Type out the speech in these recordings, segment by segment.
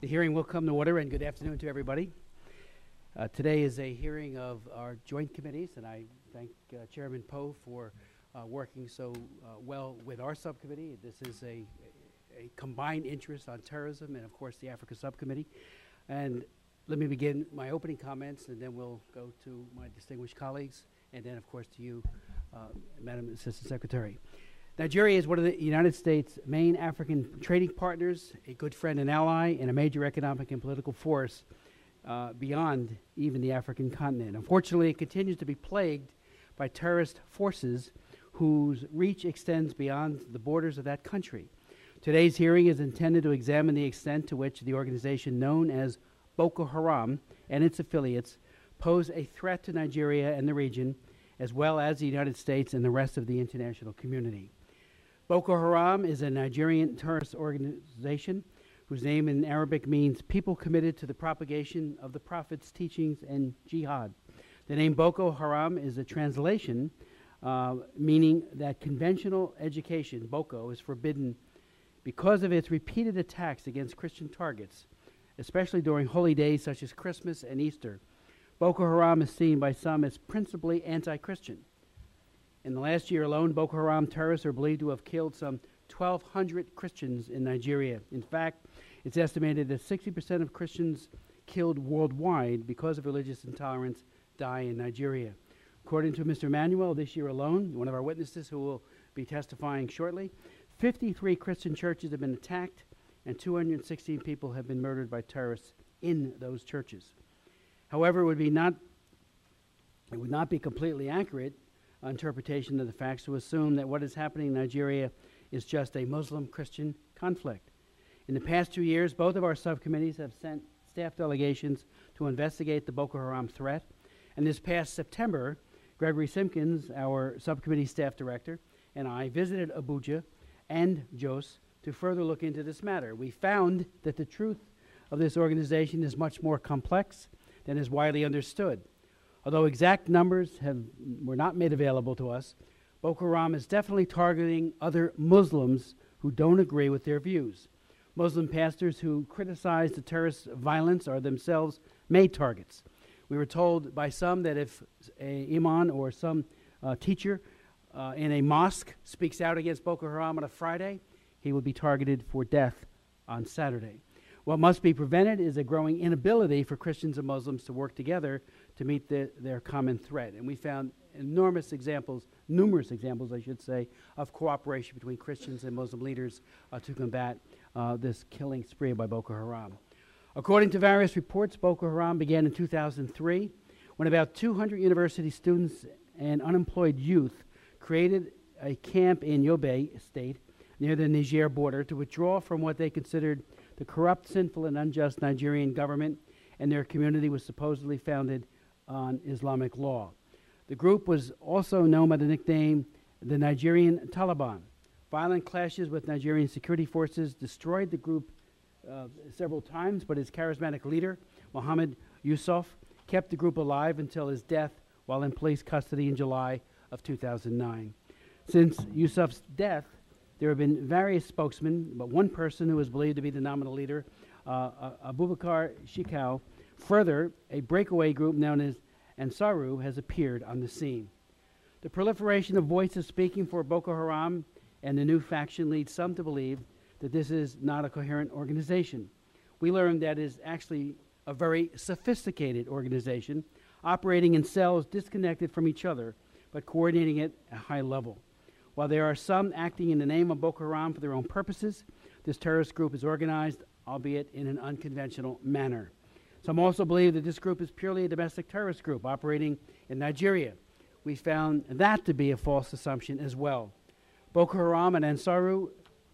The hearing will come to order, and good afternoon to everybody. Today is a hearing of our joint committees, and I thank Chairman Poe for working so well with our subcommittee. This is a combined interest on terrorism and, of course, the Africa Subcommittee. And let me begin my opening comments, and then we'll go to my distinguished colleagues, and then, of course, to you, Madam Assistant Secretary. Nigeria is one of the United States' main African trading partners, a good friend and ally, and a major economic and political force beyond even the African continent. Unfortunately, it continues to be plagued by terrorist forces whose reach extends beyond the borders of that country. Today's hearing is intended to examine the extent to which the organization known as Boko Haram and its affiliates pose a threat to Nigeria and the region, as well as the United States and the rest of the international community. Boko Haram is a Nigerian terrorist organization whose name in Arabic means people committed to the propagation of the Prophet's teachings and jihad. The name Boko Haram is a translation meaning that conventional education, Boko, is forbidden because of its repeated attacks against Christian targets, especially during holy days such as Christmas and Easter. Boko Haram is seen by some as principally anti-Christian. In the last year alone, Boko Haram terrorists are believed to have killed some 1,200 Christians in Nigeria. In fact, it's estimated that 60% of Christians killed worldwide because of religious intolerance die in Nigeria. According to Mr. Manuel, this year alone, one of our witnesses who will be testifying shortly, 53 Christian churches have been attacked and 216 people have been murdered by terrorists in those churches. However, it would not be completely accurate interpretation of the facts to assume that what is happening in Nigeria is just a Muslim-Christian conflict. In the past 2 years, both of our subcommittees have sent staff delegations to investigate the Boko Haram threat. And this past September, Gregory Simpkins, our subcommittee staff director, and I visited Abuja and Jos to further look into this matter. We found that the truth of this organization is much more complex than is widely understood. Although exact numbers were not made available to us, Boko Haram is definitely targeting other Muslims who don't agree with their views. Muslim pastors who criticize the terrorist violence are themselves made targets. We were told by some that if an imam or some teacher in a mosque speaks out against Boko Haram on a Friday, he will be targeted for death on Saturday. What must be prevented is a growing inability for Christians and Muslims to work together to meet their common threat. And we found numerous examples, I should say, of cooperation between Christians and Muslim leaders to combat this killing spree by Boko Haram. According to various reports, Boko Haram began in 2003 when about 200 university students and unemployed youth created a camp in Yobe State near the Niger border to withdraw from what they considered the corrupt, sinful, and unjust Nigerian government, and their community was supposedly founded on Islamic law. The group was also known by the nickname the Nigerian Taliban. Violent clashes with Nigerian security forces destroyed the group several times, but its charismatic leader, Mohammed Yusuf, kept the group alive until his death while in police custody in July of 2009. Since Yusuf's death, there have been various spokesmen, but one person who is believed to be the nominal leader, Abubakar Shekau. Further, a breakaway group known as Ansaru has appeared on the scene. The proliferation of voices speaking for Boko Haram and the new faction leads some to believe that this is not a coherent organization. We learned that it is actually a very sophisticated organization, operating in cells disconnected from each other, but coordinating at a high level. While there are some acting in the name of Boko Haram for their own purposes, this terrorist group is organized, albeit in an unconventional manner. Some also believe that this group is purely a domestic terrorist group operating in Nigeria. We found that to be a false assumption as well. Boko Haram and Ansaru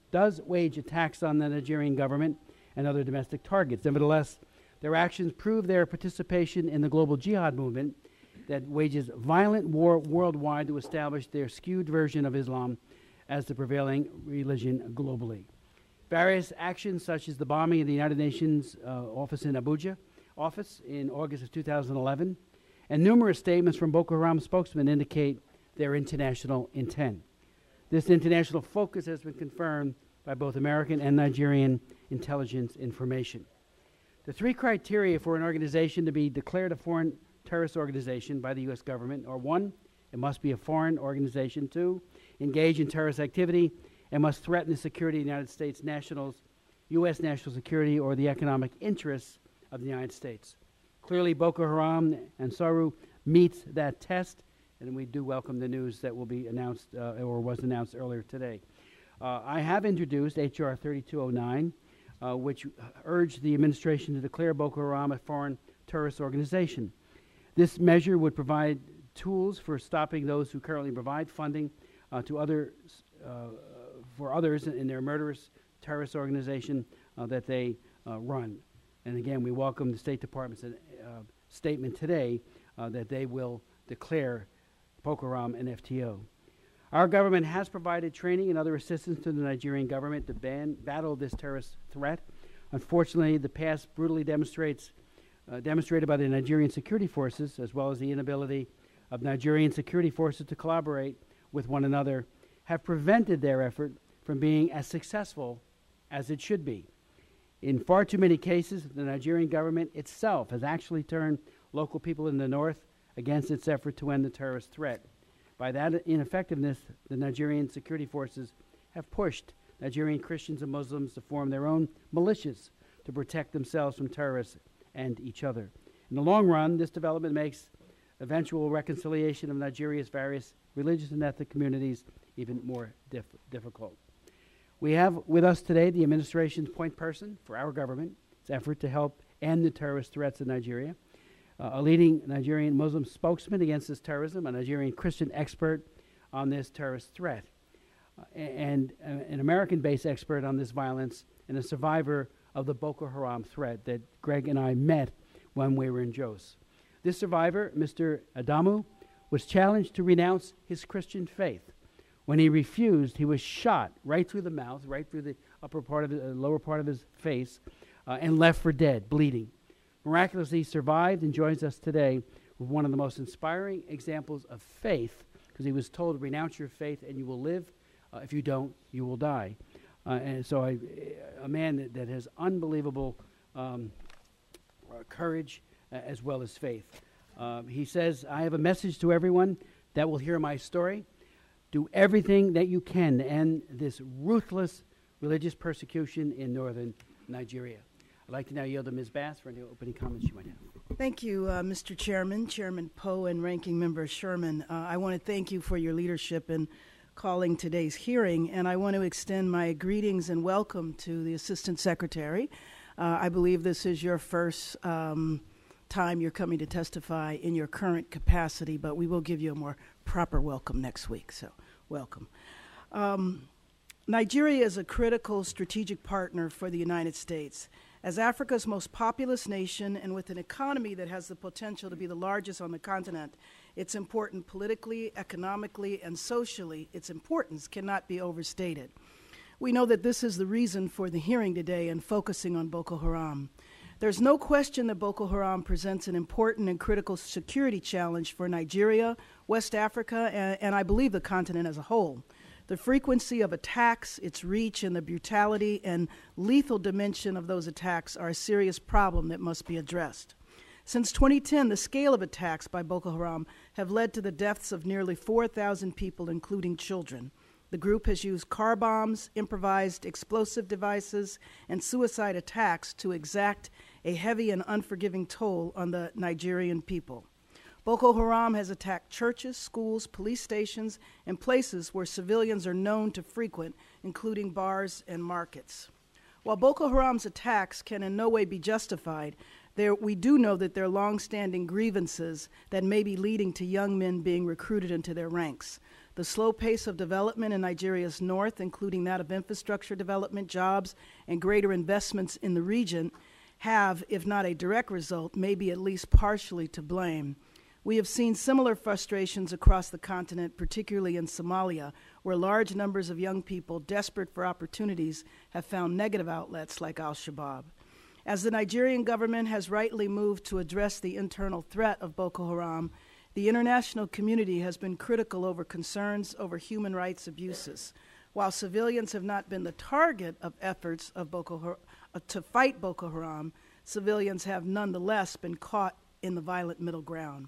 does wage attacks on the Nigerian government and other domestic targets. Nevertheless, their actions prove their participation in the global jihad movement that wages violent war worldwide to establish their skewed version of Islam as the prevailing religion globally. Various actions, such as the bombing of the United Nations office in Abuja in August of 2011, and numerous statements from Boko Haram spokesmen indicate their international intent. This international focus has been confirmed by both American and Nigerian intelligence information. The three criteria for an organization to be declared a foreign terrorist organization by the U.S. government are: 1, it must be a foreign organization; 2, engage in terrorist activity and must threaten the security of the United States nationals, U.S. national security, or the economic interests of the United States. Clearly, Boko Haram and Saru meets that test, and we do welcome the news that will be announced or was announced earlier today. I have introduced H.R. 3209, which urged the administration to declare Boko Haram a foreign terrorist organization. This measure would provide tools for stopping those who currently provide funding to others for others in their murderous terrorist organization that they run. And again, we welcome the State Department's statement today that they will declare Boko Haram an FTO. Our government has provided training and other assistance to the Nigerian government to battle this terrorist threat. Unfortunately, the past brutally demonstrated by the Nigerian security forces, as well as the inability of Nigerian security forces to collaborate with one another, have prevented their effort from being as successful as it should be. In far too many cases, the Nigerian government itself has actually turned local people in the north against its effort to end the terrorist threat. By that ineffectiveness, the Nigerian security forces have pushed Nigerian Christians and Muslims to form their own militias to protect themselves from terrorists and each other. In the long run, this development makes eventual reconciliation of Nigeria's various religious and ethnic communities even more difficult. We have with us today the administration's point person for our government's effort to help end the terrorist threats in Nigeria, a leading Nigerian Muslim spokesman against this terrorism, a Nigerian Christian expert on this terrorist threat, and an American-based expert on this violence, and a survivor of the Boko Haram threat that Greg and I met when we were in Jos. This survivor, Mr. Adamu, was challenged to renounce his Christian faith. When he refused, he was shot right through the mouth, right through the upper part of the lower part of his face, and left for dead, bleeding. Miraculously, he survived and joins us today with one of the most inspiring examples of faith, because he was told, renounce your faith and you will live. If you don't, you will die. And so a man that has unbelievable courage as well as faith. He says, I have a message to everyone that will hear my story. Do everything that you can to end this ruthless religious persecution in northern Nigeria. I'd like to now yield to Ms. Bass for any opening comments you might have. Thank you, Mr. Chairman, Chairman Poe, and Ranking Member Sherman. I want to thank you for your leadership in calling today's hearing, and I want to extend my greetings and welcome to the Assistant Secretary. I believe this is your first time you're coming to testify in your current capacity, but we will give you a more proper welcome next week, so welcome. Nigeria is a critical strategic partner for the United States. As Africa's most populous nation and with an economy that has the potential to be the largest on the continent, it's important politically, economically, and socially. Its importance cannot be overstated. We know that this is the reason for the hearing today and focusing on Boko Haram. There's no question that Boko Haram presents an important and critical security challenge for Nigeria, West Africa, and I believe the continent as a whole. The frequency of attacks, its reach, and the brutality and lethal dimension of those attacks are a serious problem that must be addressed. Since 2010, the scale of attacks by Boko Haram have led to the deaths of nearly 4,000 people, including children. The group has used car bombs, improvised explosive devices, and suicide attacks to exact a heavy and unforgiving toll on the Nigerian people. Boko Haram has attacked churches, schools, police stations, and places where civilians are known to frequent, including bars and markets. While Boko Haram's attacks can in no way be justified, we do know that there are long-standing grievances that may be leading to young men being recruited into their ranks. The slow pace of development in Nigeria's north, including that of infrastructure development, jobs, and greater investments in the region, have, if not a direct result, maybe at least partially to blame. We have seen similar frustrations across the continent, particularly in Somalia, where large numbers of young people desperate for opportunities have found negative outlets like al-Shabaab. As the Nigerian government has rightly moved to address the internal threat of Boko Haram, the international community has been critical over concerns over human rights abuses. While civilians have not been the target of efforts of to fight Boko Haram, civilians have nonetheless been caught in the violent middle ground.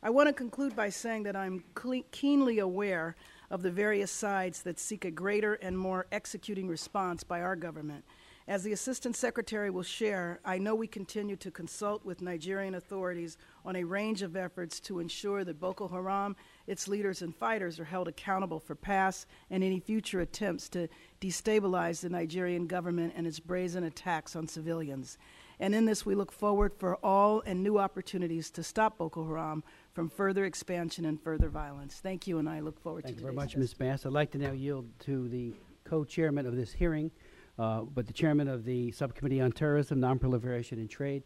I want to conclude by saying that I'm keenly aware of the various sides that seek a greater and more executing response by our government. As the Assistant Secretary will share, I know we continue to consult with Nigerian authorities on a range of efforts to ensure that Boko Haram, its leaders and fighters are held accountable for past and any future attempts to destabilize the Nigerian government and its brazen attacks on civilians. And in this, we look forward for all and new opportunities to stop Boko Haram from further expansion and further violence. Thank you, and I look forward to today's Thank you very much, Ms. Bass. I'd like to now yield to the co-chairman of this hearing, but the chairman of the Subcommittee on Terrorism, Nonproliferation, and Trade,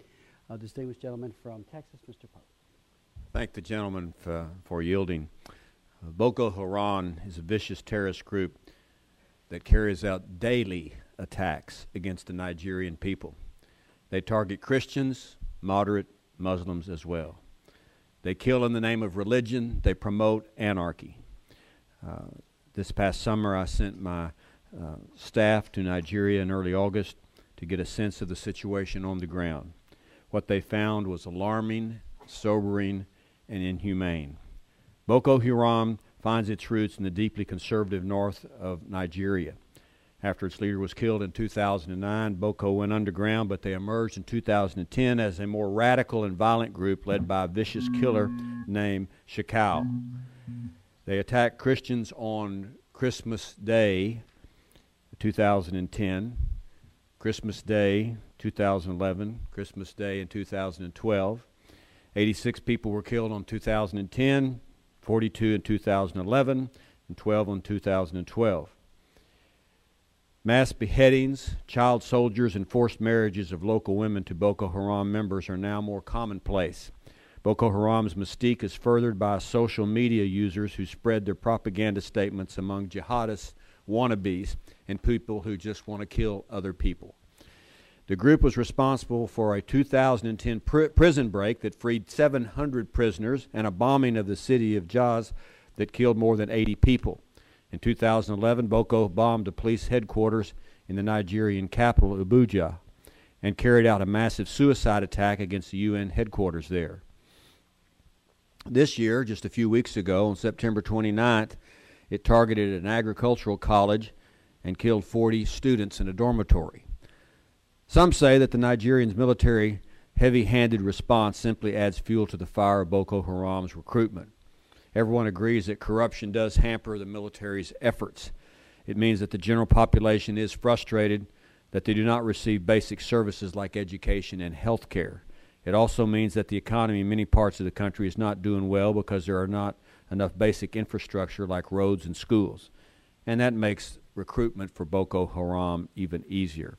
distinguished gentleman from Texas, Mr. Pope. Thank the gentleman for yielding. Boko Haram is a vicious terrorist group that carries out daily attacks against the Nigerian people. They target Christians, moderate Muslims as well. They kill in the name of religion. They promote anarchy. This past summer, I sent my staff to Nigeria in early August to get a sense of the situation on the ground. What they found was alarming, sobering, and inhumane. Boko Haram finds its roots in the deeply conservative north of Nigeria. After its leader was killed in 2009, Boko went underground, but they emerged in 2010 as a more radical and violent group led by a vicious killer named Shekau. They attacked Christians on Christmas Day 2010, Christmas Day 2011, Christmas Day in 2012. 86 people were killed on 2010, 42 in 2011, and 12 in 2012. Mass beheadings, child soldiers, and forced marriages of local women to Boko Haram members are now more commonplace. Boko Haram's mystique is furthered by social media users who spread their propaganda statements among jihadist wannabes and people who just want to kill other people. The group was responsible for a 2010 prison break that freed 700 prisoners and a bombing of the city of Jos that killed more than 80 people. In 2011, Boko bombed a police headquarters in the Nigerian capital, Abuja, and carried out a massive suicide attack against the UN headquarters there. This year, just a few weeks ago, on September 29th, it targeted an agricultural college and killed 40 students in a dormitory. Some say that the Nigerians' military heavy-handed response simply adds fuel to the fire of Boko Haram's recruitment. Everyone agrees that corruption does hamper the military's efforts. It means that the general population is frustrated that they do not receive basic services like education and health care. It also means that the economy in many parts of the country is not doing well because there are not enough basic infrastructure like roads and schools. And that makes recruitment for Boko Haram even easier.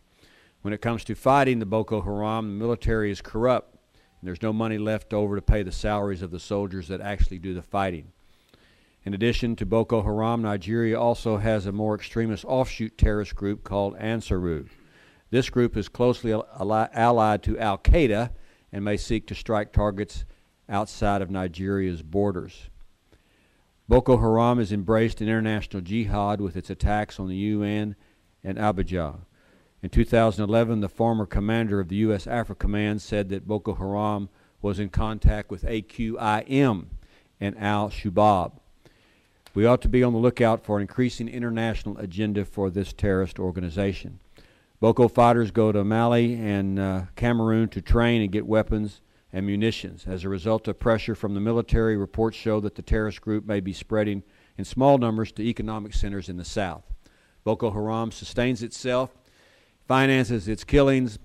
When it comes to fighting the Boko Haram, the military is corrupt. There's no money left over to pay the salaries of the soldiers that actually do the fighting. In addition to Boko Haram, Nigeria also has a more extremist offshoot terrorist group called Ansaru. This group is closely allied to Al-Qaeda and may seek to strike targets outside of Nigeria's borders. Boko Haram has embraced international jihad with its attacks on the UN and Abuja. In 2011, the former commander of the U.S. Africa Command said that Boko Haram was in contact with AQIM and al-Shabaab. We ought to be on the lookout for an increasing international agenda for this terrorist organization. Boko fighters go to Mali and Cameroon to train and get weapons and munitions. As a result of pressure from the military, reports show that the terrorist group may be spreading in small numbers to economic centers in the south. Boko Haram sustains itself, finances its killings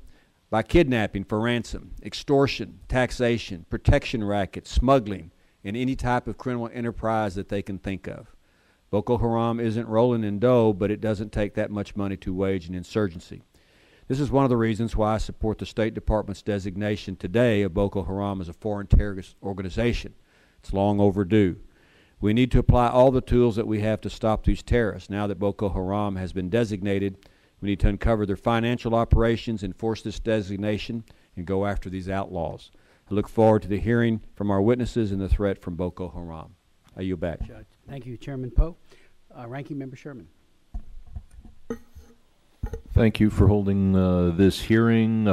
by kidnapping for ransom, extortion, taxation, protection rackets, smuggling, and any type of criminal enterprise that they can think of. Boko Haram isn't rolling in dough, but it doesn't take that much money to wage an insurgency. This is one of the reasons why I support the State Department's designation today of Boko Haram as a foreign terrorist organization. It's long overdue. We need to apply all the tools that we have to stop these terrorists. Now that Boko Haram has been designated, we need to uncover their financial operations, enforce this designation, and go after these outlaws. I look forward to the hearing from our witnesses and the threat from Boko Haram. I yield back. Thank you, Chairman Poe. Ranking Member Sherman. Thank you for holding this hearing.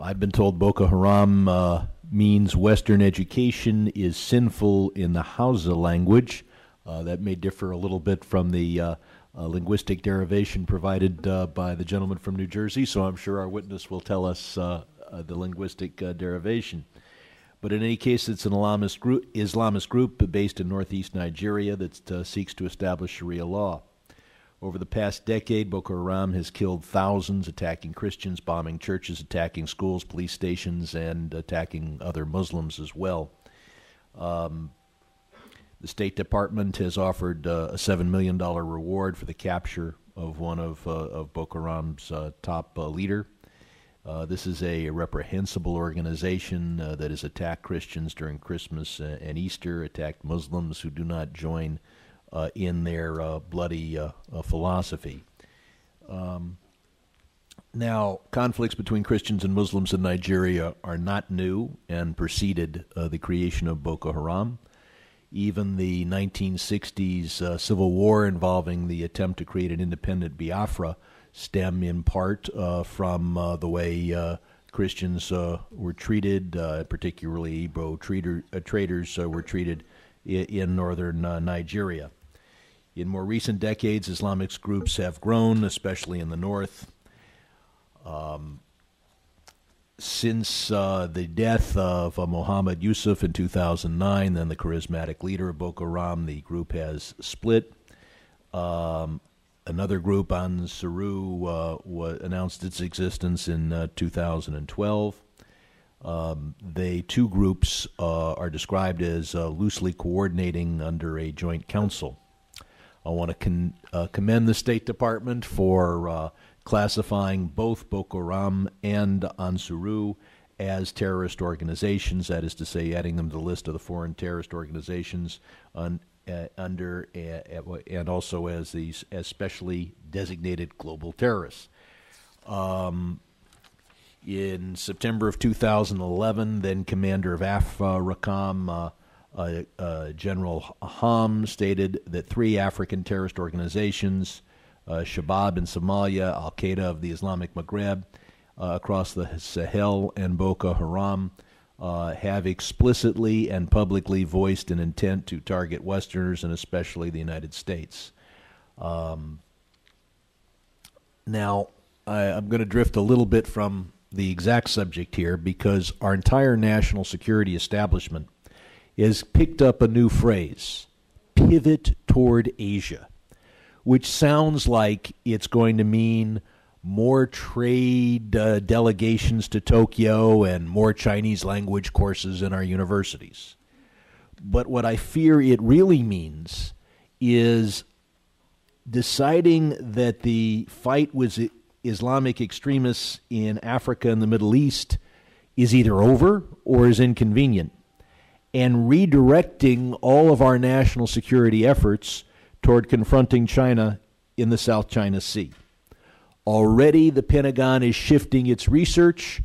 I've been told Boko Haram means Western education is sinful in the Hausa language. That may differ a little bit from the linguistic derivation provided by the gentleman from New Jersey, so I'm sure our witness will tell us the linguistic derivation. But in any case, it's an Islamist group based in northeast Nigeria that seeks to establish Sharia law. Over the past decade, Boko Haram has killed thousands, attacking Christians, bombing churches, attacking schools, police stations, and attacking other Muslims as well. The State Department has offered a $7 million reward for the capture of one of Boko Haram's top leader. This is a reprehensible organization that has attacked Christians during Christmas and Easter, attacked Muslims who do not join in their bloody philosophy. Now, conflicts between Christians and Muslims in Nigeria are not new and preceded the creation of Boko Haram. Even the 1960s civil war involving the attempt to create an independent Biafra stem in part from the way Christians were treated, particularly Igbo traders were treated in northern Nigeria. In more recent decades, Islamic groups have grown, especially in the north. Since the death of Muhammad Yusuf in 2009, then the charismatic leader of Boko Haram, the group has split. Another group, Ansuru, announced its existence in 2012. The two groups are described as loosely coordinating under a joint council. I want to commend the State Department for classifying both Boko Haram and Ansuru as terrorist organizations, that is to say, adding them to the list of the foreign terrorist organizations under and also as these as specially designated global terrorists. In September of 2011, then Commander of AFRICOM, General Ham, stated that 3 African terrorist organizations, Shabab in Somalia, Al-Qaeda of the Islamic Maghreb across the Sahel, and Boko Haram, have explicitly and publicly voiced an intent to target Westerners and especially the United States. Now, I'm going to drift a little bit from the exact subject here because our entire national security establishment has picked up a new phrase, pivot toward Asia, which sounds like it's going to mean more trade delegations to Tokyo and more Chinese language courses in our universities. But what I fear it really means is deciding that the fight with Islamic extremists in Africa and the Middle East is either over or is inconvenient, and redirecting all of our national security efforts toward confronting China in the South China Sea. Already the Pentagon is shifting its research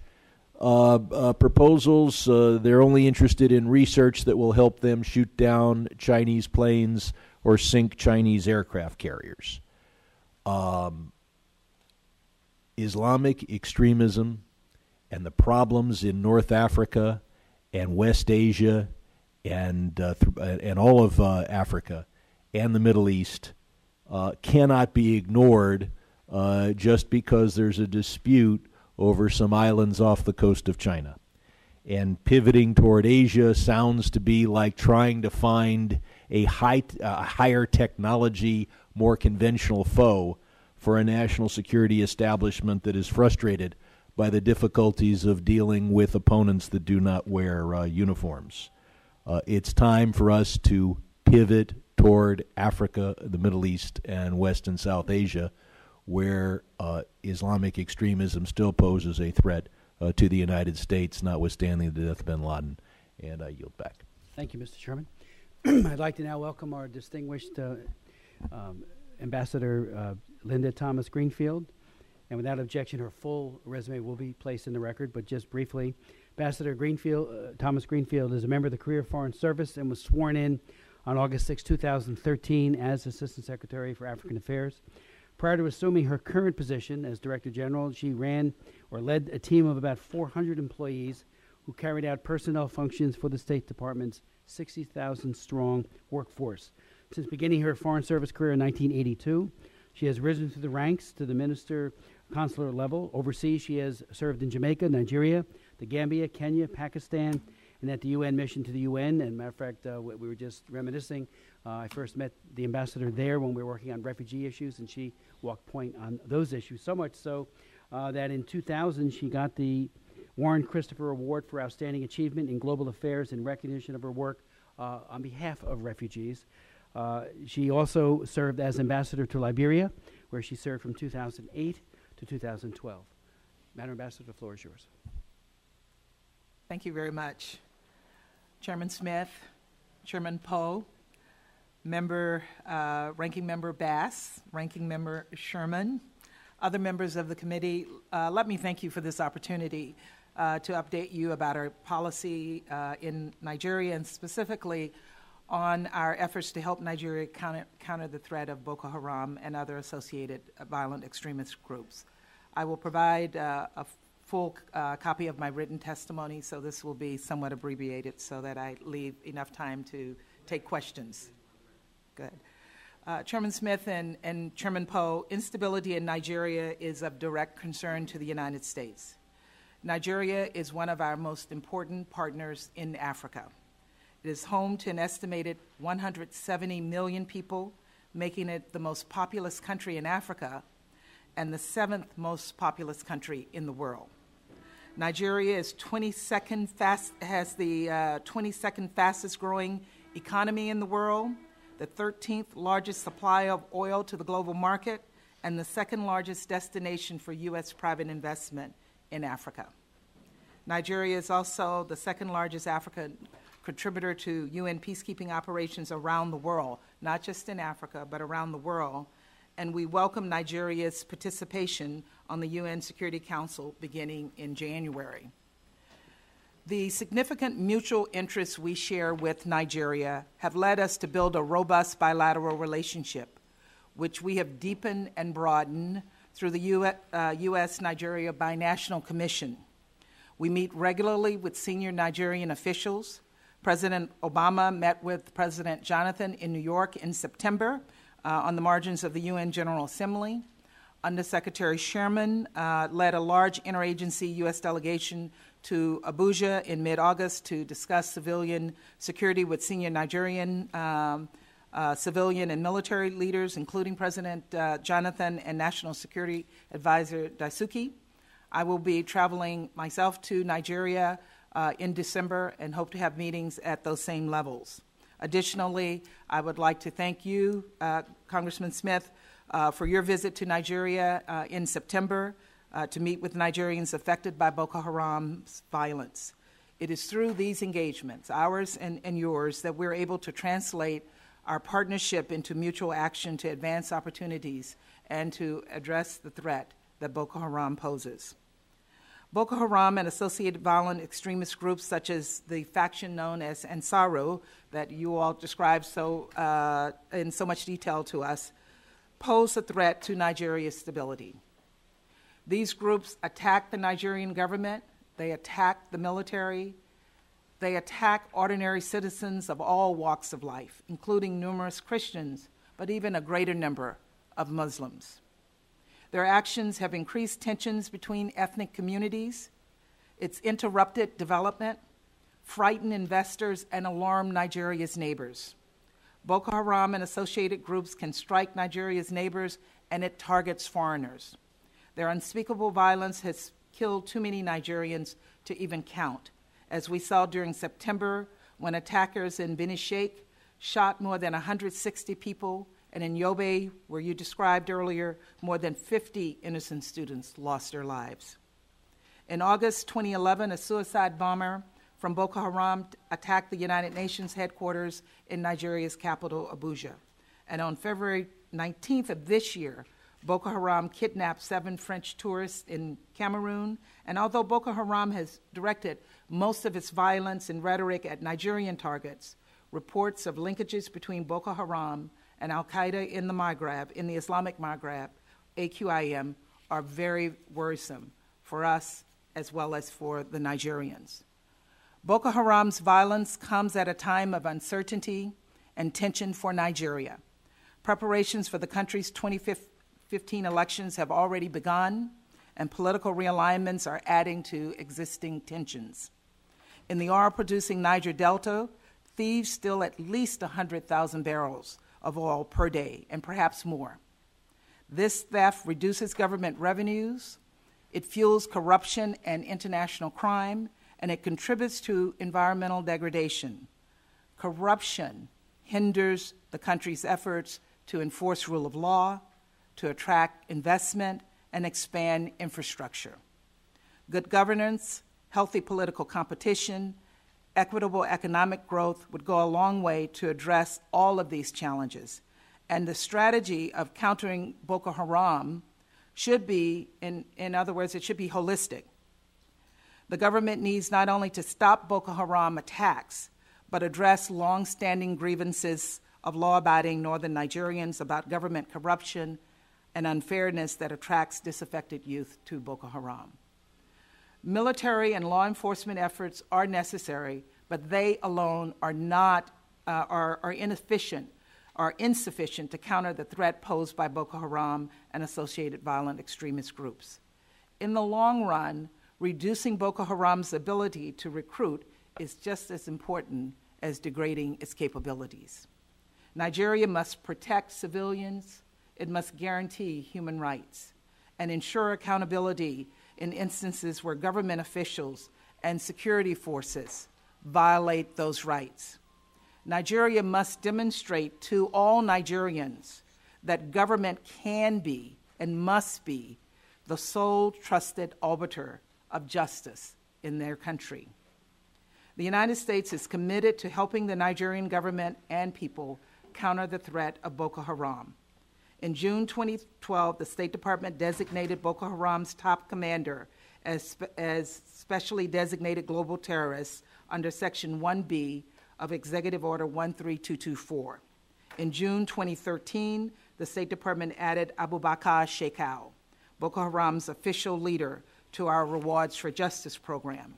proposals. They're only interested in research that will help them shoot down Chinese planes or sink Chinese aircraft carriers. Islamic extremism and the problems in North Africa and West Asia and all of Africa and the Middle East cannot be ignored just because there's a dispute over some islands off the coast of China. And pivoting toward Asia sounds to be like trying to find a higher technology, more conventional foe for a national security establishment that is frustrated by the difficulties of dealing with opponents that do not wear uniforms. It's time for us to pivot toward Africa, the Middle East, and West and South Asia, where Islamic extremism still poses a threat to the United States, notwithstanding the death of bin Laden. And I yield back. Thank you, Mr. Sherman. I'd like to now welcome our distinguished Ambassador Linda Thomas Greenfield. And without objection, her full resume will be placed in the record, but just briefly, Ambassador Greenfield, Thomas Greenfield is a member of the Career Foreign Service and was sworn in on August 6, 2013 as Assistant Secretary for African Affairs. Prior to assuming her current position as Director General, she ran or led a team of about 400 employees who carried out personnel functions for the State Department's 60,000-strong workforce. Since beginning her Foreign Service career in 1982, she has risen through the ranks to the minister consular level. Overseas, she has served in Jamaica, Nigeria, the Gambia, Kenya, Pakistan, and at the UN mission to the UN. And matter of fact, we were just reminiscing. I first met the ambassador there when we were working on refugee issues, and she walked point on those issues, so much so that in 2000 she got the Warren Christopher Award for Outstanding Achievement in Global Affairs in recognition of her work on behalf of refugees. She also served as ambassador to Liberia, where she served from 2008 to 2012. Madam Ambassador, the floor is yours. Thank you very much. Chairman Smith, Chairman Poe, Ranking Member Bass, Ranking Member Sherman, other members of the committee, let me thank you for this opportunity to update you about our policy in Nigeria, and specifically on our efforts to help Nigeria counter the threat of Boko Haram and other associated violent extremist groups. I will provide a full copy of my written testimony, so this will be somewhat abbreviated so that I leave enough time to take questions. Good. Chairman Smith and Chairman Poe, instability in Nigeria is of direct concern to the United States. Nigeria is one of our most important partners in Africa. It is home to an estimated 170 million people, making it the most populous country in Africa and the 7th most populous country in the world. Nigeria is has the 22nd fastest growing economy in the world, the 13th largest supply of oil to the global market, and the 2nd largest destination for U.S. private investment in Africa. Nigeria is also the 2nd largest African contributor to UN peacekeeping operations around the world, not just in Africa, but around the world, and we welcome Nigeria's participation on the UN Security Council beginning in January. The significant mutual interests we share with Nigeria have led us to build a robust bilateral relationship, which we have deepened and broadened through the U.S.-Nigeria Binational Commission. We meet regularly with senior Nigerian officials. President Obama met with President Jonathan in New York in September on the margins of the UN General Assembly. Undersecretary Sherman led a large interagency U.S. delegation to Abuja in mid-August to discuss civilian security with senior Nigerian civilian and military leaders, including President Jonathan and National Security Advisor Daisuke. I will be traveling myself to Nigeria in December and hope to have meetings at those same levels. Additionally, I would like to thank you, Congressman Smith, for your visit to Nigeria in September to meet with Nigerians affected by Boko Haram's violence. It is through these engagements, ours and yours, that we're able to translate our partnership into mutual action to advance opportunities and to address the threat that Boko Haram poses. Boko Haram and associated violent extremist groups such as the faction known as Ansaru that you all described in so much detail to us pose a threat to Nigeria's stability. These groups attack the Nigerian government, they attack the military, they attack ordinary citizens of all walks of life, including numerous Christians, but even a greater number of Muslims. Their actions have increased tensions between ethnic communities. It's interrupted development, frightened investors, and alarmed Nigeria's neighbors. Boko Haram and associated groups can strike Nigeria's neighbors, and it targets foreigners. Their unspeakable violence has killed too many Nigerians to even count, as we saw during September when attackers in Beni Sheikh shot more than 160 people, and in Yobe, where you described earlier, more than 50 innocent students lost their lives. In August 2011, a suicide bomber from Boko Haram attacked the United Nations headquarters in Nigeria's capital, Abuja. And on February 19th of this year, Boko Haram kidnapped 7 French tourists in Cameroon. And although Boko Haram has directed most of its violence and rhetoric at Nigerian targets, reports of linkages between Boko Haram and al-Qaeda in the Maghreb, in the Islamic Maghreb, AQIM, are very worrisome for us as well as for the Nigerians. Boko Haram's violence comes at a time of uncertainty and tension for Nigeria. Preparations for the country's 2015 elections have already begun, and political realignments are adding to existing tensions. In the oil-producing Niger Delta, thieves steal at least 100,000 barrels of oil per day, and perhaps more. This theft reduces government revenues, it fuels corruption and international crime, and it contributes to environmental degradation. Corruption hinders the country's efforts to enforce rule of law, to attract investment, and expand infrastructure. Good governance, healthy political competition, equitable economic growth would go a long way to address all of these challenges. And the strategy of countering Boko Haram should be, in other words, it should be holistic. The government needs not only to stop Boko Haram attacks, but address long-standing grievances of law-abiding northern Nigerians about government corruption and unfairness that attracts disaffected youth to Boko Haram. Military and law enforcement efforts are necessary, but they alone are not are insufficient to counter the threat posed by Boko Haram and associated violent extremist groups. In the long run, reducing Boko Haram's ability to recruit is just as important as degrading its capabilities. Nigeria must protect civilians, it must guarantee human rights, and ensure accountability in instances where government officials and security forces violate those rights. Nigeria must demonstrate to all Nigerians that government can be and must be the sole trusted arbiter of justice in their country. The United States is committed to helping the Nigerian government and people counter the threat of Boko Haram. In June 2012, the State Department designated Boko Haram's top commander as specially designated global terrorists under Section 1B of Executive Order 13224. In June 2013, the State Department added Abubakar Shekau, Boko Haram's official leader, to our Rewards for Justice program.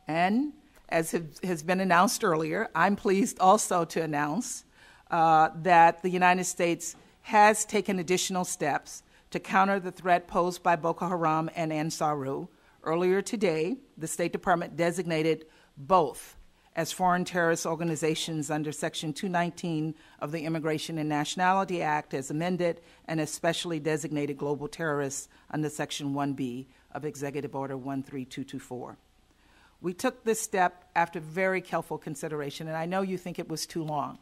And as has been announced earlier, I'm pleased also to announce that the United States has taken additional steps to counter the threat posed by Boko Haram and Ansaru. Earlier today, the State Department designated both as foreign terrorist organizations under Section 219 of the Immigration and Nationality Act as amended, and as specially designated global terrorists under Section 1B of Executive Order 13224. We took this step after very careful consideration, and I know you think it was too long,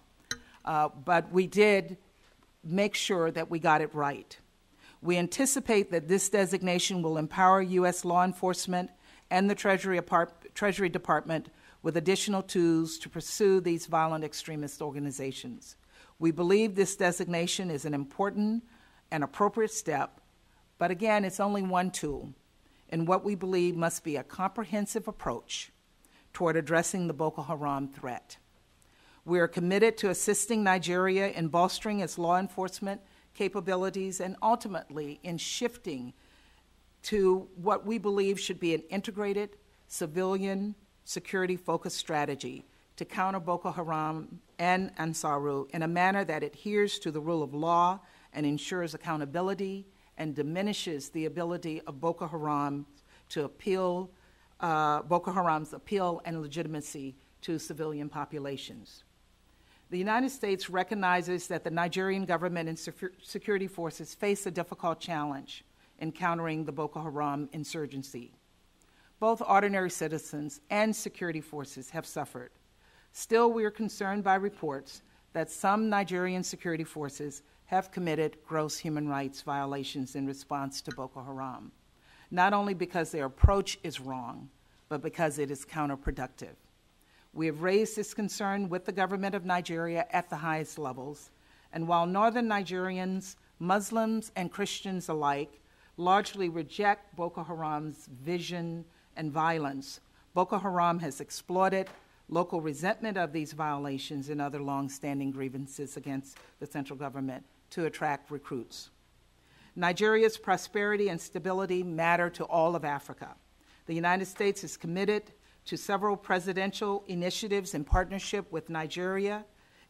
but we did make sure that we got it right. We anticipate that this designation will empower U.S. law enforcement and the Treasury Department with additional tools to pursue these violent extremist organizations. We believe this designation is an important and appropriate step, but again, it's only one tool in what we believe must be a comprehensive approach toward addressing the Boko Haram threat. We are committed to assisting Nigeria in bolstering its law enforcement capabilities and ultimately in shifting to what we believe should be an integrated civilian security-focused strategy to counter Boko Haram and Ansaru in a manner that adheres to the rule of law and ensures accountability and diminishes the ability of Boko Haram to appeal, Boko Haram's appeal and legitimacy to civilian populations. The United States recognizes that the Nigerian government and security forces face a difficult challenge in countering the Boko Haram insurgency. Both ordinary citizens and security forces have suffered. Still, we are concerned by reports that some Nigerian security forces have committed gross human rights violations in response to Boko Haram, not only because their approach is wrong, but because it is counterproductive. We have raised this concern with the government of Nigeria at the highest levels, and while northern Nigerians, Muslims and Christians alike, largely reject Boko Haram's vision and violence, Boko Haram has exploited local resentment of these violations and other long-standing grievances against the central government to attract recruits. Nigeria's prosperity and stability matter to all of Africa. The United States is committed to several presidential initiatives in partnership with Nigeria,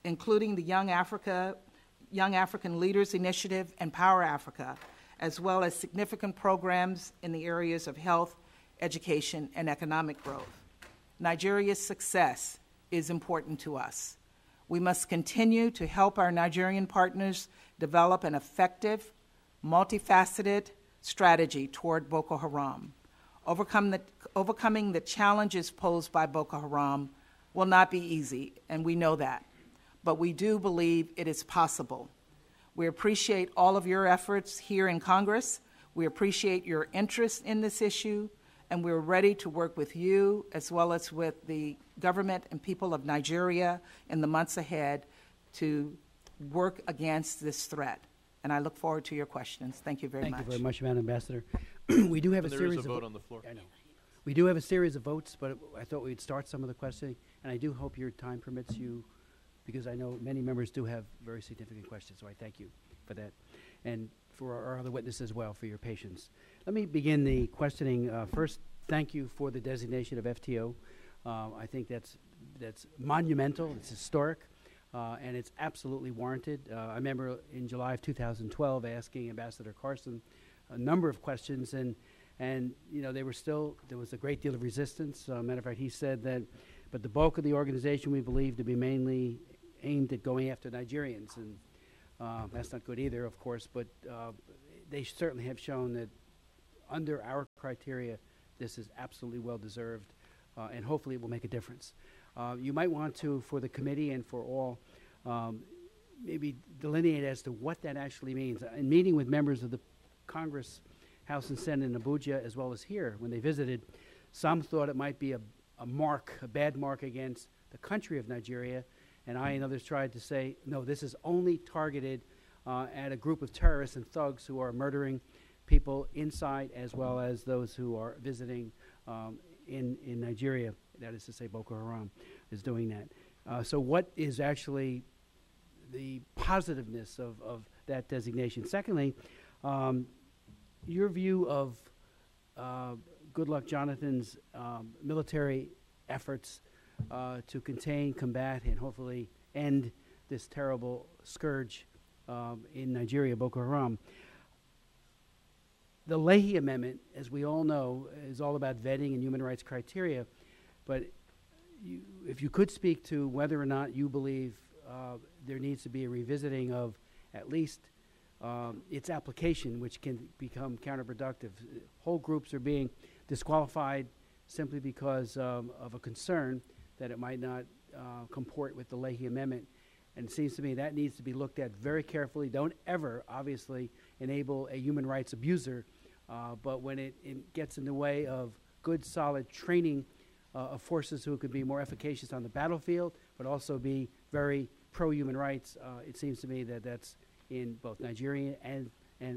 including the Young African Leaders Initiative and Power Africa, as well as significant programs in the areas of health, education, and economic growth. Nigeria's success is important to us. We must continue to help our Nigerian partners develop an effective, multifaceted strategy toward Boko Haram. Overcoming the challenges posed by Boko Haram will not be easy, and we know that, but we do believe it is possible. We appreciate all of your efforts here in Congress. We appreciate your interest in this issue, and we're ready to work with you as well as with the government and people of Nigeria in the months ahead to work against this threat. And I look forward to your questions. Thank you very much. Thank you very much, Madam Ambassador. We do have a series of vote on the floor. I know. We do have a series of votes, but I thought we'd start some of the questioning, and I do hope your time permits you, because I know many members do have very significant questions, so I thank you for that, and for our other witnesses as well for your patience. Let me begin the questioning. First, thank you for the designation of FTO. I think that's monumental, it's historic, and it's absolutely warranted. I remember in July of 2012 asking Ambassador Carson a number of questions, and you know, there was a great deal of resistance. Matter of fact, he said that, but the bulk of the organization we believe to be mainly aimed at going after Nigerians, and that's not good either, of course, but they certainly have shown that under our criteria, this is absolutely well-deserved, and hopefully it will make a difference. You might want to, for the committee and for all, maybe delineate as to what that actually means. In meeting with members of the Congress, House and Senate in Abuja, as well as here, when they visited, some thought it might be a bad mark against the country of Nigeria, and I and others tried to say, no, this is only targeted at a group of terrorists and thugs who are murdering people inside as well as those who are visiting in Nigeria. That is to say, Boko Haram is doing that. So what is actually the positiveness of that designation? Secondly, your view of Goodluck Jonathan's military efforts to contain, combat, and hopefully end this terrible scourge in Nigeria, Boko Haram. The Leahy Amendment, as we all know, is all about vetting and human rights criteria, but if you could speak to whether or not you believe there needs to be a revisiting of at least its application, which can become counterproductive. Whole groups are being disqualified simply because of a concern that it might not comport with the Leahy Amendment. And it seems to me that needs to be looked at very carefully. Don't ever, obviously, enable a human rights abuser, but when it gets in the way of good, solid training of forces who could be more efficacious on the battlefield, but also be very pro-human rights, it seems to me that that's in both Nigeria and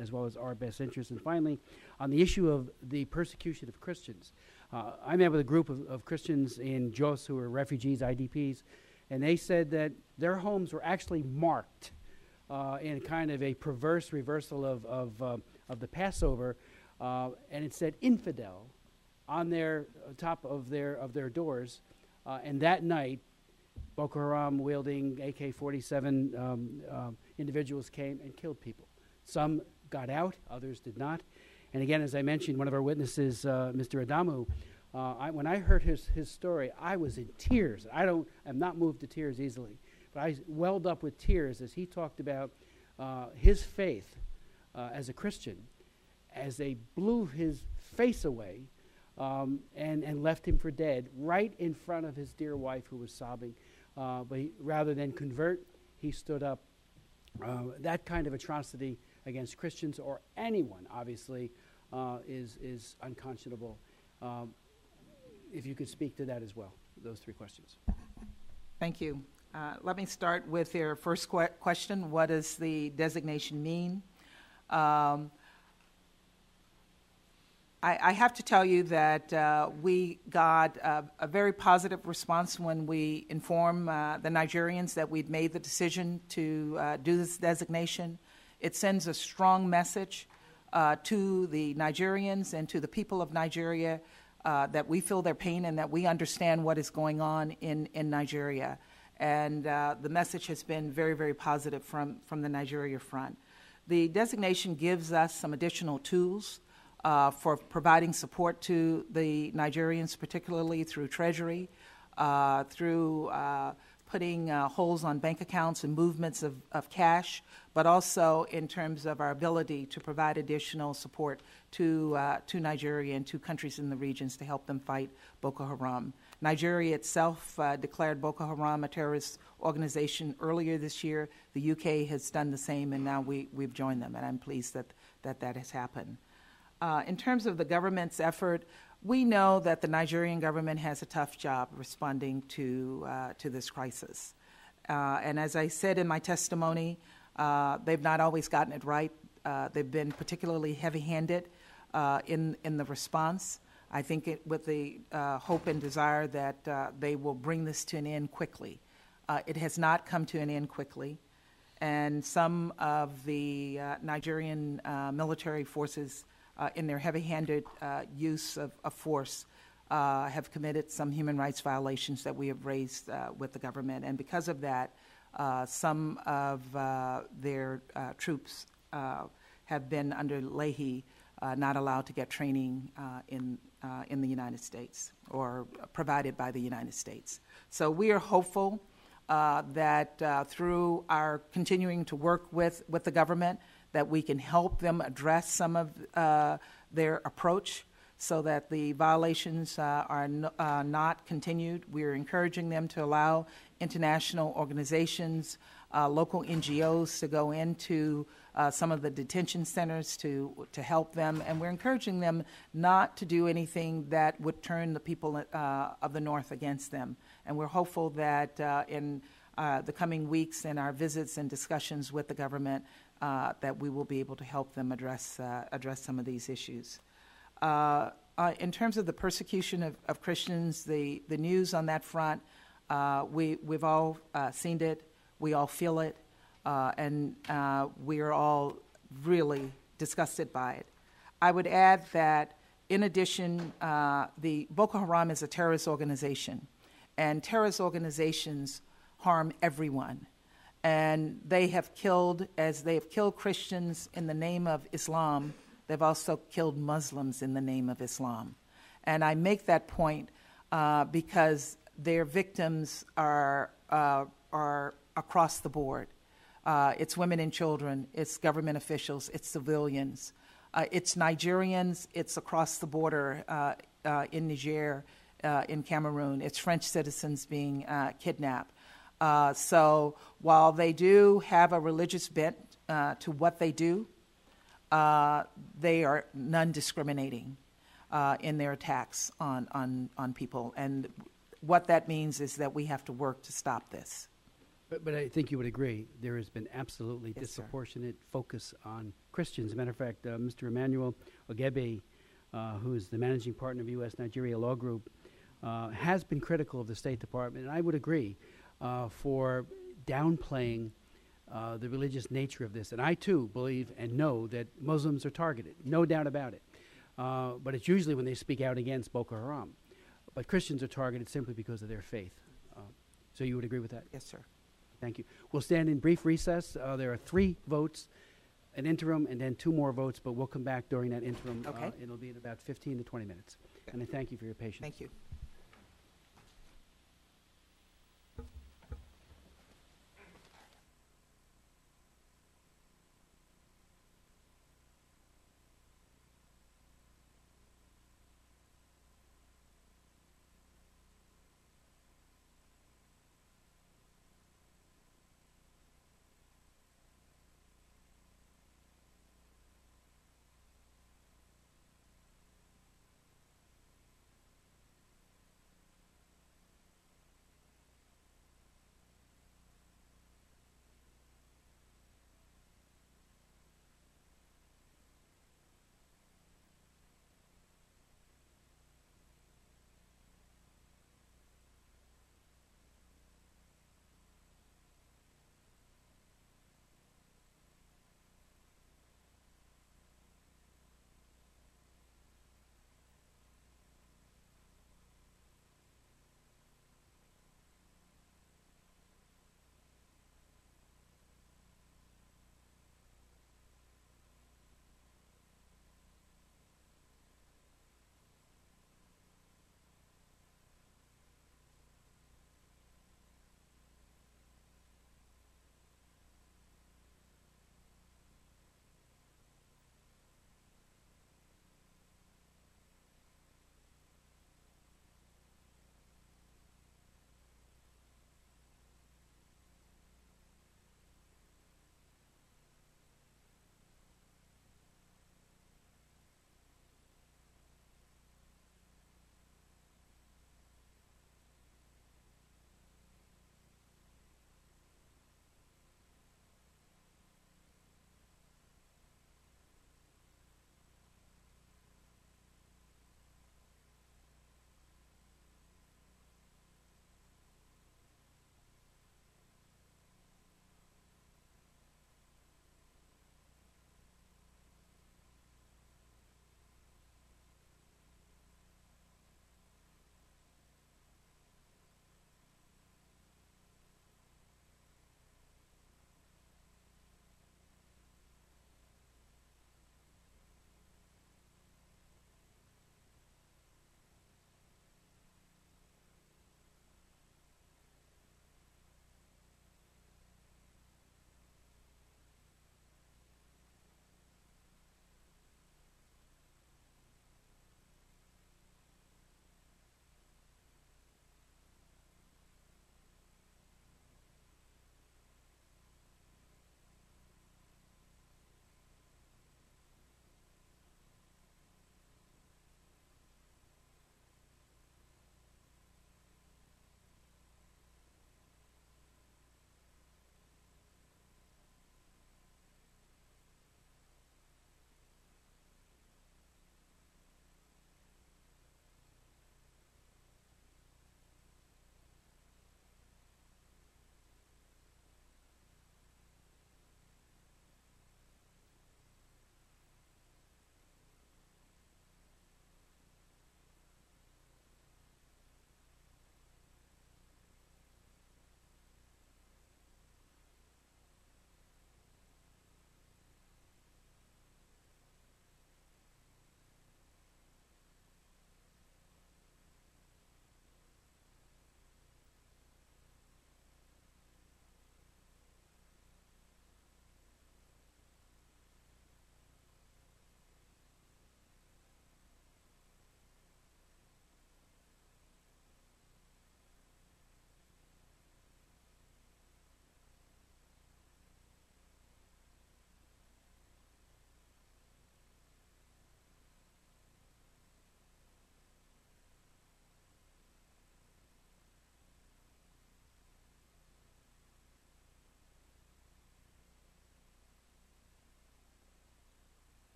as well as our best interests. And finally, on the issue of the persecution of Christians, I met with a group of Christians in Jos who are refugees, IDPs, and they said that their homes were actually marked in kind of a perverse reversal of the Passover, and it said infidel on their top of their doors, and that night Boko Haram wielding AK-47 individuals came and killed people. Some got out, others did not. And again, as I mentioned, one of our witnesses, Mr. Adamu, when I heard his story, I was in tears. I'm not moved to tears easily, but I welled up with tears as he talked about his faith as a Christian, as they blew his face away and left him for dead right in front of his dear wife who was sobbing. But rather than convert, he stood up. That kind of atrocity against Christians or anyone, obviously, is unconscionable. If you could speak to that as well, those three questions. Thank you. Let me start with your first question. What does the designation mean? I have to tell you that we got a very positive response when we informed the Nigerians that we'd made the decision to do this designation. It sends a strong message to the Nigerians and to the people of Nigeria that we feel their pain and that we understand what is going on in Nigeria. And the message has been very, very positive from the Nigeria front. The designation gives us some additional tools for providing support to the Nigerians, particularly through Treasury, through putting holes on bank accounts and movements of cash, but also in terms of our ability to provide additional support to Nigeria and to countries in the regions to help them fight Boko Haram. Nigeria itself declared Boko Haram a terrorist organization earlier this year. The UK has done the same, and now we've joined them, and I'm pleased that has happened. In terms of the government's effort, we know that the Nigerian government has a tough job responding to this crisis. And as I said in my testimony, they've not always gotten it right. They've been particularly heavy-handed in the response. I think with the hope and desire that they will bring this to an end quickly. It has not come to an end quickly. And some of the Nigerian military forces in their heavy-handed use of force have committed some human rights violations that we have raised with the government. And because of that, some of their troops have been under Leahy, not allowed to get training in the United States or provided by the United States. So we are hopeful that through our continuing to work with the government, that we can help them address some of their approach so that the violations are not continued. We're encouraging them to allow international organizations, local NGOs to go into some of the detention centers to help them. And we're encouraging them not to do anything that would turn the people of the North against them. And we're hopeful that in the coming weeks in our visits and discussions with the government, that we will be able to help them address some of these issues. In terms of the persecution of Christians, the news on that front, we've all seen it, we all feel it, and we are all really disgusted by it. I would add that, in addition, the Boko Haram is a terrorist organization, and terrorist organizations harm everyone. And they have killed, as they have killed Christians in the name of Islam, they've also killed Muslims in the name of Islam. And I make that point because their victims are across the board. It's women and children, it's government officials, it's civilians, it's Nigerians, it's across the border in Niger, in Cameroon, it's French citizens being kidnapped. So while they do have a religious bent to what they do, they are non-discriminating in their attacks on people. And what that means is that we have to work to stop this. But I think you would agree there has been absolutely Yes, disproportionate focus on Christians. As a matter of fact, Mr. Emmanuel Ogebe, who is the managing partner of U.S.-Nigeria Law Group, has been critical of the State Department, and I would agree, for downplaying the religious nature of this. And I, too, believe and know that Muslims are targeted, no doubt about it. But it's usually when they speak out against Boko Haram. But Christians are targeted simply because of their faith. So you would agree with that? Yes, sir. Thank you. We'll stand in brief recess. There are 3 votes, an interim, and then 2 more votes, but we'll come back during that interim. Okay. It'll be in about 15 to 20 minutes. Okay. And I thank you for your patience. Thank you.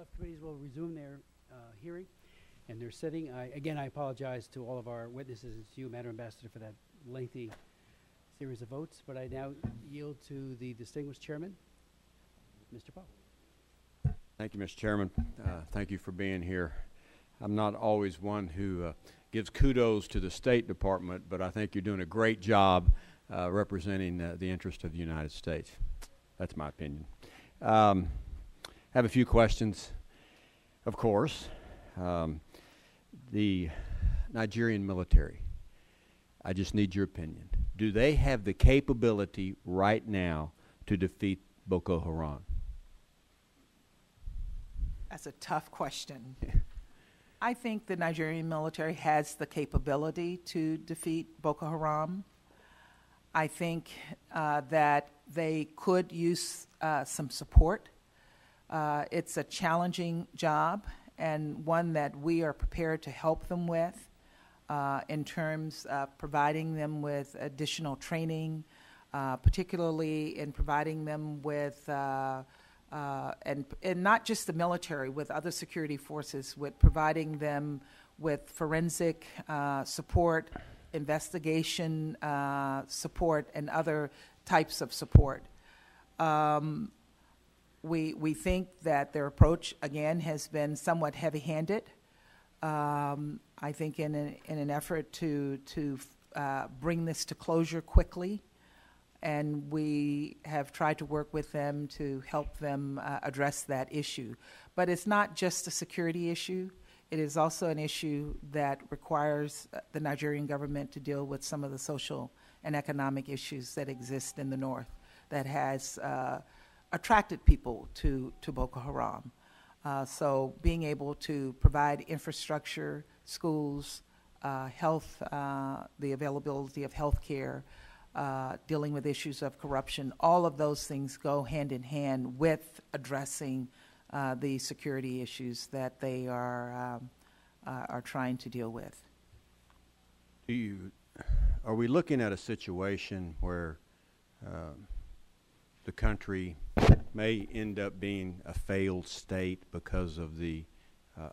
Subcommittees will resume their hearing and their sitting. Again, I apologize to all of our witnesses and to you, Madam Ambassador, for that lengthy series of votes, but I now yield to the distinguished chairman, Mr. Poe. Thank you, Mr. Chairman. Thank you for being here. I'm not always one who gives kudos to the State Department, but I think you're doing a great job representing the interest of the United States. That's my opinion. I have a few questions, of course. The Nigerian military, I just need your opinion. Do they have the capability right now to defeat Boko Haram? That's a tough question. I think the Nigerian military has the capability to defeat Boko Haram. I think that they could use some support. It's a challenging job and one that we are prepared to help them with in terms of providing them with additional training, particularly in providing them with and not just the military, with other security forces, with providing them with forensic support, investigation support, and other types of support. We think that their approach, again, has been somewhat heavy-handed. I think in an effort to bring this to closure quickly, and we have tried to work with them to help them address that issue. But it's not just a security issue. It is also an issue that requires the Nigerian government to deal with some of the social and economic issues that exist in the north that has attracted people to Boko Haram. So being able to provide infrastructure, schools, health, the availability of health care, dealing with issues of corruption, all of those things go hand in hand with addressing the security issues that they are trying to deal with. Are we looking at a situation where the country may end up being a failed state because of the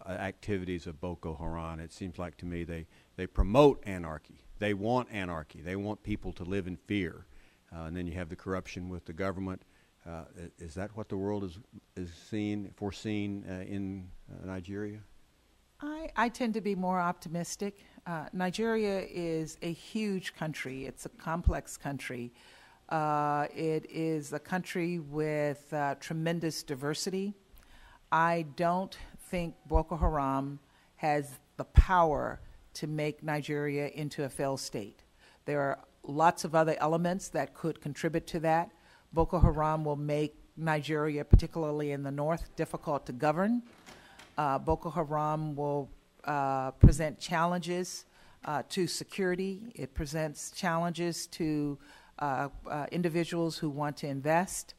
activities of Boko Haram? It seems like to me they promote anarchy. They want anarchy. They want people to live in fear. And then you have the corruption with the government. Is that what the world is foreseeing in Nigeria? I tend to be more optimistic. Nigeria is a huge country. It's a complex country. It is a country with tremendous diversity. I don't think Boko Haram has the power to make Nigeria into a failed state. There are lots of other elements that could contribute to that. Boko Haram will make Nigeria, particularly in the north, difficult to govern. Boko Haram will present challenges to security. It presents challenges to individuals who want to invest.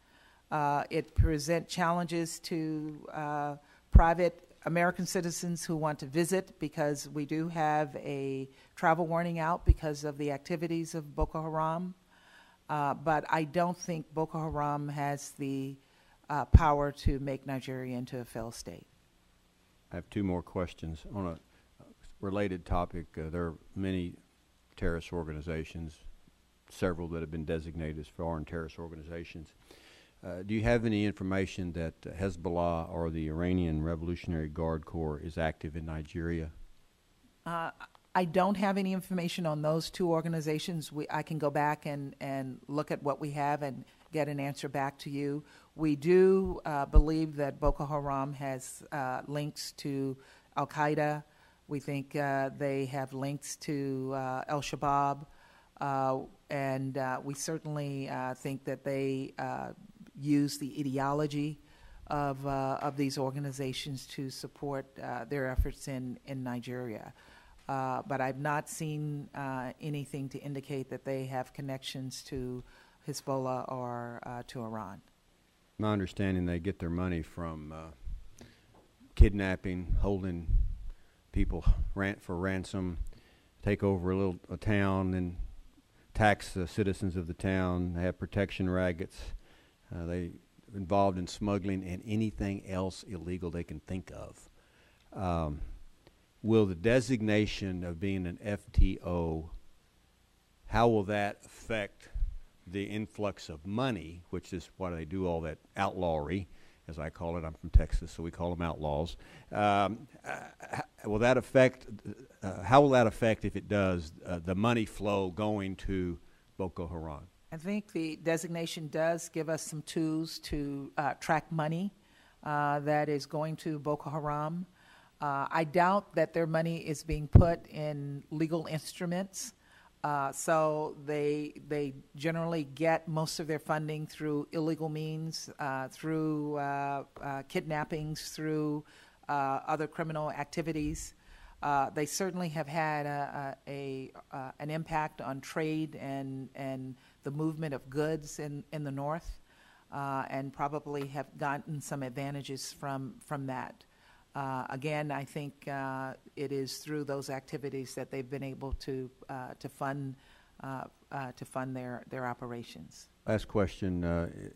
It presents challenges to private American citizens who want to visit, because we do have a travel warning out because of the activities of Boko Haram. But I don't think Boko Haram has the power to make Nigeria into a failed state. I have two more questions. On a related topic, there are many terrorist organizations, several that have been designated as foreign terrorist organizations. Do you have any information that Hezbollah or the Iranian Revolutionary Guard Corps is active in Nigeria? I don't have any information on those two organizations. I can go back and look at what we have and get an answer back to you. We do believe that Boko Haram has links to Al-Qaeda. We think they have links to Al-Shabaab. And we certainly think that they use the ideology of these organizations to support their efforts in Nigeria. But I've not seen anything to indicate that they have connections to Hezbollah or to Iran. My understanding, they get their money from kidnapping, holding people for ransom, take over a town, and tax the citizens of the town. They have protection rackets. They involved in smuggling and anything else illegal they can think of. Will the designation of being an FTO, how will that affect the influx of money, which is why they do all that outlawry, as I call it? I'm from Texas, so we call them outlaws. Will that affect, how will that affect, if it does, the money flow going to Boko Haram? I think the designation does give us some tools to track money that is going to Boko Haram. I doubt that their money is being put in legal instruments. So they generally get most of their funding through illegal means, through kidnappings, through other criminal activities. They certainly have had an impact on trade and the movement of goods in the north, and probably have gotten some advantages from that. Again, I think it is through those activities that they've been able to fund their operations. Last question: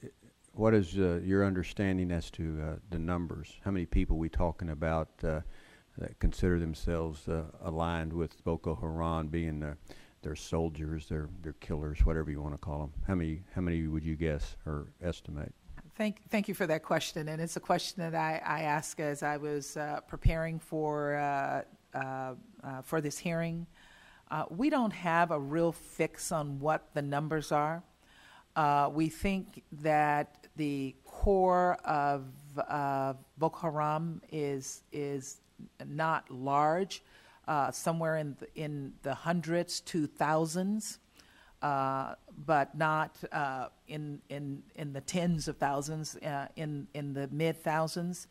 what is your understanding as to the numbers? How many people are we talking about that consider themselves aligned with Boko Haram, being their soldiers, their killers, whatever you want to call them? How many would you guess or estimate? Thank you for that question, and it's a question that I asked as I was preparing for this hearing. We don't have a real fix on what the numbers are. We think that the core of Boko Haram is not large, somewhere in the hundreds to thousands. But not in the tens of thousands, in the mid-thousands.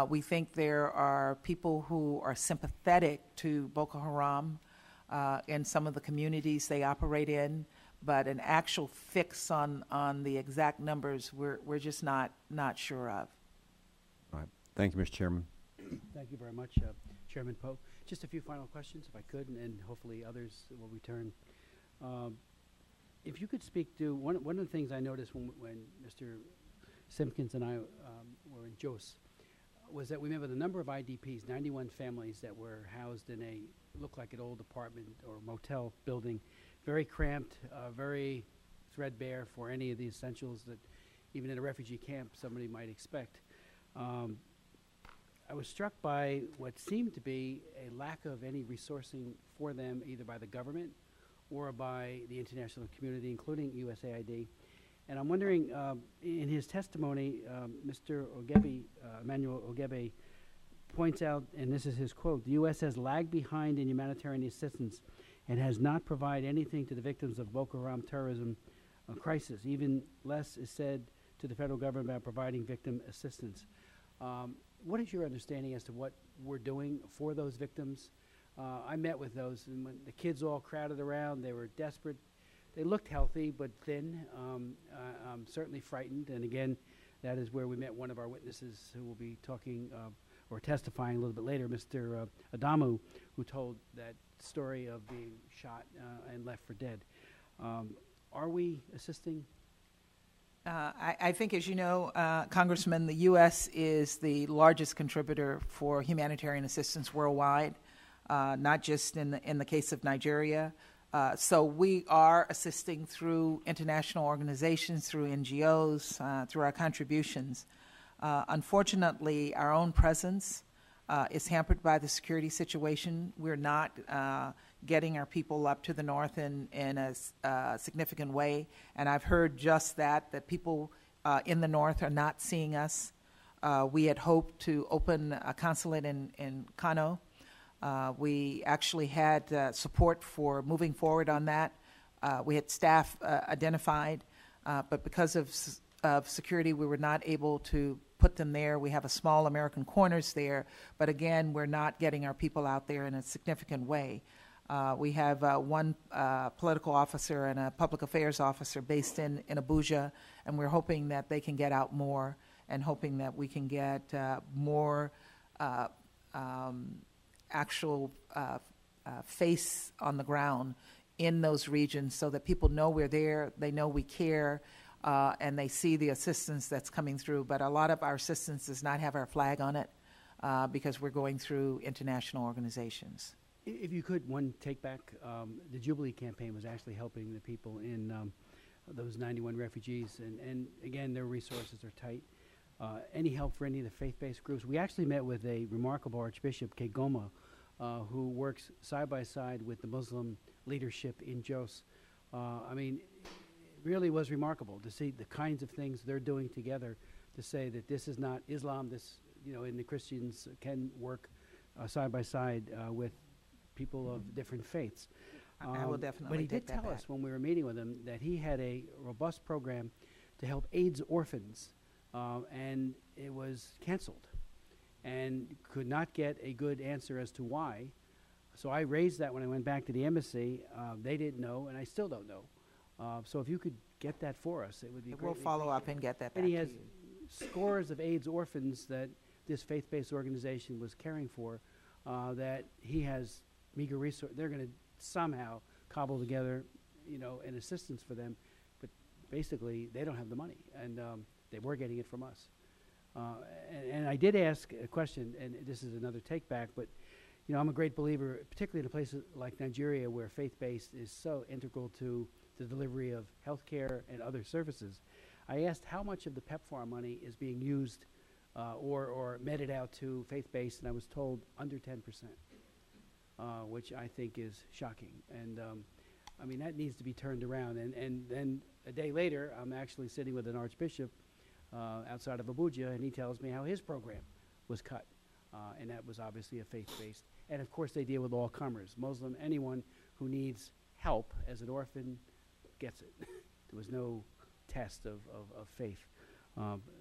We think there are people who are sympathetic to Boko Haram in some of the communities they operate in, but an actual fix on the exact numbers we're just not sure of. All right. Thank you, Mr. Chairman. Thank you very much, Chairman Poe. Just a few final questions, if I could, and hopefully others will return. If you could speak to one of the things I noticed when Mr. Simpkins and I were in Jos, was that we met with a number of IDPs, 91 families that were housed in looked like an old apartment or motel building, very cramped, very threadbare for any of the essentials that even in a refugee camp somebody might expect. I was struck by what seemed to be a lack of any resourcing for them, either by the government or by the international community, including USAID. And I'm wondering, in his testimony, Mr. Ogebe, Emmanuel Ogebe, points out, and this is his quote, "The U.S. has lagged behind in humanitarian assistance and has not provided anything to the victims of Boko Haram terrorism crisis. Even less is said to the federal government about providing victim assistance." What is your understanding as to what we're doing for those victims? I met with those, and when the kids all crowded around, they were desperate. They looked healthy but thin, certainly frightened. And again, that is where we met one of our witnesses who will be talking or testifying a little bit later, Mr. Adamu, who told that story of being shot and left for dead. Are we assisting? I think, as you know, Congressman, the U.S. is the largest contributor for humanitarian assistance worldwide. Not just in the case of Nigeria. So we are assisting through international organizations, through NGOs, through our contributions. Unfortunately, our own presence is hampered by the security situation. We're not getting our people up to the north in a significant way. And I've heard just that people in the north are not seeing us. We had hoped to open a consulate in Kano. We actually had support for moving forward on that. We had staff identified, but because of security, we were not able to put them there. We have a small American Corners there, but again, we're not getting our people out there in a significant way. We have one political officer and a public affairs officer based in Abuja, and we're hoping that they can get out more and hoping that we can get more actual face on the ground in those regions so that people know we're there, they know we care, and they see the assistance that's coming through. But a lot of our assistance does not have our flag on it because we're going through international organizations. If you could, one take back, the Jubilee campaign was actually helping the people in those 91 refugees, and again, their resources are tight. Any help for any of the faith-based groups? We actually met with a remarkable Archbishop, Kegoma, who works side by side with the Muslim leadership in Jos. I mean, it really was remarkable to see the kinds of things they're doing together to say that this is not Islam, this, and the Christians can work side by side with people of different faiths. I will definitely But he take did that tell back. us when we were meeting with him that he had a robust program to help AIDS orphans, and it was canceled and could not get a good answer as to why. So I raised that when I went back to the embassy. They didn't know, and I still don't know. So if you could get that for us, it would be great. We'll follow up and get that back And he to has you. scores of AIDS orphans that this faith-based organization was caring for, that he has meager resources. They're going to somehow cobble together, an assistance for them, but basically they don't have the money, and they were getting it from us. And I did ask a question, and this is another take back, but I'm a great believer, particularly in a place like Nigeria where faith-based is so integral to the delivery of health care and other services. I asked how much of the PEPFAR money is being used or meted out to faith-based, and I was told under 10%, which I think is shocking. And I mean, that needs to be turned around. And then a day later, I'm actually sitting with an archbishop outside of Abuja, and he tells me how his program was cut. And that was obviously a faith-based. And of course, they deal with all comers, Muslim, anyone who needs help as an orphan gets it. There was no test of faith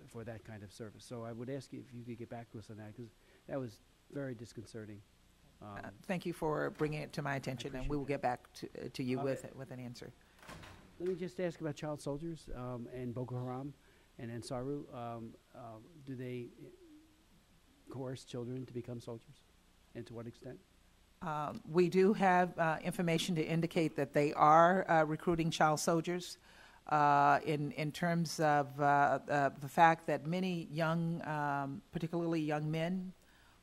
for that kind of service. So I would ask you if you could get back to us on that, because that was very disconcerting. Thank you for bringing it to my attention, and we will get back to you with an answer. Let me just ask about child soldiers and Boko Haram and Ansaru. Do they coerce children to become soldiers, and to what extent? We do have information to indicate that they are recruiting child soldiers in terms of the fact that many young, particularly young men,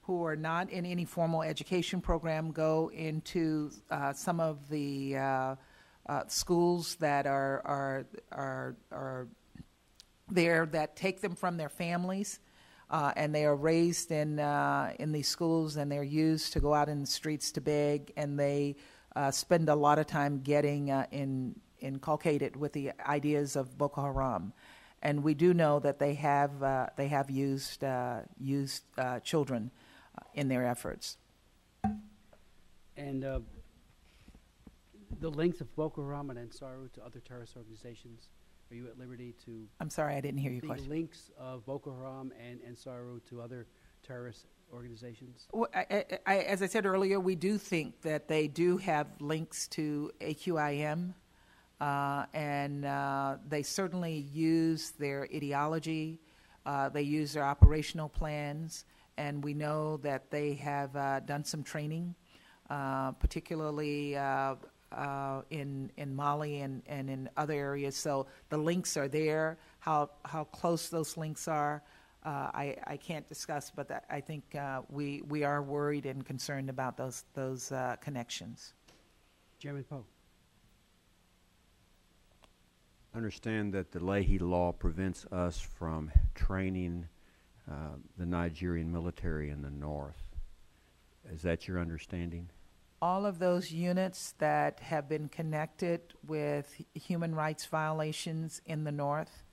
who are not in any formal education program go into some of the schools that are there that take them from their families, and they are raised in these schools, and they're used to go out in the streets to beg, and they spend a lot of time getting inculcated with the ideas of Boko Haram. And we do know that they have used children in their efforts. And the links of Boko Haram and Ansaru to other terrorist organizations, are you at liberty to... I'm sorry, I didn't hear your the question. links of Boko Haram and Ansaru to other terrorist organizations? Well, as I said earlier, we do think that they do have links to AQIM, and they certainly use their ideology, they use their operational plans, and we know that they have done some training, particularly in Mali and in other areas. So the links are there. How close those links are, I can't discuss, but I think we are worried and concerned about those connections. Chairman Poe. Understand that the Leahy law prevents us from training the Nigerian military in the north. Is that your understanding? All of those units that have been connected with human rights violations in the north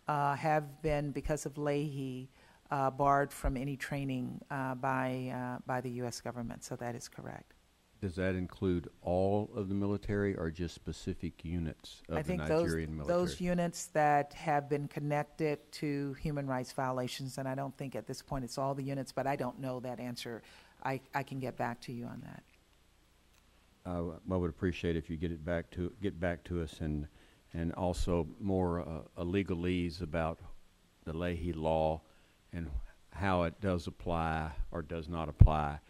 have been, because of Leahy, barred from any training by the U.S. government. So that is correct. Does that include all of the military or just specific units of I think the Nigerian military? those units that have been connected to human rights violations, and I don't think at this point it's all the units, but I don't know that answer. I can get back to you on that. I would appreciate if you get back to us, and also more legalese about the Leahy law and how it does apply or does not apply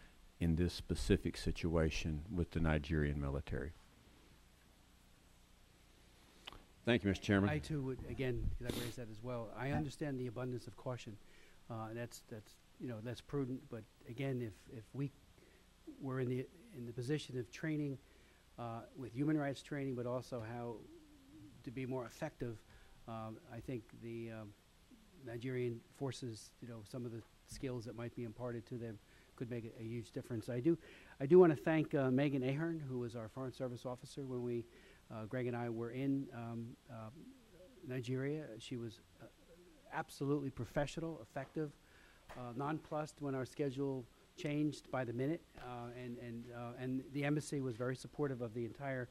in this specific situation with the Nigerian military. Thank you, Mr. Chairman. I too would, again, because I raised that as well. I understand the abundance of caution. That's prudent. But again, if we were in the position of training with human rights training, but also how to be more effective, I think the Nigerian forces, some of the skills that might be imparted to them could make a huge difference. I do want to thank Megan Ahern, who was our Foreign Service officer when we, Greg and I were in Nigeria. She was absolutely professional, effective, nonplussed when our schedule changed by the minute, and the embassy was very supportive of the entire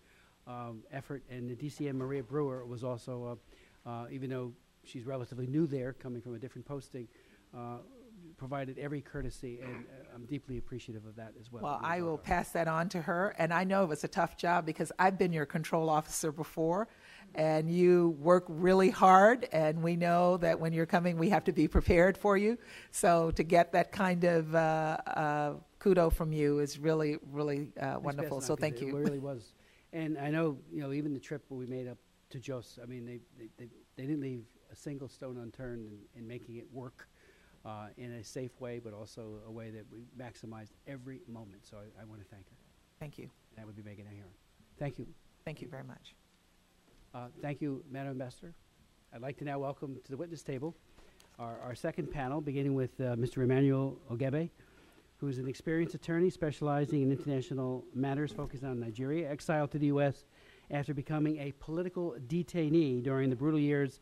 effort. And the DCM Maria Brewer was also, even though she's relatively new there, coming from a different posting, provided every courtesy, and I'm deeply appreciative of that as well. Well, I will pass that on to her, and I know it was a tough job because I've been your control officer before, and you work really hard, and we know that when you're coming, we have to be prepared for you. So to get that kind of kudo from you is really, really wonderful. So thank you. It really was. And I know, even the trip we made up to Jos, I mean, they didn't leave a single stone unturned in making it work in a safe way, but also a way that we maximized every moment. So I want to thank her. Thank you. That would be Megan Ahern. Thank you. Thank you very much. Thank you, Madam Ambassador. I'd like to now welcome to the witness table our second panel, beginning with Mr. Emmanuel Ogebe, who is an experienced attorney specializing in international matters focused on Nigeria, exiled to the U.S. after becoming a political detainee during the brutal years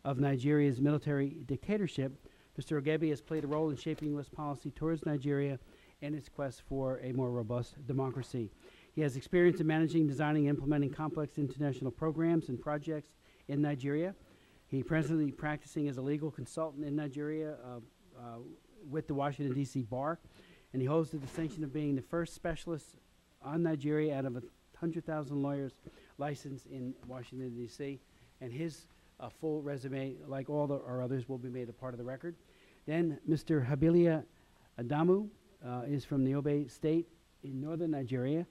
of Nigeria's military dictatorship. Mr. Ogebe has played a role in shaping U.S. policy towards Nigeria and its quest for a more robust democracy. He has experience in managing, designing, and implementing complex international programs and projects in Nigeria. He presently practicing as a legal consultant in Nigeria with the Washington, D.C. Bar, and he holds the distinction of being the first specialist on Nigeria out of 100,000 lawyers licensed in Washington, D.C., and his full resume, like all our others, will be made a part of the record. Then Mr. Habilia Adamu is from the Yobe State in northern Nigeria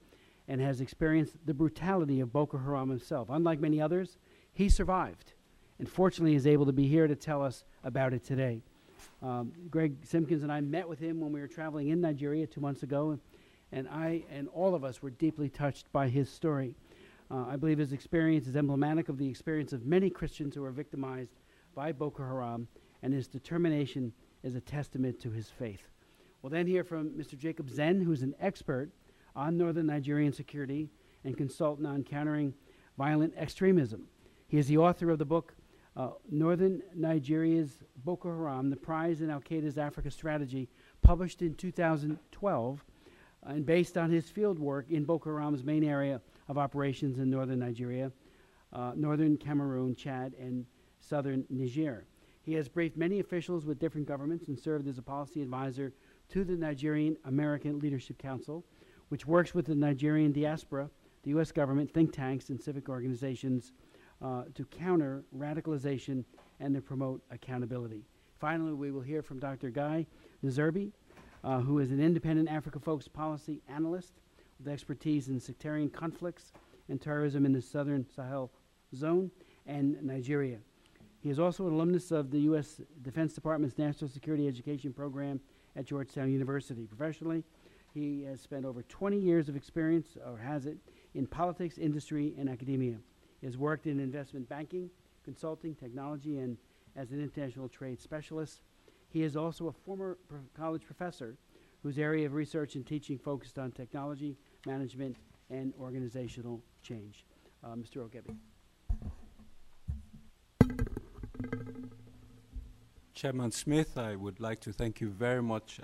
and has experienced the brutality of Boko Haram himself. Unlike many others, he survived and fortunately is able to be here to tell us about it today. Greg Simpkins and I met with him when we were traveling in Nigeria 2 months ago, and I and all of us were deeply touched by his story. I believe his experience is emblematic of the experience of many Christians who are victimized by Boko Haram, and his determination is a testament to his faith. We'll then hear from Mr. Jacob Zen, who's an expert on northern Nigerian security and consultant on countering violent extremism. He is the author of the book, Northern Nigeria's Boko Haram, the Prize in Al-Qaeda's Africa Strategy, published in 2012, and based on his field work in Boko Haram's main area of operations in northern Nigeria, northern Cameroon, Chad, and southern Niger. He has briefed many officials with different governments and served as a policy advisor to the Nigerian American Leadership Council, which works with the Nigerian diaspora, the U.S. government, think tanks, and civic organizations to counter radicalization and to promote accountability. Finally, we will hear from Dr. Guy Nzerbi, who is an independent Africa-focused policy analyst with expertise in sectarian conflicts and terrorism in the southern Sahel zone and Nigeria. He is also an alumnus of the U.S. Defense Department's National Security Education Program at Georgetown University. Professionally, he has spent over 20 years of experience, or has it, in politics, industry, and academia. He has worked in investment banking, consulting, technology, and as an international trade specialist. He is also a former college professor whose area of research and teaching focused on technology, management, and organizational change. Mr. Ogebe. Chairman Smith, I would like to thank you very much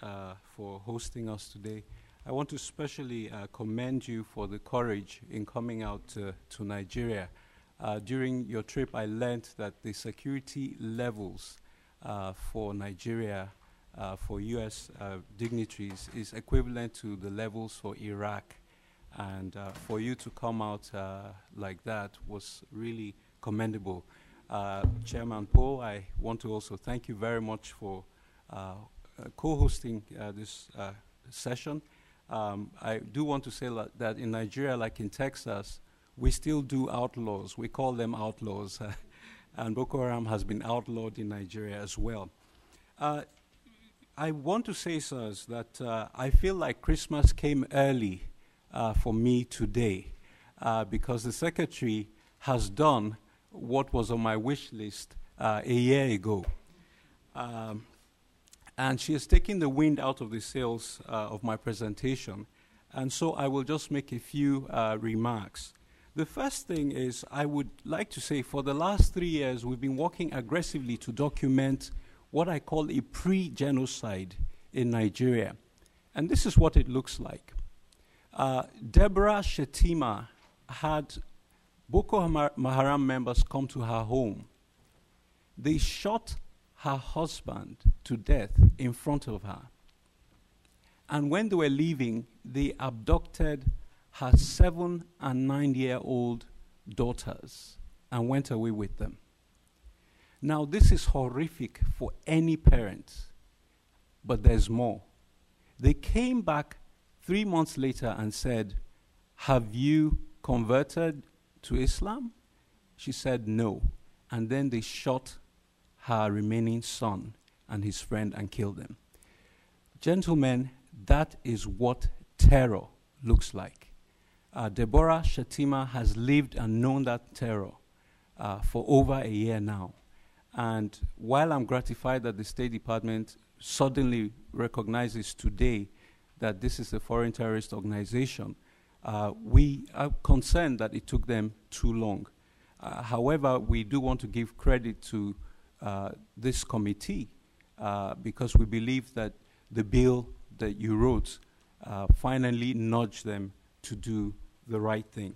for hosting us today. I want to especially commend you for the courage in coming out to Nigeria. During your trip, I learned that the security levels for Nigeria, for U.S. dignitaries, is equivalent to the levels for Iraq. And for you to come out like that was really commendable. Chairman Poe, I want to also thank you very much for co-hosting this session. I do want to say that in Nigeria, like in Texas, we still do outlaws. We call them outlaws. And Boko Haram has been outlawed in Nigeria as well. I want to say, sirs, that I feel like Christmas came early for me today because the Secretary has done what was on my wish list a year ago. And she has taken the wind out of the sails of my presentation. And so I will just make a few remarks. The first thing is I would like to say for the last 3 years, we've been working aggressively to document what I call a pre-genocide in Nigeria. And this is what it looks like. Deborah Shetima had Boko Haram members come to her home. They shot her husband to death in front of her. And when they were leaving, they abducted her 7- and 9-year-old daughters and went away with them. Now, this is horrific for any parent, but there's more. They came back 3 months later and said, "Have you converted to Islam?" She said no. And then they shot her remaining son and his friend and killed them. Gentlemen, that is what terror looks like. Deborah Shetima has lived and known that terror for over a year now. And while I'm gratified that the State Department suddenly recognizes today that this is a foreign terrorist organization, we are concerned that it took them too long. However, we do want to give credit to this committee because we believe that the bill that you wrote finally nudged them to do the right thing.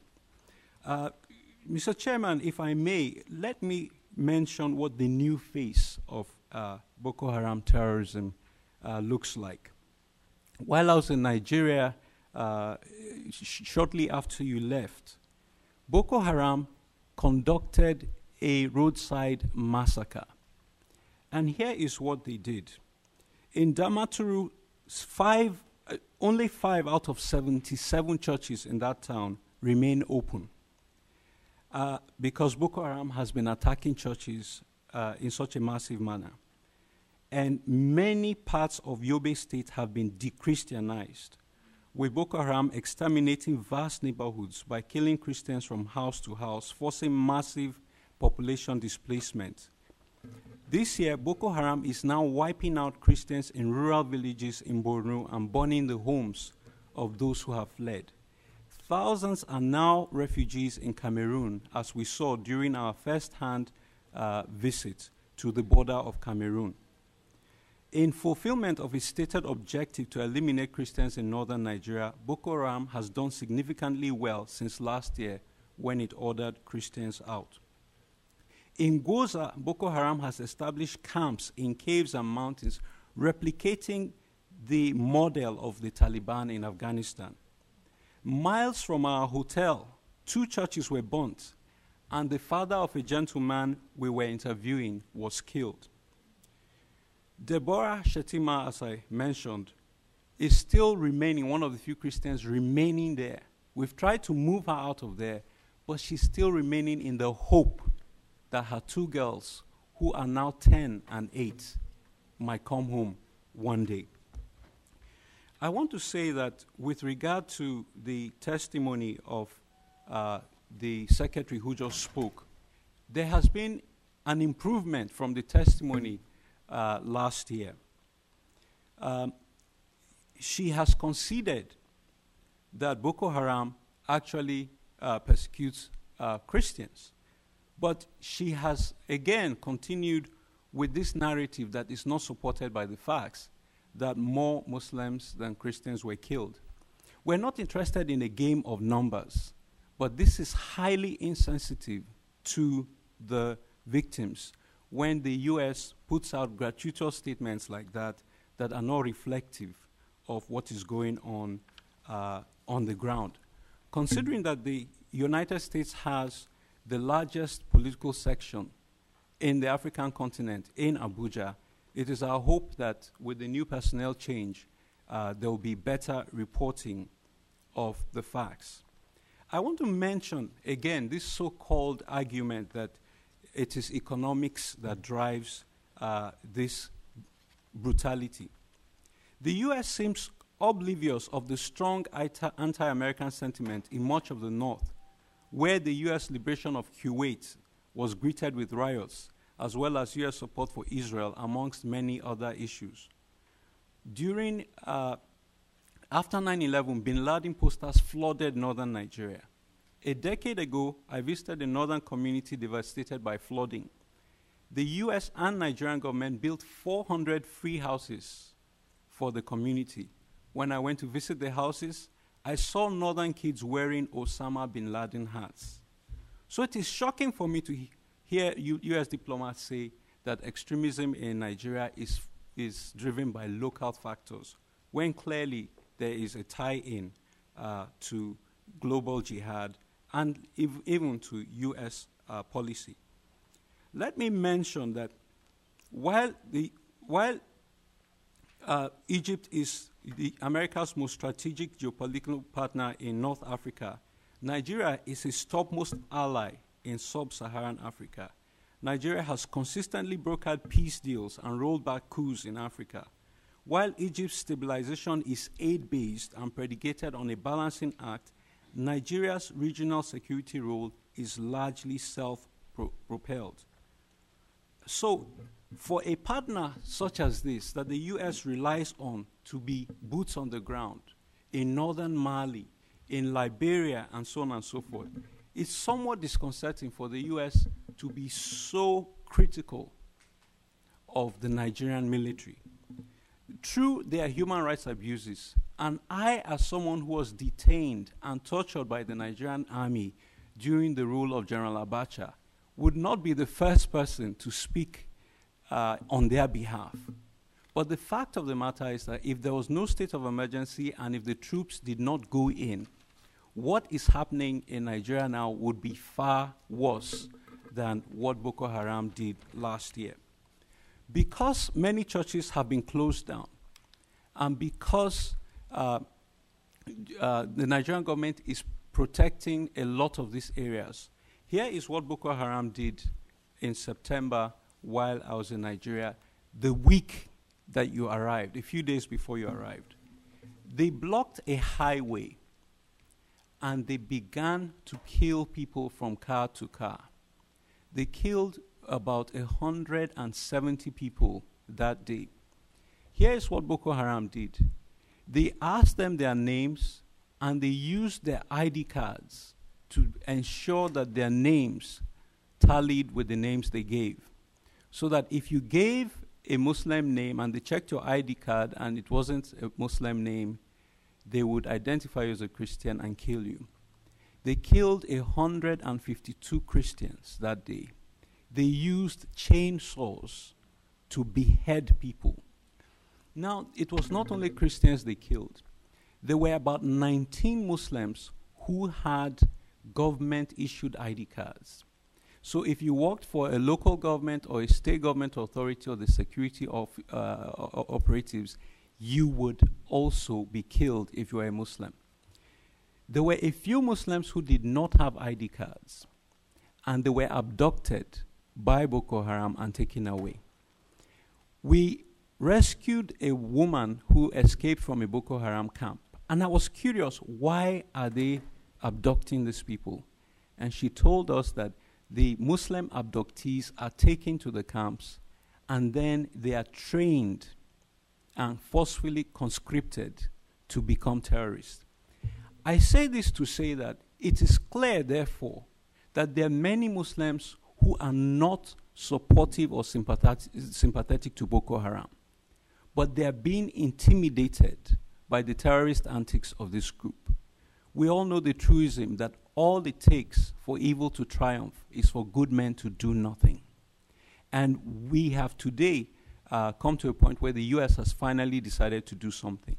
Mr. Chairman, if I may, let me mention what the new face of Boko Haram terrorism looks like. While I was in Nigeria, shortly after you left, Boko Haram conducted a roadside massacre. And here is what they did. In Damaturu, only 5 out of 77 churches in that town remain open because Boko Haram has been attacking churches in such a massive manner. And many parts of Yobe State have been de-Christianized, with Boko Haram exterminating vast neighborhoods by killing Christians from house to house, forcing massive population displacement. This year, Boko Haram is now wiping out Christians in rural villages in Borno and burning the homes of those who have fled. Thousands are now refugees in Cameroon, as we saw during our first-hand visit to the border of Cameroon. In fulfillment of its stated objective to eliminate Christians in northern Nigeria, Boko Haram has done significantly well since last year when it ordered Christians out. In Goza, Boko Haram has established camps in caves and mountains, replicating the model of the Taliban in Afghanistan. Miles from our hotel, 2 churches were burnt, and the father of a gentleman we were interviewing was killed. Deborah Shetima, as I mentioned, is still remaining, one of the few Christians remaining there. We've tried to move her out of there, but she's still remaining in the hope that her 2 girls, who are now 10 and 8, might come home one day. I want to say that with regard to the testimony of the secretary who just spoke, there has been an improvement from the testimony last year. She has conceded that Boko Haram actually persecutes Christians. But she has, again, continued with this narrative that is not supported by the facts, that more Muslims than Christians were killed. We're not interested in a game of numbers, but this is highly insensitive to the victims when the U.S. puts out gratuitous statements like that that are not reflective of what is going on the ground. Considering that the United States has the largest political section in the African continent, in Abuja, it is our hope that with the new personnel change, there will be better reporting of the facts. I want to mention, again, this so-called argument that it is economics that drives this brutality. The U.S. seems oblivious of the strong anti-American sentiment in much of the North, where the U.S. liberation of Kuwait was greeted with riots, as well as U.S. support for Israel, amongst many other issues. After 9/11, bin Laden posters flooded northern Nigeria. A decade ago, I visited a northern community devastated by flooding. The U.S. and Nigerian government built 400 free houses for the community. When I went to visit the houses, I saw northern kids wearing Osama bin Laden hats. So it is shocking for me to hear U.S. diplomats say that extremism in Nigeria is driven by local factors, when clearly there is a tie-in to global jihad and even to U.S. policy. Let me mention that while Egypt is America's most strategic geopolitical partner in North Africa, Nigeria is his topmost ally in sub-Saharan Africa. Nigeria has consistently brokered peace deals and rolled back coups in Africa. While Egypt's stabilization is aid-based and predicated on a balancing act, Nigeria's regional security role is largely self-propelled. So, for a partner such as this, that the U.S. relies on to be boots on the ground in northern Mali, in Liberia, and so on and so forth, it's somewhat disconcerting for the U.S. to be so critical of the Nigerian military. True, there are human rights abuses, and I, as someone who was detained and tortured by the Nigerian army during the rule of General Abacha, would not be the first person to speak on their behalf. But the fact of the matter is that if there was no state of emergency and if the troops did not go in, what is happening in Nigeria now would be far worse than what Boko Haram did last year. Because many churches have been closed down, and because the Nigerian government is protecting a lot of these areas, here is what Boko Haram did in September while I was in Nigeria, the week that you arrived, a few days before you arrived. They blocked a highway, and they began to kill people from car to car. They killed about 170 people that day. Here is what Boko Haram did. They asked them their names, and they used their ID cards to ensure that their names tallied with the names they gave. So that if you gave a Muslim name and they checked your ID card and it wasn't a Muslim name, they would identify you as a Christian and kill you. They killed 152 Christians that day. They used chainsaws to behead people. Now, it was not only Christians they killed. There were about 19 Muslims who had government-issued ID cards. So if you worked for a local government or a state government authority or the security of operatives, you would also be killed if you were a Muslim. There were a few Muslims who did not have ID cards, and they were abducted by Boko Haram and taken away. We rescued a woman who escaped from a Boko Haram camp, and I was curious, why are they abducting these people? And she told us that the Muslim abductees are taken to the camps, and then they are trained and forcefully conscripted to become terrorists. I say this to say that it is clear, therefore, that there are many Muslims who are not supportive or sympathetic to Boko Haram, but they are being intimidated by the terrorist antics of this group. We all know the truism that all it takes for evil to triumph is for good men to do nothing. And we have today come to a point where the U.S. has finally decided to do something.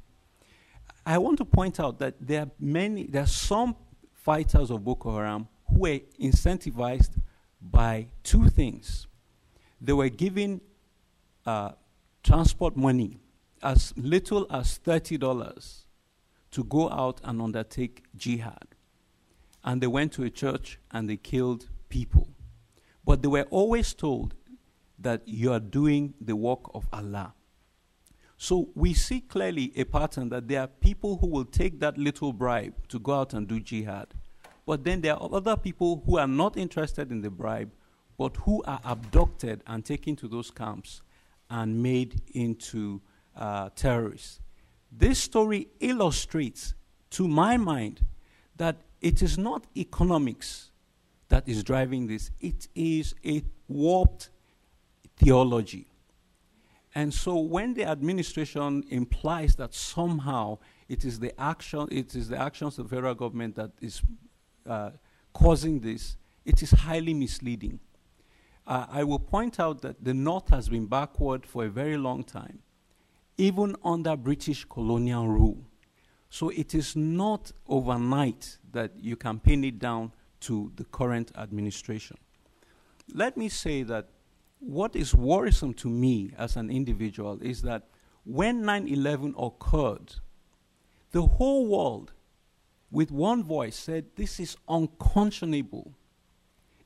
I want to point out that there are some fighters of Boko Haram who were incentivized by two things. They were given transport money as little as $30 to go out and undertake jihad. and they went to a church and they killed people. But they were always told that you are doing the work of Allah. So we see clearly a pattern that there are people who will take that little bribe to go out and do jihad. But then there are other people who are not interested in the bribe, but who are abducted and taken to those camps and made into terrorists. This story illustrates, to my mind, that it is not economics that is driving this. It is a warped theology. And so when the administration implies that somehow it is the actions of the federal government that is causing this, it is highly misleading. I will point out that the North has been backward for a very long time, even under British colonial rule. So it is not overnight that you can pin it down to the current administration. Let me say that what is worrisome to me as an individual is that when 9/11 occurred, the whole world, with one voice, said this is unconscionable.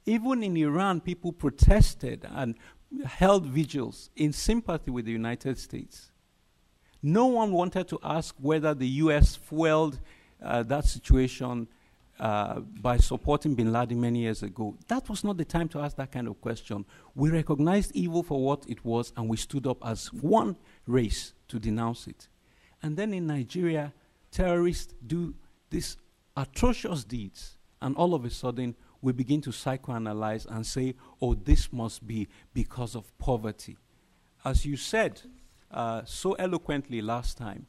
Even in Iran, people protested and held vigils in sympathy with the United States. No one wanted to ask whether the U.S. fueled that situation by supporting bin Laden many years ago. That was not the time to ask that kind of question. We recognized evil for what it was, and we stood up as one race to denounce it. And then in Nigeria, terrorists do these atrocious deeds, and all of a sudden, we begin to psychoanalyze and say, oh, this must be because of poverty. As you said so eloquently last time,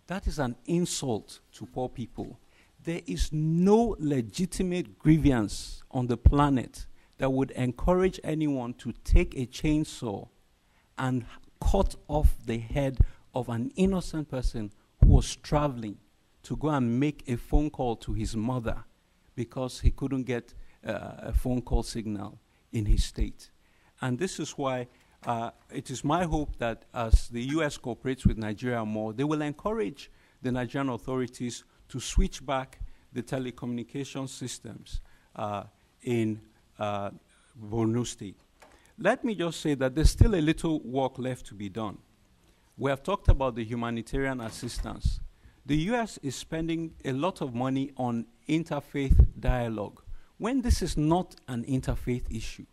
that is an insult to poor people. There is no legitimate grievance on the planet that would encourage anyone to take a chainsaw and cut off the head of an innocent person who was traveling to go and make a phone call to his mother because he couldn't get a phone call signal in his state. And this is why it is my hope that as the U.S. cooperates with Nigeria more, they will encourage the Nigerian authorities to switch back the telecommunication systems in Borno State. Let me just say that there's still a little work left to be done. We have talked about the humanitarian assistance. The U.S. is spending a lot of money on interfaith dialogue, when this is not an interfaith issue.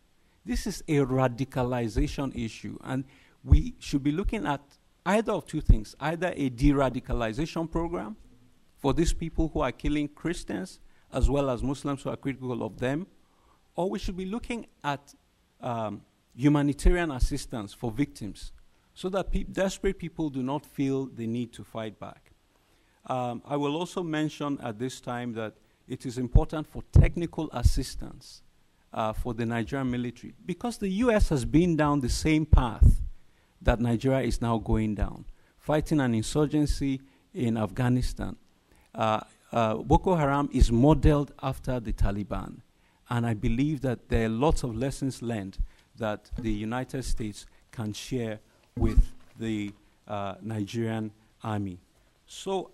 This is a radicalization issue, and we should be looking at either of two things, either a de-radicalization program for these people who are killing Christians as well as Muslims who are critical of them, or we should be looking at humanitarian assistance for victims so that desperate people do not feel the need to fight back. I will also mention at this time that it is important for technical assistance for the Nigerian military, because the U.S. has been down the same path that Nigeria is now going down, fighting an insurgency in Afghanistan. Boko Haram is modeled after the Taliban, and I believe that there are lots of lessons learned that the United States can share with the Nigerian army. So,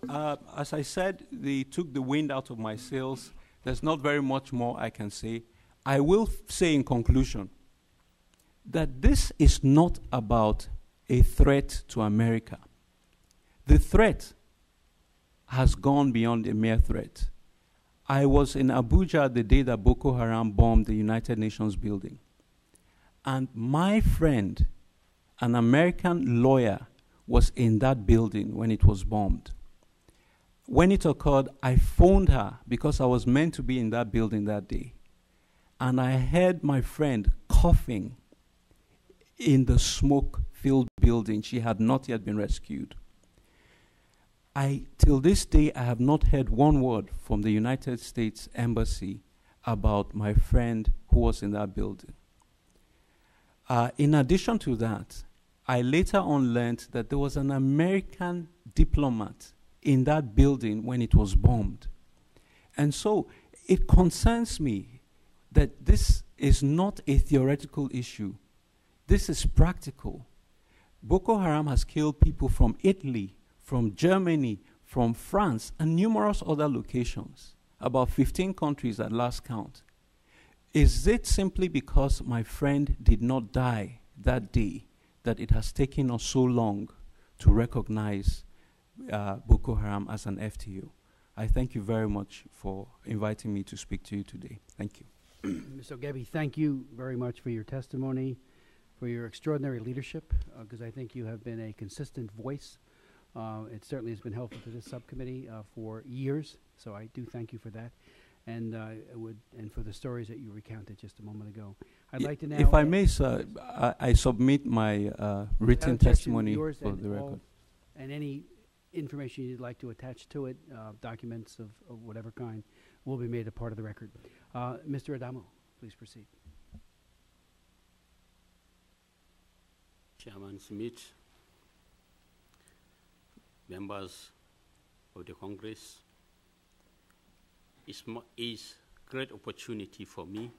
as I said, they took the wind out of my sails. There's not very much more I can say. I will say in conclusion that this is not about a threat to America. The threat has gone beyond a mere threat. I was in Abuja the day that Boko Haram bombed the United Nations building. And my friend, an American lawyer, was in that building when it was bombed. When it occurred, I phoned her because I was meant to be in that building that day. And I heard my friend coughing in the smoke-filled building. She had not yet been rescued. Till this day, I have not heard one word from the United States Embassy about my friend who was in that building. In addition to that, I later on learned that there was an American diplomat in that building when it was bombed. And so it concerns me that this is not a theoretical issue. This is practical. Boko Haram has killed people from Italy, from Germany, from France, and numerous other locations. about 15 countries at last count. Is it simply because my friend did not die that day that it has taken us so long to recognize Boko Haram as an FTO? I thank you very much for inviting me to speak to you today. Thank you. Mr. Ogebi, thank you very much for your testimony, for your extraordinary leadership, because I think you have been a consistent voice. It certainly has been helpful to this subcommittee for years, so I do thank you for that, and and for the stories that you recounted just a moment ago. I'd like to now, if I may, sir, I submit my written testimony yours for and the record. And any information you'd like to attach to it, documents of whatever kind, will be made a part of the record. Mr. Adamo, please proceed. Chairman Smith, members of the Congress, it's a great opportunity for me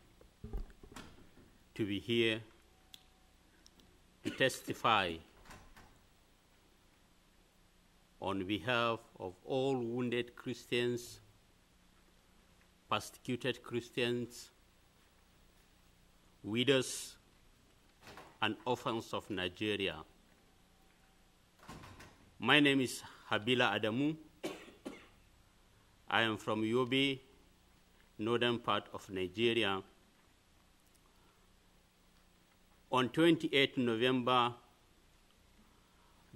to be here to testify on behalf of all wounded Christians, persecuted Christians, widows, and orphans of Nigeria. My name is Habila Adamu. I am from Yobe, northern part of Nigeria. On 28 November,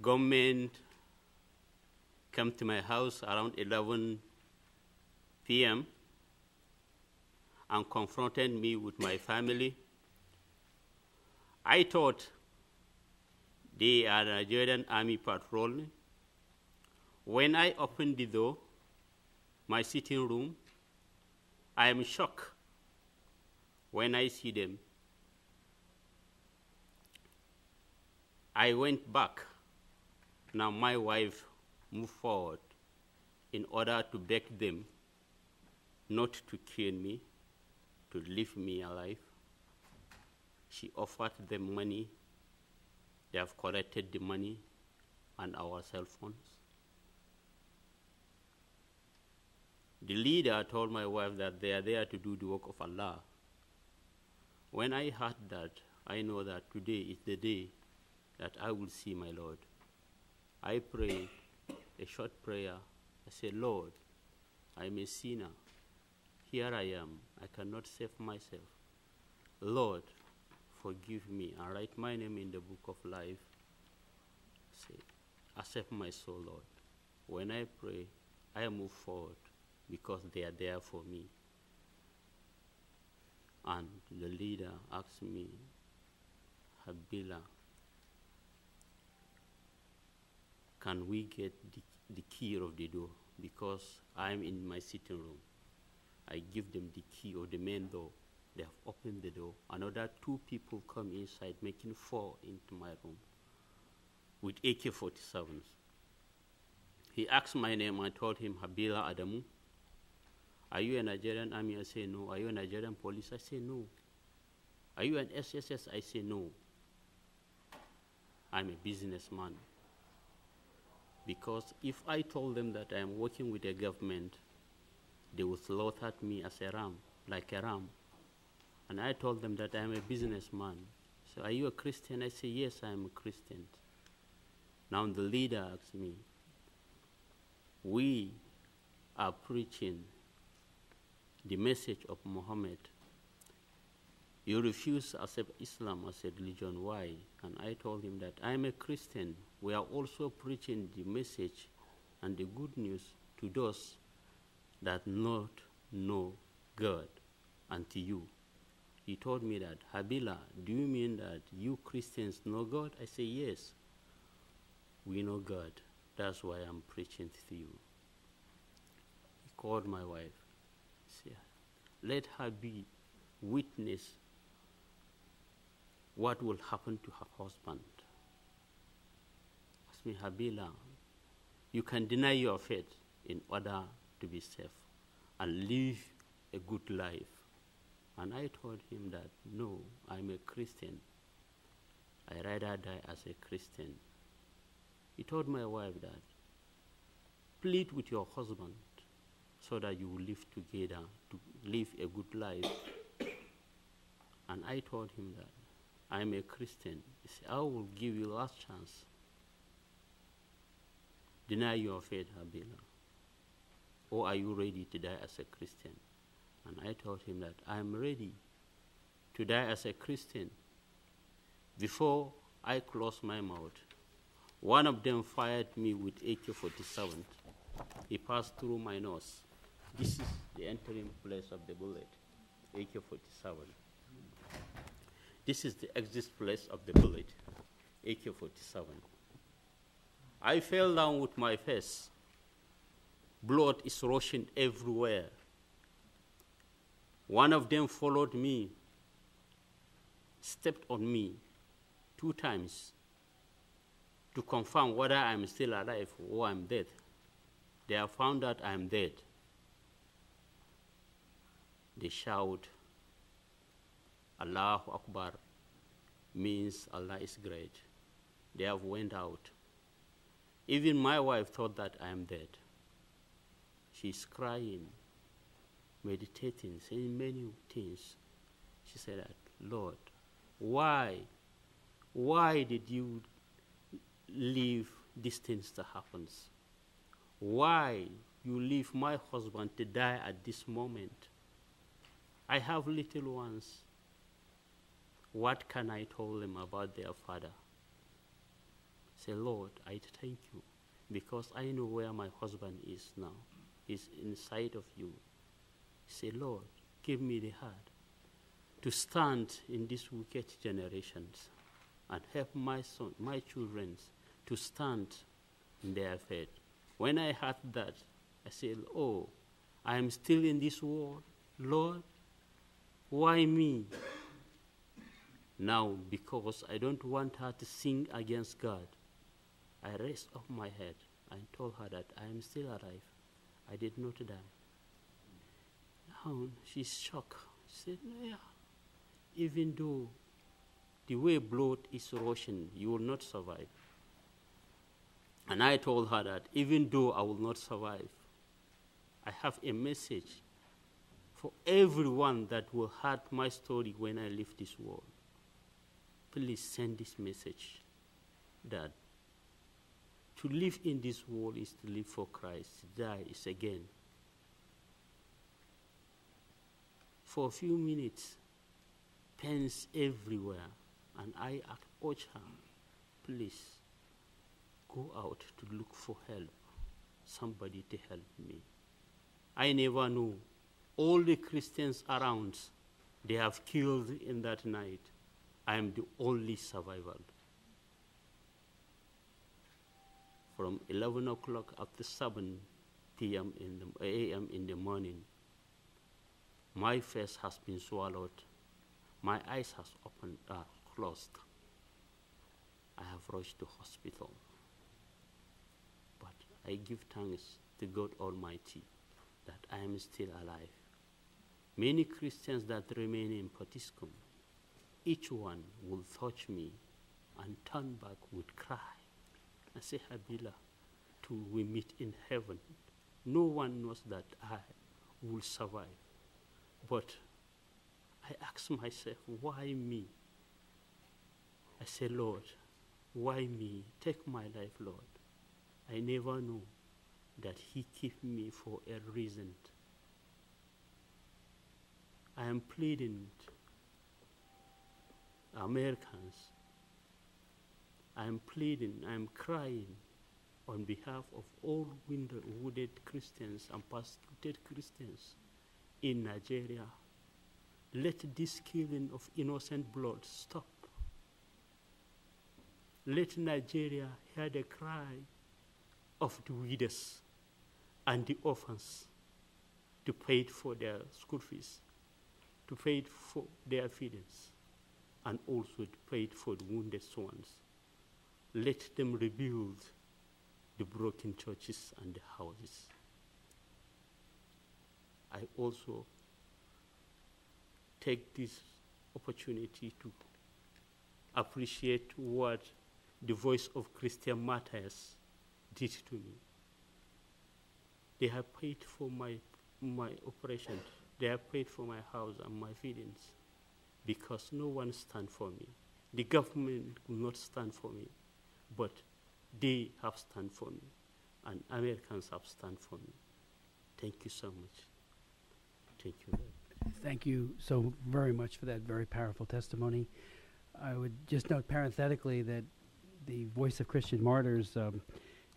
government came to my house around 11 p.m. and confronted me with my family. I thought they are Nigerian Army patrol. When I opened the door, my sitting room, I am shocked when I see them. I went back. Now my wife moved forward in order to beg them not to kill me, to leave me alive. She offered them money. They have collected the money and our cell phones. The leader told my wife that they are there to do the work of Allah. When I heard that, I know that today is the day that I will see my Lord. I prayed a short prayer. I said, Lord, I'm a sinner. Here I am. I cannot save myself. Lord, forgive me and write my name in the book of life. Say, accept my soul, Lord. When I pray, I move forward because they are there for me. And the leader asked me, Habila, can we get the key of the door? Because I'm in my sitting room. I give them the key of the main door. They have opened the door. Another 2 people come inside, making 4 into my room with AK-47s. He asked my name. I told him, Habila Adamu. Are you a Nigerian Army? I say no. Are you a Nigerian police? I say no. Are you an SSS? I say no. I'm a businessman. Because if I told them that I am working with the government, they would slaughter me as a ram, like a ram. And I told them that I am a businessman. So, are you a Christian? I say, yes, I am a Christian. Now the leader asked me, we are preaching the message of Muhammad. You refuse to accept Islam as a religion. Why? And I told him that I am a Christian. We are also preaching the message and the good news to those that not know God until you. He told me that, Habila, do you mean that you Christians know God? I say, yes, we know God. That's why I'm preaching to you. He called my wife. Said, let her be witness what will happen to her husband. Asked me, Habila, you can deny your faith in order to be safe and live a good life. And I told him that, no, I'm a Christian. I'd rather die as a Christian. He told my wife that, plead with your husband so that you will live together, to live a good life. And I told him that I'm a Christian. He said, I will give you last chance. Deny your faith, Habila. Or are you ready to die as a Christian? And I told him that I'm ready to die as a Christian. Before I closed my mouth, one of them fired me with AK-47. He passed through my nose. This is the entering place of the bullet, AK-47. This is the exit place of the bullet, AK-47. I fell down with my face. Blood is rushing everywhere. One of them followed me, stepped on me 2 times to confirm whether I'm still alive or I'm dead. They have found that I'm dead. They shout, Allahu Akbar, means Allah is great. They have went out. Even my wife thought that I am dead. She's crying, meditating, saying many things. She said that, Lord, why did you leave these things to happen? Why you leave my husband to die at this moment? I have little ones. What can I tell them about their father? Say, Lord, I thank you because I know where my husband is now. He's inside of you. Say, Lord, give me the heart to stand in these wicked generations and help my son, my children to stand in their faith. When I heard that, I said, oh, I am still in this world. Lord, why me? Now, because I don't want her to sin against God, I raised up my head and told her that I am still alive. I did not die. Now, she's shocked. She said, yeah, even though the way blood is rushing, you will not survive. And I told her that even though I will not survive, I have a message for everyone that will hear my story when I leave this world. Please send this message that to live in this world is to live for Christ, to die is again. For a few minutes, pains everywhere, and I urge her, please go out to look for help, somebody to help me. I never knew all the Christians around, they have killed in that night. I am the only survivor. From 11 o'clock up to 7 p.m. a.m. in the morning, my face has been swallowed. My eyes have closed. I have rushed to hospital. But I give thanks to God Almighty that I am still alive. Many Christians that remain in Potiskum, each one will touch me and turn back with cry and say, Habila, till we meet in heaven. No one knows that I will survive. But I ask myself, why me? I say, Lord, why me? Take my life, Lord. I never knew that He kept me for a reason. I am pleading Americans. I am pleading, I am crying on behalf of all wounded Christians and persecuted Christians in Nigeria. Let this killing of innocent blood stop. Let Nigeria hear the cry of the widows and the orphans to pay for their school fees, to pay for their feedings, and also to pay for the wounded ones. Let them rebuild the broken churches and the houses. I also take this opportunity to appreciate what the Voice of Christian Martyrs did to me. They have paid for my my operation, they have paid for my house and my feedings because no one stand for me. The government will not stand for me, but they have stand for me, and Americans have stand for me. Thank you so much. Thank you. Thank you so very much for that very powerful testimony. I would just note parenthetically that the Voice of Christian Martyrs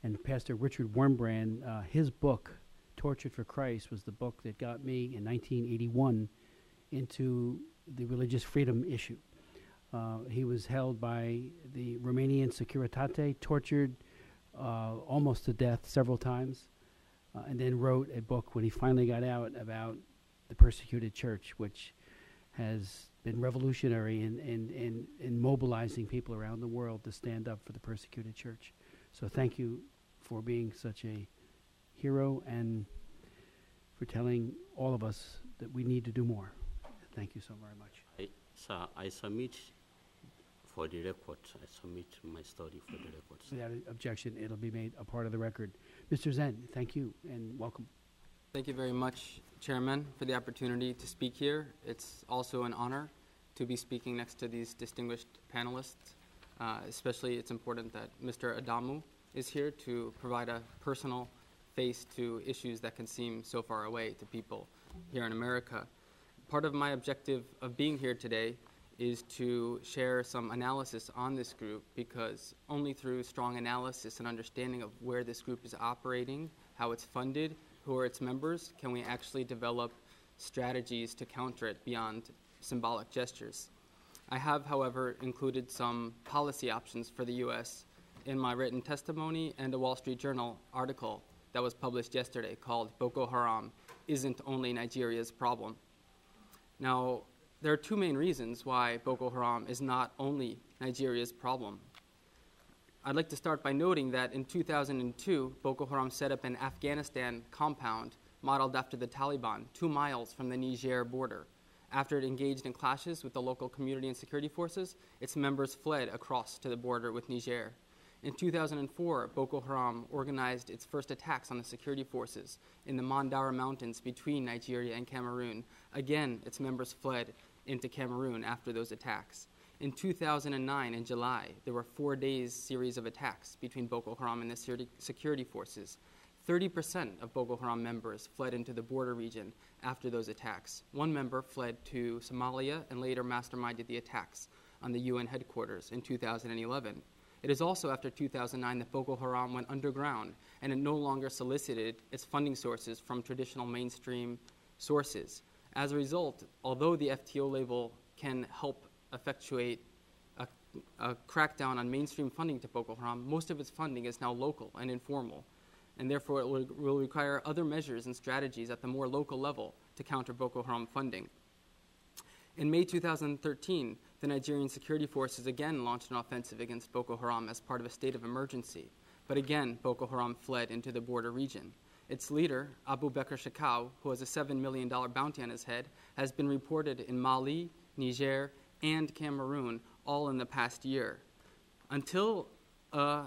and Pastor Richard Wurmbrand, his book, Tortured for Christ, was the book that got me in 1981 into the religious freedom issue. He was held by the Romanian Securitate, tortured almost to death several times, and then wrote a book when he finally got out about the persecuted church, which has been revolutionary in mobilizing people around the world to stand up for the persecuted church. So thank you for being such a hero and for telling all of us that we need to do more. Thank you so very much. I submit for the record. I submit my study for the records. Without objection, it'll be made a part of the record. Mr. Zen, thank you and welcome. Thank you very much, Chairman, for the opportunity to speak here. It's also an honor to be speaking next to these distinguished panelists. Especially, it's important that Mr. Adamu is here to provide a personal face to issues that can seem so far away to people here in America. Part of my objective of being here today is to share some analysis on this group, because only through strong analysis and understanding of where this group is operating, how it's funded, who are its members, can we actually develop strategies to counter it beyond symbolic gestures. I have, however, included some policy options for the U.S. in my written testimony and a Wall Street Journal article that was published yesterday called Boko Haram Isn't Only Nigeria's Problem. Now, there are two main reasons why Boko Haram is not only Nigeria's problem. I'd like to start by noting that in 2002, Boko Haram set up an Afghanistan compound modeled after the Taliban, 2 miles from the Niger border. After it engaged in clashes with the local community and security forces, its members fled across to the border with Niger. In 2004, Boko Haram organized its first attacks on the security forces in the Mandara Mountains between Nigeria and Cameroon. Again, its members fled into Cameroon after those attacks. In 2009, in July, there were 4 days series of attacks between Boko Haram and the security forces. 30% of Boko Haram members fled into the border region after those attacks. One member fled to Somalia and later masterminded the attacks on the UN headquarters in 2011. It is also after 2009 that Boko Haram went underground and it no longer solicited its funding sources from traditional mainstream sources. As a result, although the FTO label can help effectuate a crackdown on mainstream funding to Boko Haram, most of its funding is now local and informal, and therefore it will require other measures and strategies at the more local level to counter Boko Haram funding. In May 2013, the Nigerian security forces again launched an offensive against Boko Haram as part of a state of emergency, but again Boko Haram fled into the border region. Its leader, Abu Bakr Shekau, who has a $7 million bounty on his head, has been reported in Mali, Niger, and Cameroon, all in the past year. Until an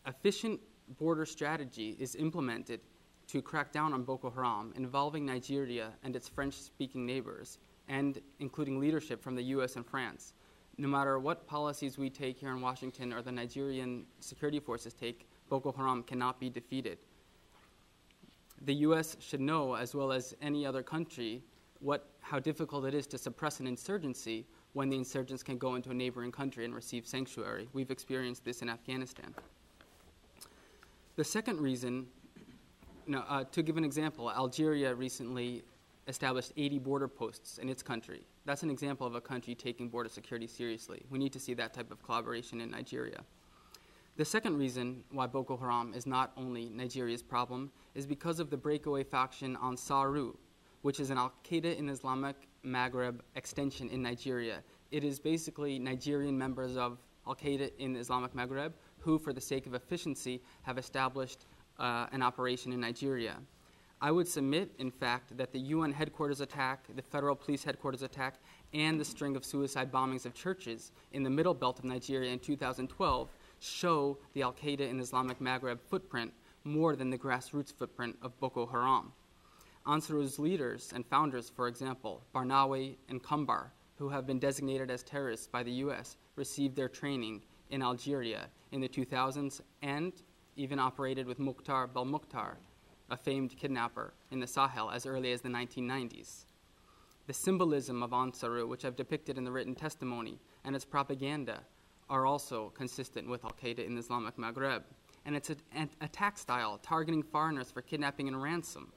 efficient border strategy is implemented to crack down on Boko Haram involving Nigeria and its French-speaking neighbors, and including leadership from the U.S. and France, no matter what policies we take here in Washington or the Nigerian security forces take, Boko Haram cannot be defeated. The U.S. should know, as well as any other country, how difficult it is to suppress an insurgency when the insurgents can go into a neighboring country and receive sanctuary. We've experienced this in Afghanistan. The second reason, to give an example, Algeria recently established 80 border posts in its country. That's an example of a country taking border security seriously. We need to see that type of collaboration in Nigeria. The second reason why Boko Haram is not only Nigeria's problem is because of the breakaway faction Ansaru, which is an Al-Qaeda in Islamic Maghreb extension in Nigeria. It is basically Nigerian members of Al-Qaeda in Islamic Maghreb who, for the sake of efficiency, have established an operation in Nigeria. I would submit, in fact, that the UN headquarters attack, the federal police headquarters attack, and the string of suicide bombings of churches in the middle belt of Nigeria in 2012 show the Al-Qaeda in Islamic Maghreb footprint more than the grassroots footprint of Boko Haram. Ansar's leaders and founders, for example, Barnawi and Kambar, who have been designated as terrorists by the U.S., received their training in Algeria in the 2000s and even operated with Mukhtar Belmokhtar, a famed kidnapper, in the Sahel as early as the 1990s. The symbolism of Ansaru, which I've depicted in the written testimony, and its propaganda are also consistent with al-Qaeda in the Islamic Maghreb. And its attack style, targeting foreigners for kidnapping and ransom,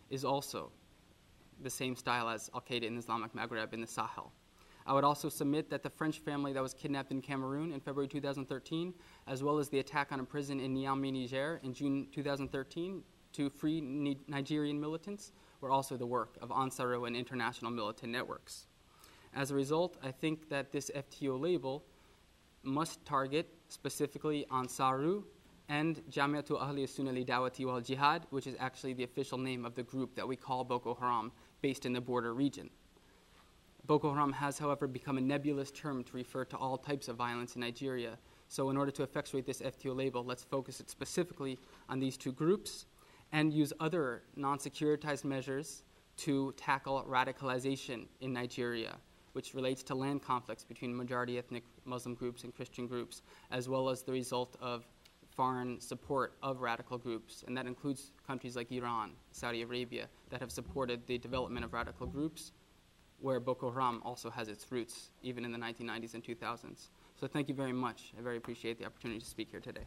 is also the same style as al-Qaeda in the Islamic Maghreb in the Sahel. I would also submit that the French family that was kidnapped in Cameroon in February 2013, as well as the attack on a prison in Niamey, Niger in June 2013 to free Nigerian militants, were also the work of Ansaru and international militant networks. As a result, I think that this FTO label must target specifically Ansaru and Jamiatul Ahli Sunnah li Dawati wal Jihad, which is actually the official name of the group that we call Boko Haram, based in the border region. Boko Haram has, however, become a nebulous term to refer to all types of violence in Nigeria. So in order to effectuate this FTO label, let's focus it specifically on these two groups and use other non-securitized measures to tackle radicalization in Nigeria, which relates to land conflicts between majority ethnic Muslim groups and Christian groups, as well as the result of foreign support of radical groups. And that includes countries like Iran, Saudi Arabia, that have supported the development of radical groups, where Boko Haram also has its roots, even in the 1990s and 2000s. So thank you very much. I very appreciate the opportunity to speak here today.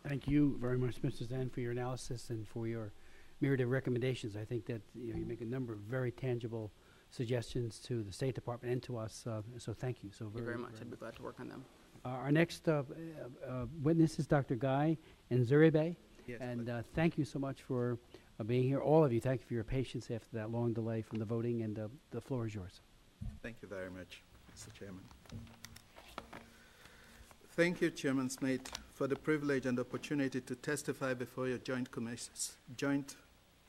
Thank you very much, Mr. Zen, for your analysis and for your myriad of recommendations. I think that you make a number of very tangible suggestions to the State Department and to us, so thank you. So Thank you very much. I'd be glad to work on them. Our next witness is Dr. Guy Nzuribe. Yes, and thank you so much for being here. All of you, thank you for your patience after that long delay from the voting, and the floor is yours. Thank you very much, Mr. Chairman. Thank you, Chairman Smith, for the privilege and opportunity to testify before your joint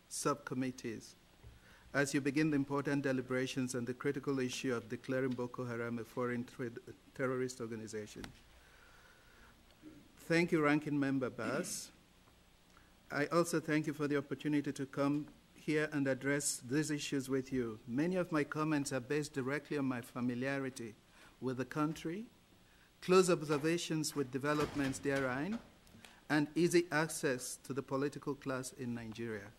subcommittees as you begin the important deliberations on the critical issue of declaring Boko Haram a foreign terrorist organization. Thank you, Ranking Member Bass. I also thank you for the opportunity to come here and address these issues with you. Many of my comments are based directly on my familiarity with the country, close observations with developments therein, and easy access to the political class in Nigeria.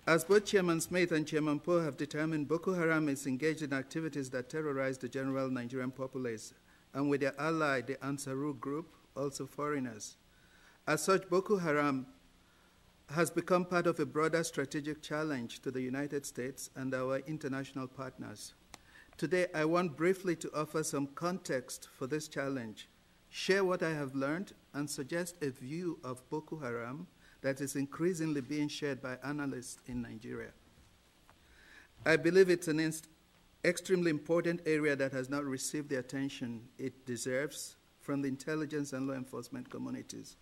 As both Chairman Smith and Chairman Poe have determined, Boko Haram is engaged in activities that terrorize the general Nigerian populace, and with their ally, the Ansaru group, also foreigners. As such, Boko Haram has become part of a broader strategic challenge to the United States and our international partners. Today, I want briefly to offer some context for this challenge, share what I have learned, and suggest a view of Boko Haram that is increasingly being shared by analysts in Nigeria. I believe it's an extremely important area that has not received the attention it deserves from the intelligence and law enforcement communities.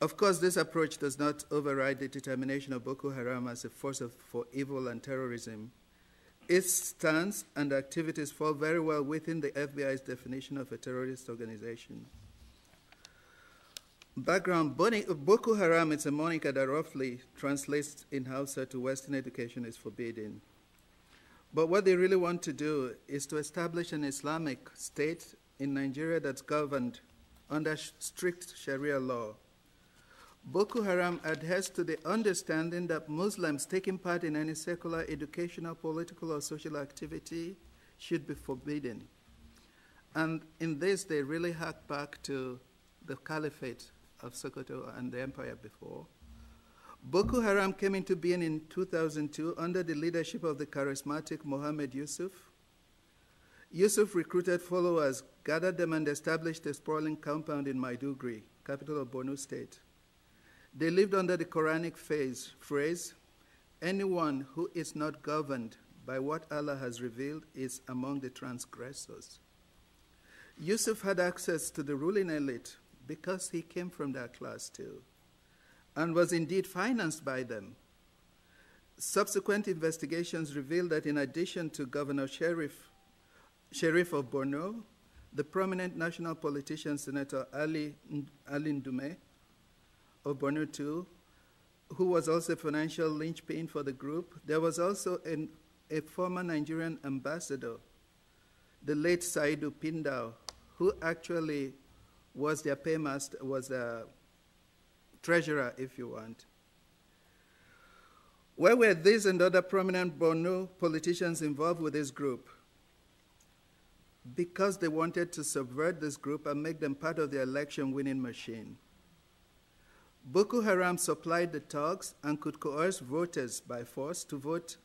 Of course, this approach does not override the determination of Boko Haram as a force for evil and terrorism. Its stance and activities fall very well within the FBI's definition of a terrorist organization. Background: Boko Haram is a moniker that roughly translates in Hausa to Western education is forbidden. But what they really want to do is to establish an Islamic state in Nigeria that's governed under strict Sharia law. Boko Haram adheres to the understanding that Muslims taking part in any secular, educational, political, or social activity should be forbidden. And in this, they really hark back to the caliphate of Sokoto and the empire before. Boko Haram came into being in 2002 under the leadership of the charismatic Mohammed Yusuf. Yusuf recruited followers, gathered them, and established a sprawling compound in Maiduguri, capital of Borno State. They lived under the Quranic phrase, anyone who is not governed by what Allah has revealed is among the transgressors. Yusuf had access to the ruling elite because he came from that class too, and was indeed financed by them. Subsequent investigations revealed that in addition to Governor Sheriff of Borno, the prominent national politician, Senator Ali Ndume of Borno too, who was also a financial linchpin for the group. There was also a former Nigerian ambassador, the late Saidu Pindao, who actually was their paymaster, was a treasurer, if you want. Where were these and other prominent Borno politicians involved with this group? Because they wanted to subvert this group and make them part of the election-winning machine. Boko Haram supplied the thugs and could coerce voters by force to vote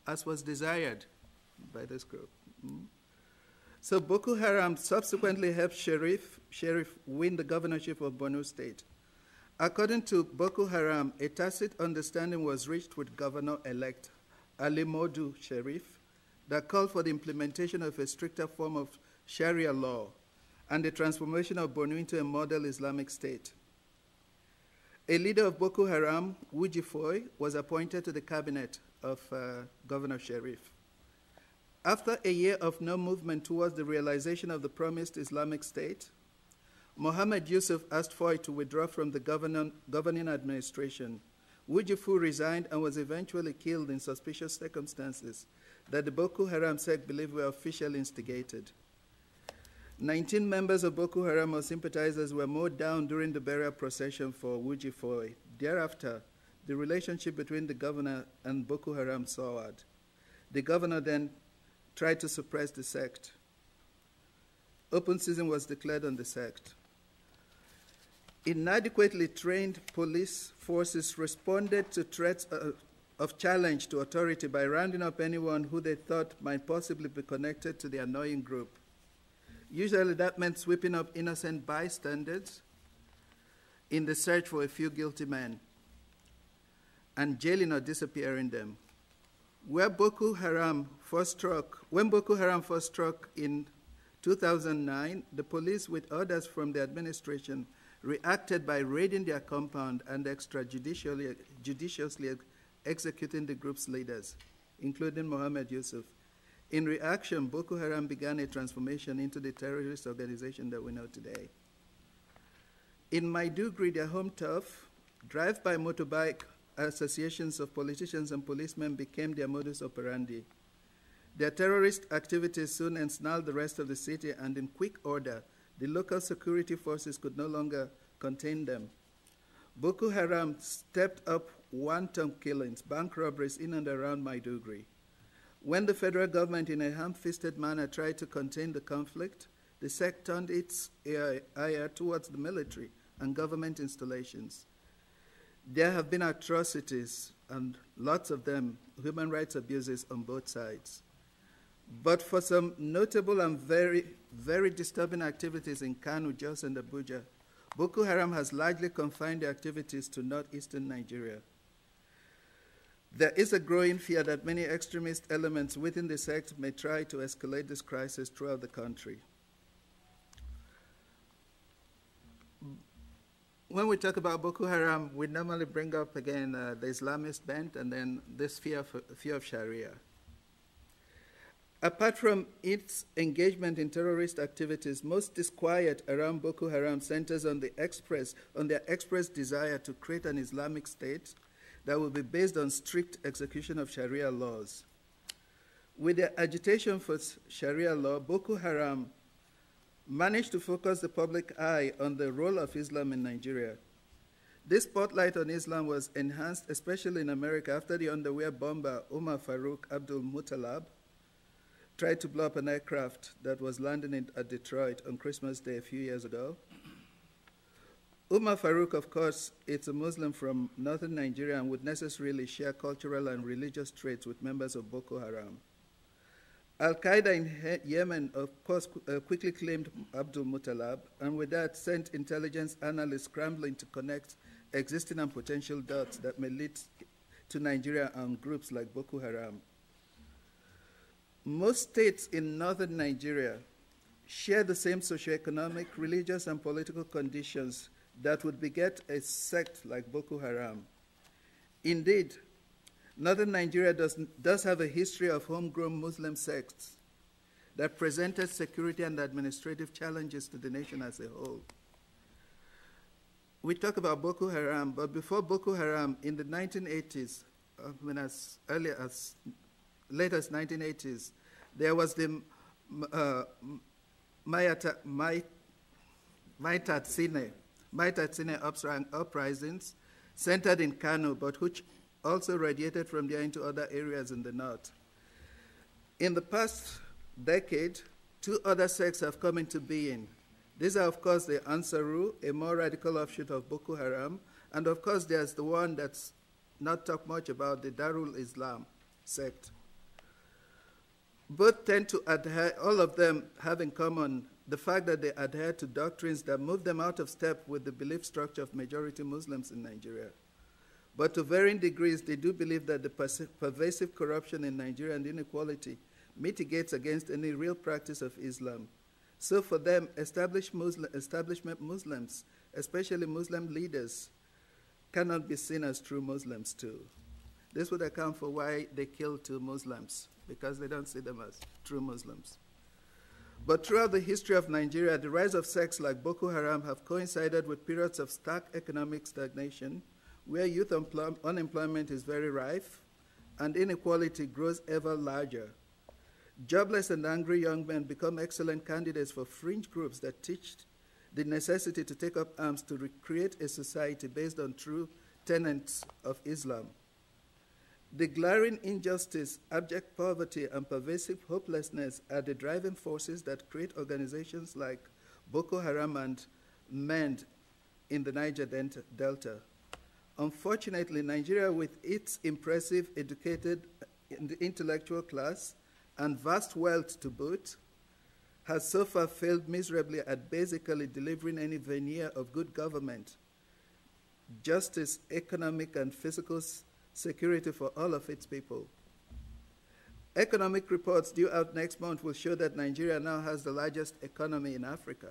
as was desired by this group. So Boko Haram subsequently helped Sheriff win the governorship of Borno State. According to Boko Haram, a tacit understanding was reached with Governor-elect Ali Modu Sharif that called for the implementation of a stricter form of Sharia law and the transformation of Borno into a model Islamic state. A leader of Boko Haram, Wuji Foy, was appointed to the cabinet of Governor Sharif. After a year of no movement towards the realization of the promised Islamic State, Mohammed Yusuf asked Foy to withdraw from the governing administration. Wujifu resigned and was eventually killed in suspicious circumstances that the Boko Haram sect believed were officially instigated. 19 members of Boko Haram or sympathizers were mowed down during the burial procession for Wuji Foy. Thereafter, the relationship between the governor and Boko Haram soured. The governor then tried to suppress the sect. Open season was declared on the sect. Inadequately trained police forces responded to threats of challenge to authority by rounding up anyone who they thought might possibly be connected to the annoying group. Usually that meant sweeping up innocent bystanders in the search for a few guilty men and jailing or disappearing them. When Boko Haram first struck in 2009, the police, with orders from the administration, reacted by raiding their compound and extrajudiciously executing the group's leaders, including Mohammed Yusuf. In reaction, Boko Haram began a transformation into the terrorist organization that we know today. In Maiduguri, their home turf, drive-by motorbike associations of politicians and policemen became their modus operandi. Their terrorist activities soon ensnared the rest of the city, and in quick order, the local security forces could no longer contain them. Boko Haram stepped up wanton killings, bank robberies in and around Maiduguri. When the federal government, in a ham-fisted manner, tried to contain the conflict, the sect turned its ire towards the military and government installations. There have been atrocities, and lots of them, human rights abuses on both sides. But for some notable and very, very disturbing activities in Kano, Jos, and Abuja, Boko Haram has largely confined their activities to northeastern Nigeria. There is a growing fear that many extremist elements within the sect may try to escalate this crisis throughout the country. When we talk about Boko Haram, we normally bring up again the Islamist bent and then this fear of Sharia. Apart from its engagement in terrorist activities, most disquiet around Boko Haram centers on their express desire to create an Islamic state that will be based on strict execution of Sharia laws. With their agitation for Sharia law, Boko Haram managed to focus the public eye on the role of Islam in Nigeria. This spotlight on Islam was enhanced, especially in America, after the underwear bomber Umar Farouk Abdul Muttalab tried to blow up an aircraft that was landing at Detroit on Christmas Day a few years ago. Umar Farouk, of course, is a Muslim from northern Nigeria and would necessarily share cultural and religious traits with members of Boko Haram. Al-Qaeda in Yemen, of course, quickly claimed Abdul Muttalab, and with that sent intelligence analysts scrambling to connect existing and potential dots that may lead to Nigeria and groups like Boko Haram. Most states in northern Nigeria share the same socioeconomic, religious, and political conditions that would beget a sect like Boko Haram. Indeed, northern Nigeria does have a history of homegrown Muslim sects that presented security and administrative challenges to the nation as a whole. we talk about Boko Haram, but before Boko Haram, in the 1980s, as late as 1980s, there was the Maitatsine uprisings centered in Kano, but which also radiated from there into other areas in the north. In the past decade, 2 other sects have come into being. These are, of course, the Ansaru, a more radical offshoot of Boko Haram, and of course, there's the one that's not talked much about, the Darul Islam sect. Both tend to adhere, all of them have in common the fact that they adhere to doctrines that move them out of step with the belief structure of majority Muslims in Nigeria. But to varying degrees, they do believe that the pervasive corruption in Nigeria and inequality mitigates against any real practice of Islam. So for them, establishment Muslims, especially Muslim leaders, cannot be seen as true Muslims too. This would account for why they killed 2 Muslims, because they don't see them as true Muslims. But throughout the history of Nigeria, the rise of sects like Boko Haram have coincided with periods of stark economic stagnation, where youth unemployment is very rife and inequality grows ever larger. Jobless and angry young men become excellent candidates for fringe groups that teach the necessity to take up arms to recreate a society based on true tenets of Islam. The glaring injustice, abject poverty, and pervasive hopelessness are the driving forces that create organizations like Boko Haram and MEND in the Niger Delta. Unfortunately, Nigeria, with its impressive educated intellectual class and vast wealth to boot, has so far failed miserably at basically delivering any veneer of good government, justice, economic and physical security for all of its people. Economic reports due out next month will show that Nigeria now has the largest economy in Africa.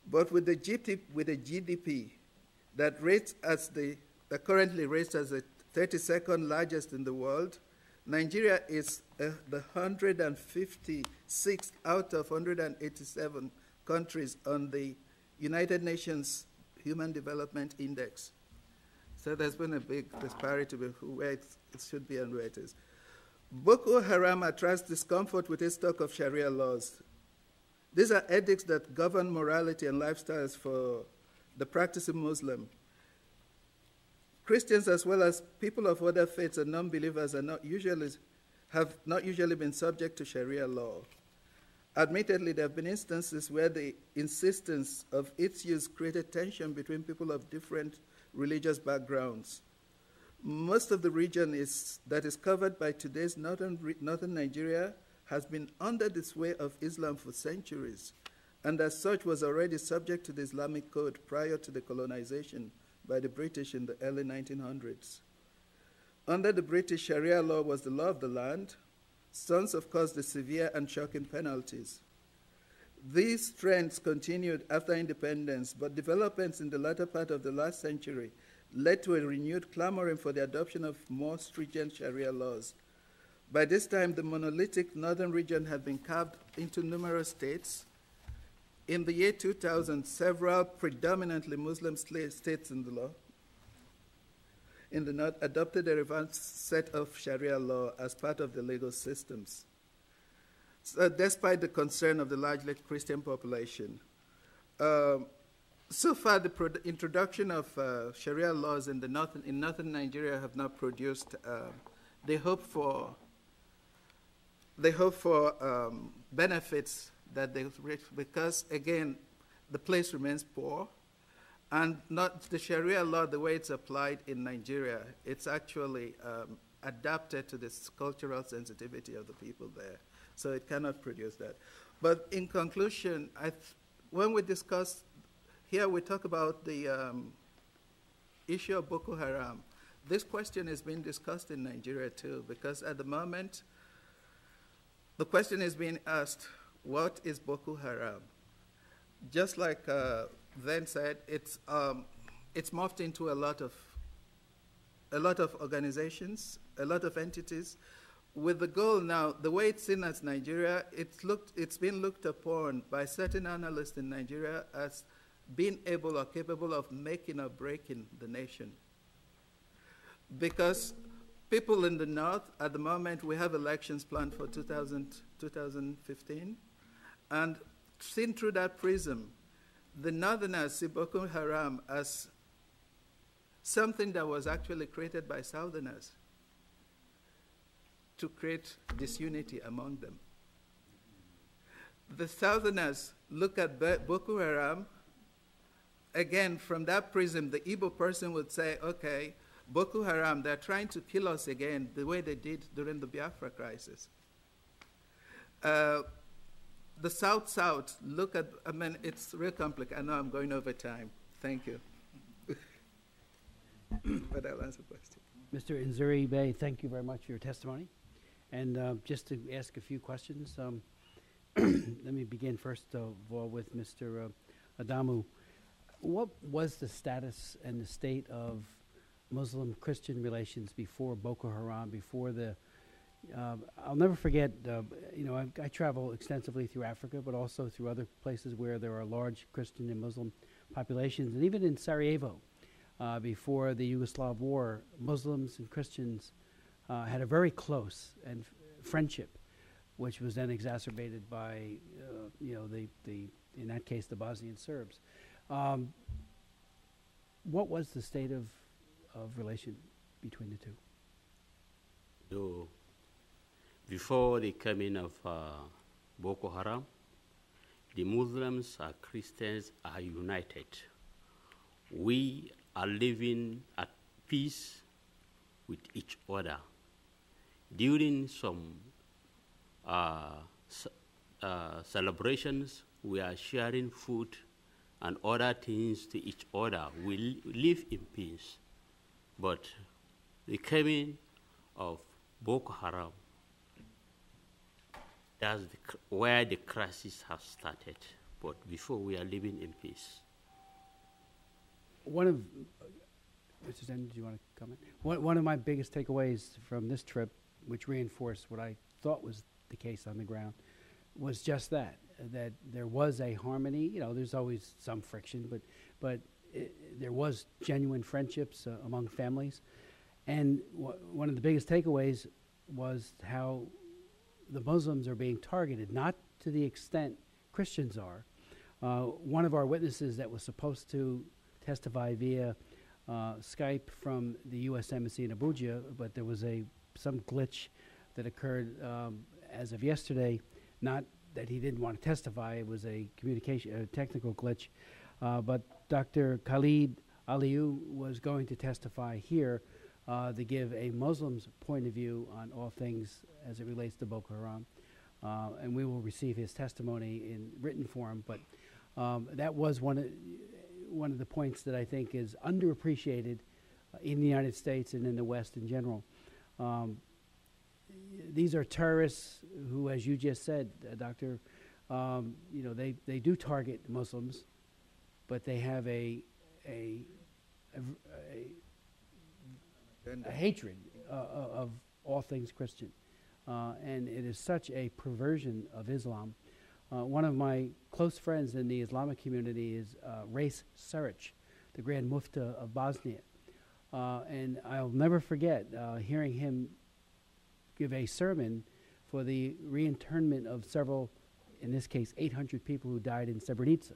But with the GDP that currently rates as the 32nd largest in the world, Nigeria is the 156th out of 187 countries on the United Nations Human Development Index. So there's been a big disparity between where it should be and where it is. Boko Haram attracts discomfort with its talk of Sharia laws. These are edicts that govern morality and lifestyles for the practicing Muslim. Christians, as well as people of other faiths and non-believers, have not usually been subject to Sharia law. Admittedly, there have been instances where the insistence of its use created tension between people of different religious backgrounds. Most of the region that is covered by today's northern Nigeria has been under the sway of Islam for centuries, and as such was already subject to the Islamic code prior to the colonization by the British in the early 1900s. Under the British, Sharia law was the law of the land, sans, of course, the severe and shocking penalties. These trends continued after independence, but developments in the latter part of the last century led to a renewed clamoring for the adoption of more stringent Sharia laws. By this time, the monolithic northern region had been carved into numerous states. In the year 2000, several predominantly Muslim states in the north adopted a revamped set of Sharia law as part of the legal systems. So despite the concern of the largely Christian population, so far the introduction of Sharia laws in northern Nigeria have not produced the hope for benefits that they reach, because again, the place remains poor, and not the Sharia law the way it's applied in Nigeria. It's actually adapted to this cultural sensitivity of the people there. So it cannot produce that. But in conclusion, when we discuss, here we talk about the issue of Boko Haram. This question is being discussed in Nigeria too, because at the moment, the question is being asked, what is Boko Haram? Just like Ven said, it's morphed into a lot of organizations, a lot of entities, with the goal now, the way it's seen as Nigeria, it's been looked upon by certain analysts in Nigeria as being able or capable of making or breaking the nation. Because people in the North, at the moment, we have elections planned for 2015, and seen through that prism, the Northerners see Boko Haram as something that was actually created by Southerners to create disunity among them. The Southerners look at Boko Haram, again, from that prism, the Igbo person would say, okay, Boko Haram, they're trying to kill us again the way they did during the Biafra crisis. The South-South, look at, I mean, it's real complex. I know I'm going over time. Thank you. But I'll answer the question. Mr. Nzuri Bey, thank you very much for your testimony. And just to ask a few questions, let me begin first of all with Mr. Adamu. What was the status and the state of Muslim-Christian relations before Boko Haram, before the, I'll never forget, you know, I travel extensively through Africa, but also through other places where there are large Christian and Muslim populations. And even in Sarajevo, before the Yugoslav war, Muslims and Christians had a very close and friendship, which was then exacerbated by, you know, in that case, the Bosnian Serbs. What was the state of relation between the two? So, before the coming of Boko Haram, the Muslims and Christians are united. We are living at peace with each other. During some celebrations, we are sharing food and other things to each other. We live in peace. But the coming of Boko Haram, that's where the crisis has started. But before, we are living in peace. Mr. Zen, do you want to comment? One of my biggest takeaways from this trip, which reinforced what I thought was the case on the ground, was just that there was a harmony. You know, there's always some friction, but there was genuine friendships among families. And one of the biggest takeaways was how the Muslims are being targeted, not to the extent Christians are. One of our witnesses that was supposed to testify via Skype from the U.S. Embassy in Abuja, but there was some glitch that occurred as of yesterday. Not that he didn't want to testify; it was a technical glitch. But Dr. Khalid Aliou was going to testify here to give a Muslim's point of view on all things as it relates to Boko Haram, and we will receive his testimony in written form. But that was one of the points that I think is underappreciated in the United States and in the West in general. These are terrorists who, as you just said, Doctor, you know, they do target Muslims, but they have a hatred of all things Christian, and it is such a perversion of Islam. One of my close friends in the Islamic community is Rais Saric, the Grand Mufti of Bosnia, and I'll never forget hearing him give a sermon for the reinternment of several, in this case, 800 people who died in Srebrenica.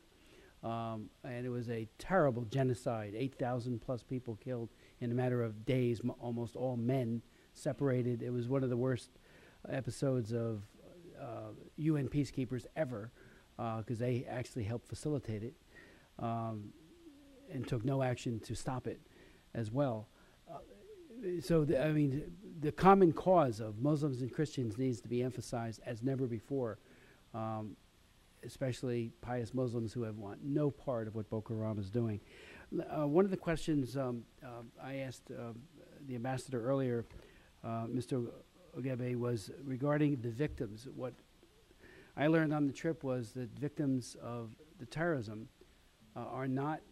And it was a terrible genocide, 8,000 plus people killed in a matter of days, almost all men separated. It was one of the worst episodes of UN peacekeepers ever, because they actually helped facilitate it and took no action to stop it as well. I mean, the common cause of Muslims and Christians needs to be emphasized as never before, especially pious Muslims who have want no part of what Boko Haram is doing. One of the questions I asked the ambassador earlier, Mr. Ogebe, was regarding the victims. What I learned on the trip was that victims of the terrorism are not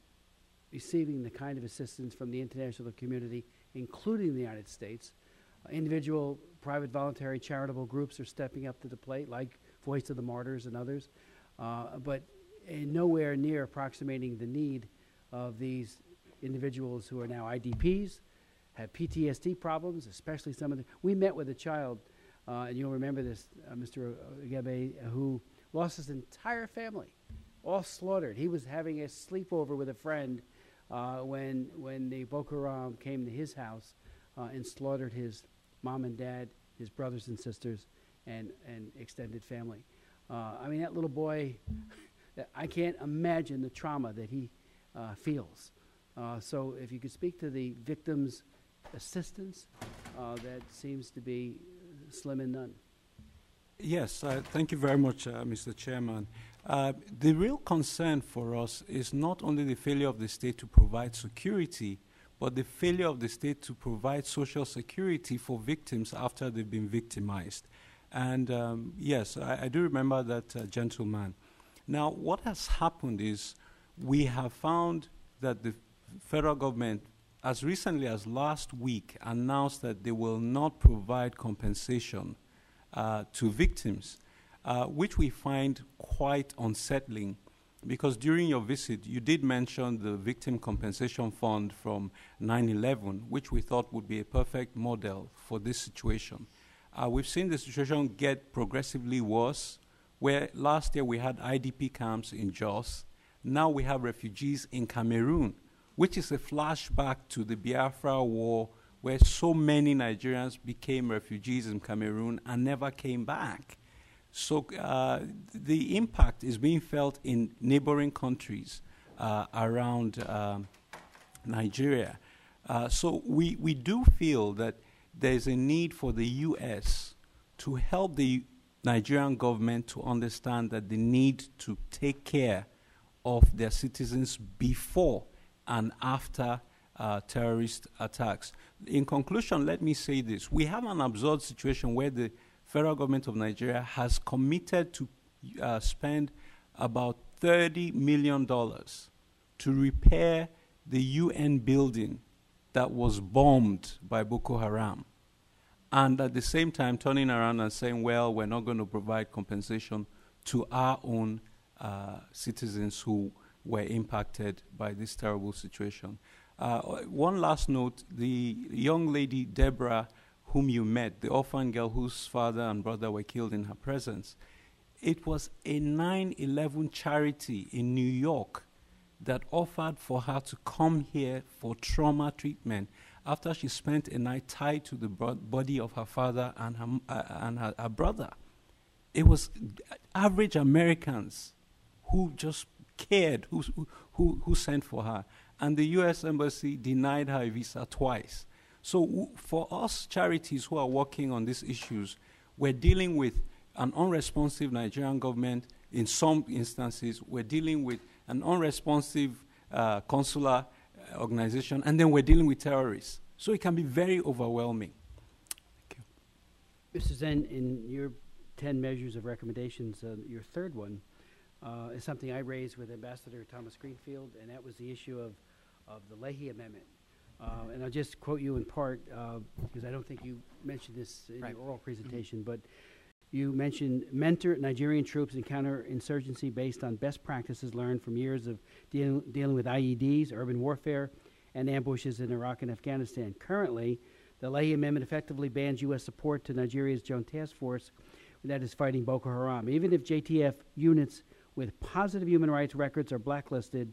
receiving the kind of assistance from the international community, including the United States. Individual, private, voluntary, charitable groups are stepping up to the plate, like Voice of the Martyrs and others. But nowhere near approximating the need of these individuals who are now IDPs, have PTSD problems, especially some of the. We met with a child, and you'll remember this, Mr. Ogebe, who lost his entire family, all slaughtered. He was having a sleepover with a friend when the Boko Haram came to his house and slaughtered his mom and dad, his brothers and sisters, and extended family. I mean, that little boy, I can't imagine the trauma that he feels. So if you could speak to the victims' assistance, that seems to be slim and none. Yes, thank you very much, Mr. Chairman. The real concern for us is not only the failure of the state to provide security, but the failure of the state to provide social security for victims after they've been victimized. And yes, I do remember that gentleman. Now, what has happened is we have found that the federal government, as recently as last week, announced that they will not provide compensation to victims, which we find quite unsettling, because during your visit, you did mention the Victim Compensation Fund from 9/11, which we thought would be a perfect model for this situation. We've seen the situation get progressively worse, where last year we had IDP camps in Jos. Now we have refugees in Cameroon, which is a flashback to the Biafra War, where so many Nigerians became refugees in Cameroon and never came back. So the impact is being felt in neighboring countries around Nigeria. So we do feel that there's a need for the U.S. to help the Nigerian government to understand that they need to take care of their citizens before and after terrorist attacks. In conclusion, let me say this. We have an absurd situation where the federal government of Nigeria has committed to spend about $30 million to repair the UN building that was bombed by Boko Haram, and at the same time turning around and saying, well, we're not going to provide compensation to our own citizens who were impacted by this terrible situation. One last note, the young lady, Deborah, whom you met, the orphan girl whose father and brother were killed in her presence, it was a 9/11 charity in New York that offered for her to come here for trauma treatment after she spent a night tied to the body of her father and her brother. It was average Americans who just cared, who sent for her. And the U.S. Embassy denied her a visa twice. So for us charities who are working on these issues, we're dealing with an unresponsive Nigerian government. In some instances, we're dealing with an unresponsive consular organization, and then we're dealing with terrorists. So it can be very overwhelming. Thank you. Mr. Zen, in your 10 measures of recommendations, your third one is something I raised with Ambassador Thomas Greenfield, and that was the issue of the Leahy Amendment. And I'll just quote you in part, because I don't think you mentioned this in your oral presentation, but you mentioned mentor Nigerian troops in counterinsurgency based on best practices learned from years of dealing with IEDs, urban warfare, and ambushes in Iraq and Afghanistan. Currently, the Leahy Amendment effectively bans U.S. support to Nigeria's joint task force that is fighting Boko Haram. Even if JTF units with positive human rights records are blacklisted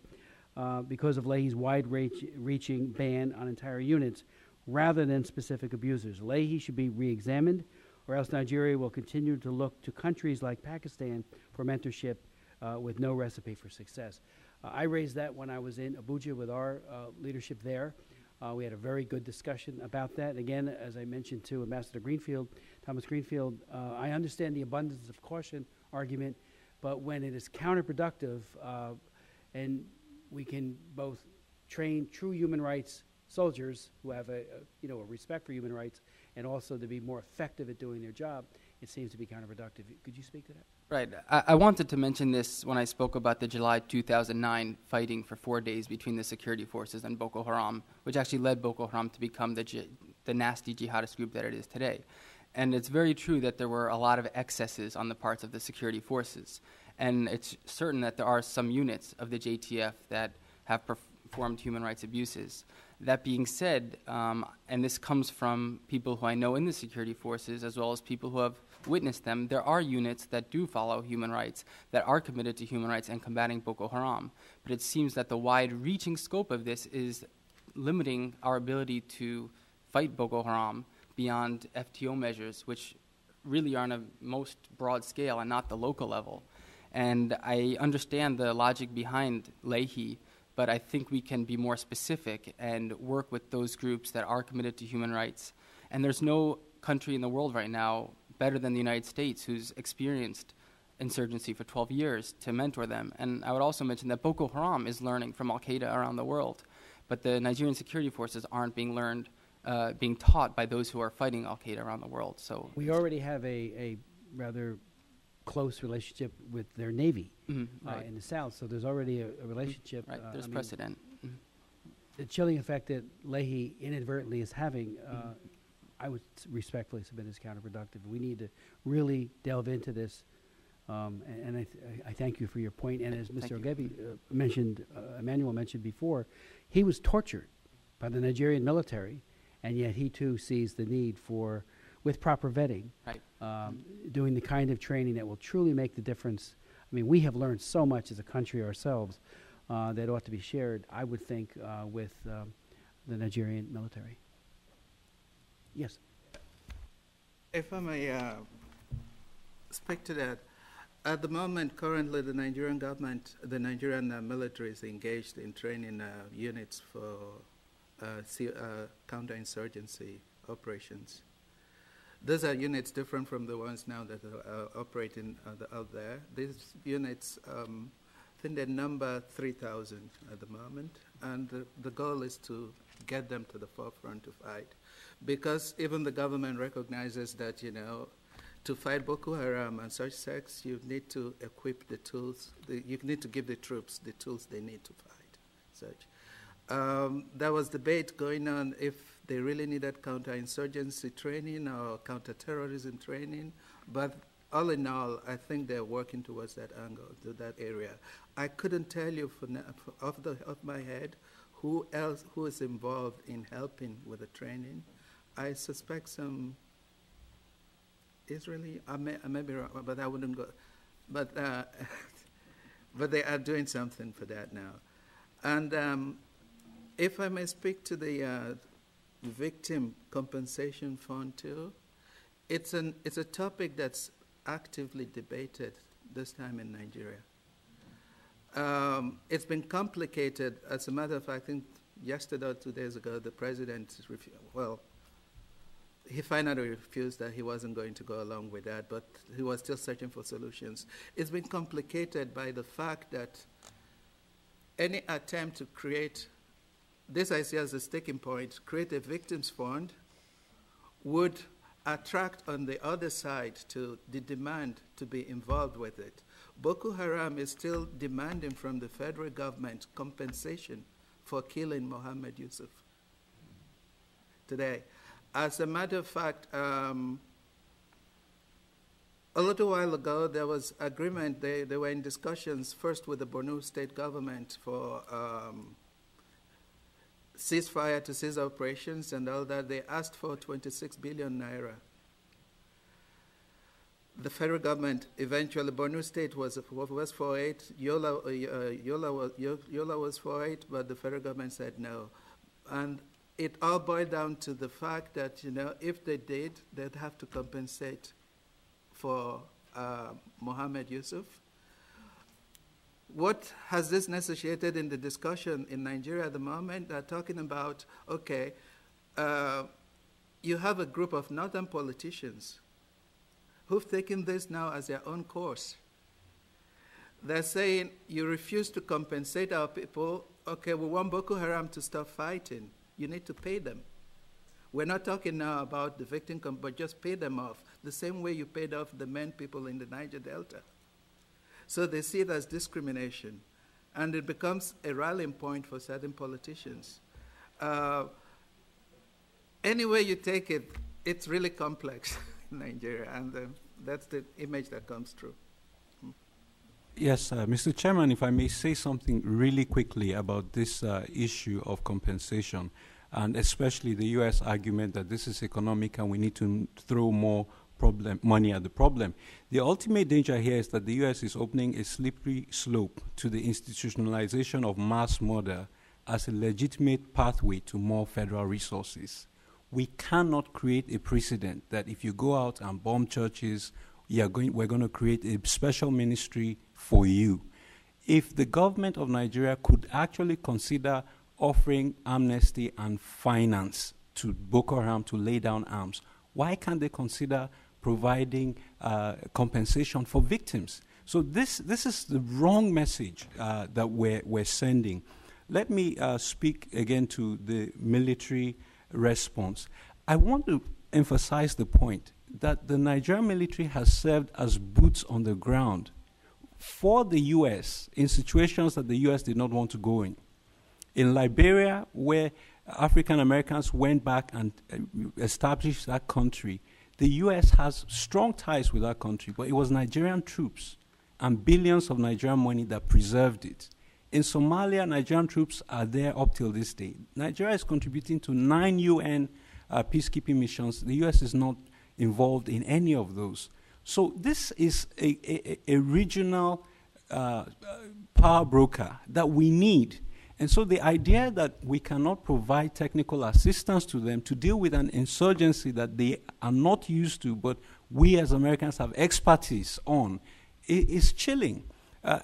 because of Leahy's wide-reaching ban on entire units rather than specific abusers. Leahy should be re-examined, or else Nigeria will continue to look to countries like Pakistan for mentorship with no recipe for success. I raised that when I was in Abuja with our leadership there. We had a very good discussion about that. Again, as I mentioned to Ambassador Greenfield, Thomas Greenfield, I understand the abundance of caution argument, but when it is counterproductive and we can both train true human rights soldiers who have a respect for human rights and also to be more effective at doing their job, it seems to be counterproductive. Could you speak to that? Right. I wanted to mention this when I spoke about the July 2009 fighting for 4 days between the security forces and Boko Haram, which actually led Boko Haram to become the nasty jihadist group that it is today. And it's very true that there were a lot of excesses on the parts of the security forces. And it's certain that there are some units of the JTF that have performed human rights abuses. That being said, and this comes from people who I know in the security forces as well as people who have witnessed them, there are units that do follow human rights, that are committed to human rights and combating Boko Haram. But it seems that the wide-reaching scope of this is limiting our ability to fight Boko Haram beyond FTO measures, which really are on a most broad scale and not the local level. And I understand the logic behind Leahy, but I think we can be more specific and work with those groups that are committed to human rights. And there's no country in the world right now better than the United States who's experienced insurgency for 12 years to mentor them. And I would also mention that Boko Haram is learning from Al-Qaeda around the world, but the Nigerian security forces aren't being taught by those who are fighting Al-Qaeda around the world. So we already have a rather close relationship with their Navy right. in the South, so there's already a relationship. Right, there's precedent. The chilling effect that Leahy inadvertently is having, I would respectfully submit is counterproductive. We need to really delve into this, and I thank you for your point. And as Mr. Ogebi mentioned, Emmanuel mentioned before, he was tortured by the Nigerian military, and yet he too sees the need for, with proper vetting, right. Doing the kind of training that will truly make the difference. I mean, we have learned so much as a country ourselves that ought to be shared, I would think, with the Nigerian military. Yes. If I may speak to that, at the moment, currently, the Nigerian government, the Nigerian military is engaged in training units for counterinsurgency operations. Those are units different from the ones now that are operating out there. These units, I think they number 3,000 at the moment, and the goal is to get them to the forefront to fight. Because even the government recognizes that, you know, to fight Boko Haram and such sects, you need to equip the tools, you need to give the troops the tools they need to fight such. There was debate going on if they really needed counterinsurgency training or counterterrorism training, but all in all, I think they're working towards that angle, to that area. I couldn't tell you off the top of my head who is involved in helping with the training. I suspect some Israeli, I may be wrong, but I wouldn't go, but they are doing something for that now. And if I may speak to the Victim Compensation Fund too, it's a topic that's actively debated this time in Nigeria. It's been complicated. As a matter of fact, I think yesterday or 2 days ago, the president he finally refused that he wasn't going to go along with that, but he was still searching for solutions. It's been complicated by the fact that any attempt to create, this I see as a sticking point, create a victims fund would attract on the other side to the demand to be involved with it. Boko Haram is still demanding from the federal government compensation for killing Mohammed Yusuf today. As a matter of fact, a little while ago, there was agreement. They were in discussions first with the Borno state government for ceasefire to cease operations and all that. They asked for 26 billion naira. The federal government eventually, Borno state was for it. Yola was for it, but the federal government said no. And it all boiled down to the fact that, you know, if they did, they'd have to compensate for Mohammed Yusuf. What has this necessitated in the discussion in Nigeria at the moment? They're talking about, okay, you have a group of northern politicians who've taken this now as their own course. They're saying, you refuse to compensate our people. Okay, we want Boko Haram to stop fighting. You need to pay them. We're not talking now about the victim, but just pay them off, the same way you paid off the men people in the Niger Delta. So they see it as discrimination, and it becomes a rallying point for certain politicians. Any way you take it, it's really complex in Nigeria, and that's the image that comes through. Yes, Mr. Chairman, if I may say something really quickly about this issue of compensation, and especially the U.S. argument that this is economic and we need to throw more money at the problem. The ultimate danger here is that the U.S. is opening a slippery slope to the institutionalization of mass murder as a legitimate pathway to more federal resources. We cannot create a precedent that if you go out and bomb churches, we're going to create a special ministry for you. If the government of Nigeria could actually consider offering amnesty and finance to Boko Haram to lay down arms, why can't they consider providing compensation for victims? So this is the wrong message that we're sending. Let me speak again to the military response. I want to emphasize the point that the Nigerian military has served as boots on the ground for the U.S. in situations that the U.S. did not want to go in. In Liberia, where African Americans went back and established that country, the U.S. has strong ties with that country, but it was Nigerian troops and billions of Nigerian money that preserved it. In Somalia, Nigerian troops are there up till this day. Nigeria is contributing to 9 UN peacekeeping missions. The U.S. is not involved in any of those. So this is a regional power broker that we need. And so the idea that we cannot provide technical assistance to them to deal with an insurgency that they are not used to, but we as Americans have expertise on, is chilling.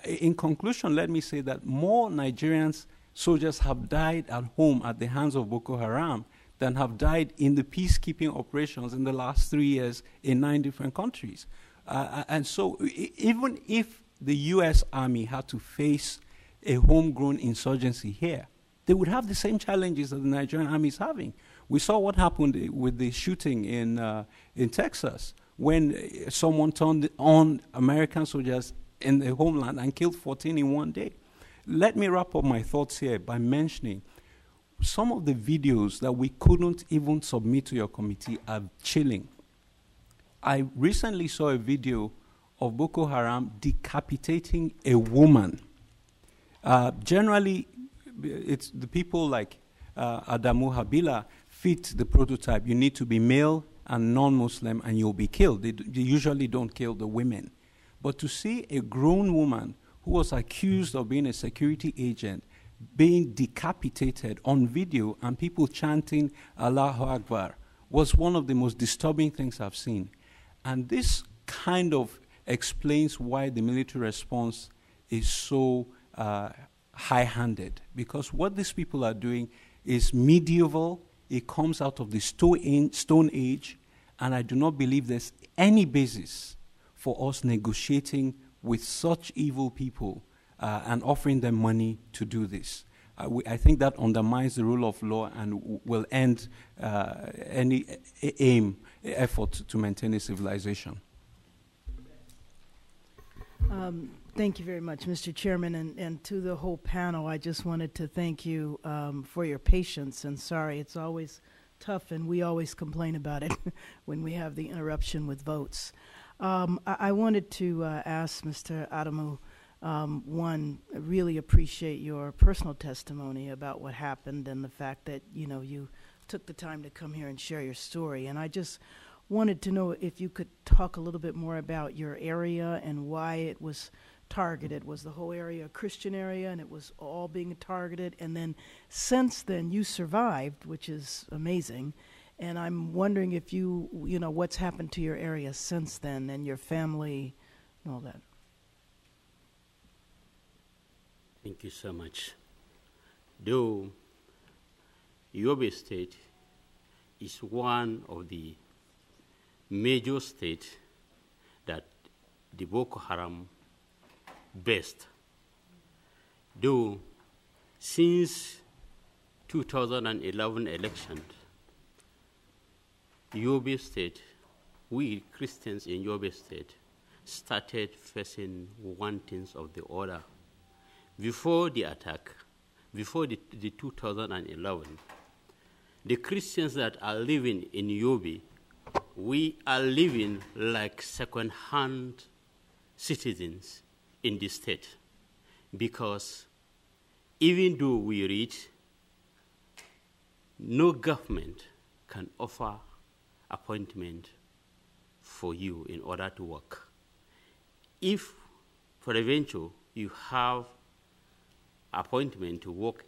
In conclusion, let me say that more Nigerians soldiers have died at home at the hands of Boko Haram than have died in the peacekeeping operations in the last 3 years in 9 different countries. And so even if the U.S. Army had to face a homegrown insurgency here, they would have the same challenges that the Nigerian Army is having. We saw what happened with the shooting in Texas when someone turned on American soldiers in the homeland and killed 14 in one day. Let me wrap up my thoughts here by mentioning some of the videos that we couldn't even submit to your committee are chilling. I recently saw a video of Boko Haram decapitating a woman. Generally, it's the people like Adamu Habila fit the prototype. You need to be male and non-Muslim and you'll be killed. They usually don't kill the women. But to see a grown woman who was accused of being a security agent being decapitated on video and people chanting Allahu Akbar was one of the most disturbing things I've seen. And this kind of explains why the military response is so high-handed, because what these people are doing is medieval. It comes out of the Stone Age, and I do not believe there's any basis for us negotiating with such evil people and offering them money to do this. I think that undermines the rule of law and will end any effort to maintain a civilization. Thank you very much, Mr. Chairman, and to the whole panel. I just wanted to thank you for your patience, and sorry, it's always tough, and we always complain about it when we have the interruption with votes. I wanted to ask Mr. Adamu, one, I really appreciate your personal testimony about what happened and the fact that, you took the time to come here and share your story. And I just wanted to know if you could talk a little bit more about your area and why it was targeted. Was the whole area a Christian area and it was all being targeted? And then since then, you survived, which is amazing. And I'm wondering if what's happened to your area since then and your family and all that. Thank you so much. Though Yobe State is one of the major states that the Boko Haram based, though since 2011 election, Yobe State, we Christians in Yobe State started facing one thing of the other. Before the attack, before the 2011, the Christians that are living in Yobe, we are living like second-hand citizens in the state, because even though we read, no government can offer appointment for you in order to work. If, for eventual, you have appointment to work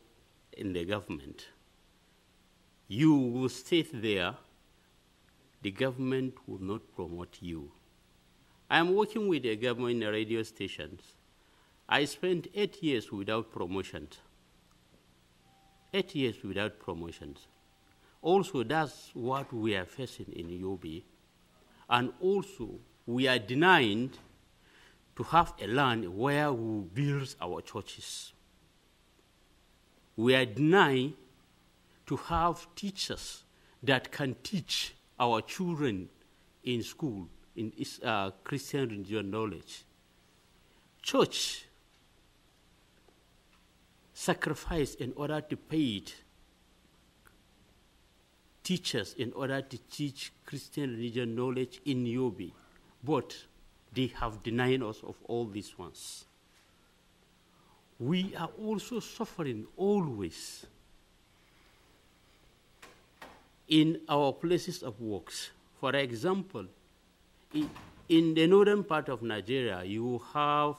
in the government, you will stay there, the government will not promote you. I am working with the government radio stations. I spent 8 years without promotions. 8 years without promotions. Also, that's what we are facing in Yobe. And also, we are denying to have a land where we build our churches. We are denying to have teachers that can teach our children in school, in Christian religion knowledge. Church sacrifice in order to pay teachers in order to teach Christian religion knowledge in Yobe, but they have denied us of all these ones. We are also suffering always in our places of works. For example, in the northern part of Nigeria, you have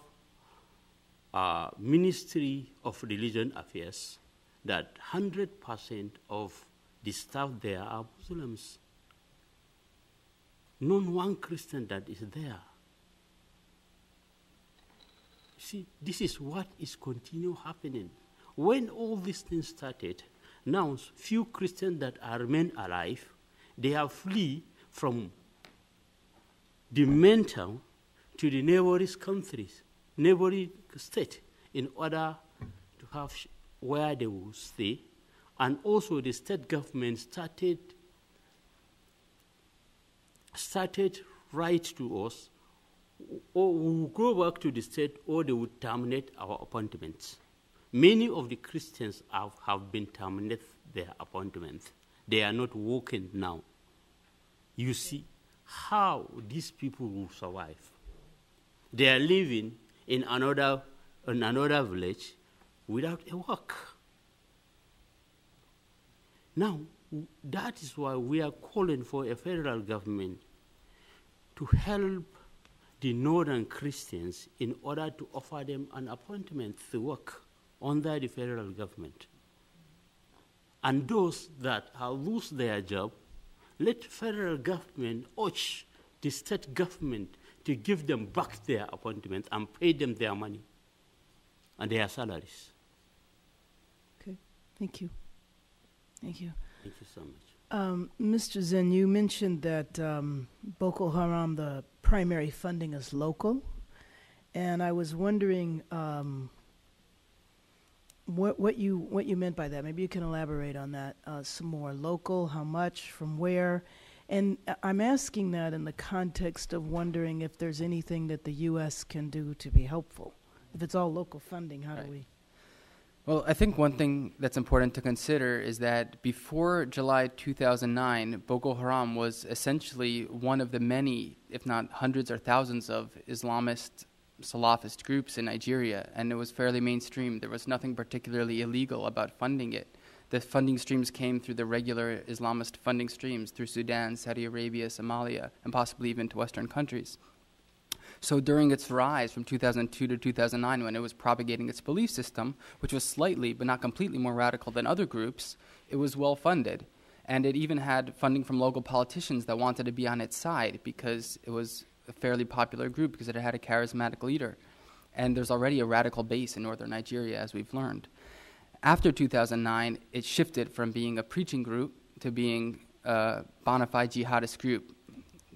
a Ministry of Religion Affairs that 100% of the staff there are Muslims. Not one Christian that is there. See, this is what is continue happening. When all these things started, now few Christians that are remain alive, they have flee from the main town to the neighboring countries, neighboring state, in order to have where they will stay. And also the state government started right to us, or we will go back to the state, or they will terminate our appointments. Many of the Christians have been terminated their appointments. They are not working now. You see how these people will survive. They are living in another village without a work. Now, that is why we are calling for a federal government to help the northern Christians in order to offer them an appointment to work under the federal government. And those that have lost their job, let federal government urge the state government to give them back their appointments and pay them their money and their salaries. Okay, thank you. Thank you. Thank you so much. Mr. Zen, you mentioned that Boko Haram, the primary funding is local, and I was wondering what you meant by that. Maybe you can elaborate on that some more. Local, how much, from where? And I'm asking that in the context of wondering if there's anything that the U.S. can do to be helpful. If it's all local funding, how do we? Well, I think one thing that's important to consider is that before July 2009, Boko Haram was essentially one of the many, if not hundreds or thousands of Islamist Salafist groups in Nigeria, and it was fairly mainstream. There was nothing particularly illegal about funding it. The funding streams came through the regular Islamist funding streams through Sudan, Saudi Arabia, Somalia, and possibly even to Western countries. So during its rise from 2002 to 2009, when it was propagating its belief system, which was slightly but not completely more radical than other groups, it was well funded. And it even had funding from local politicians that wanted to be on its side because it was a fairly popular group because it had a charismatic leader. And there's already a radical base in northern Nigeria, as we've learned. After 2009, it shifted from being a preaching group to being a bona fide jihadist group,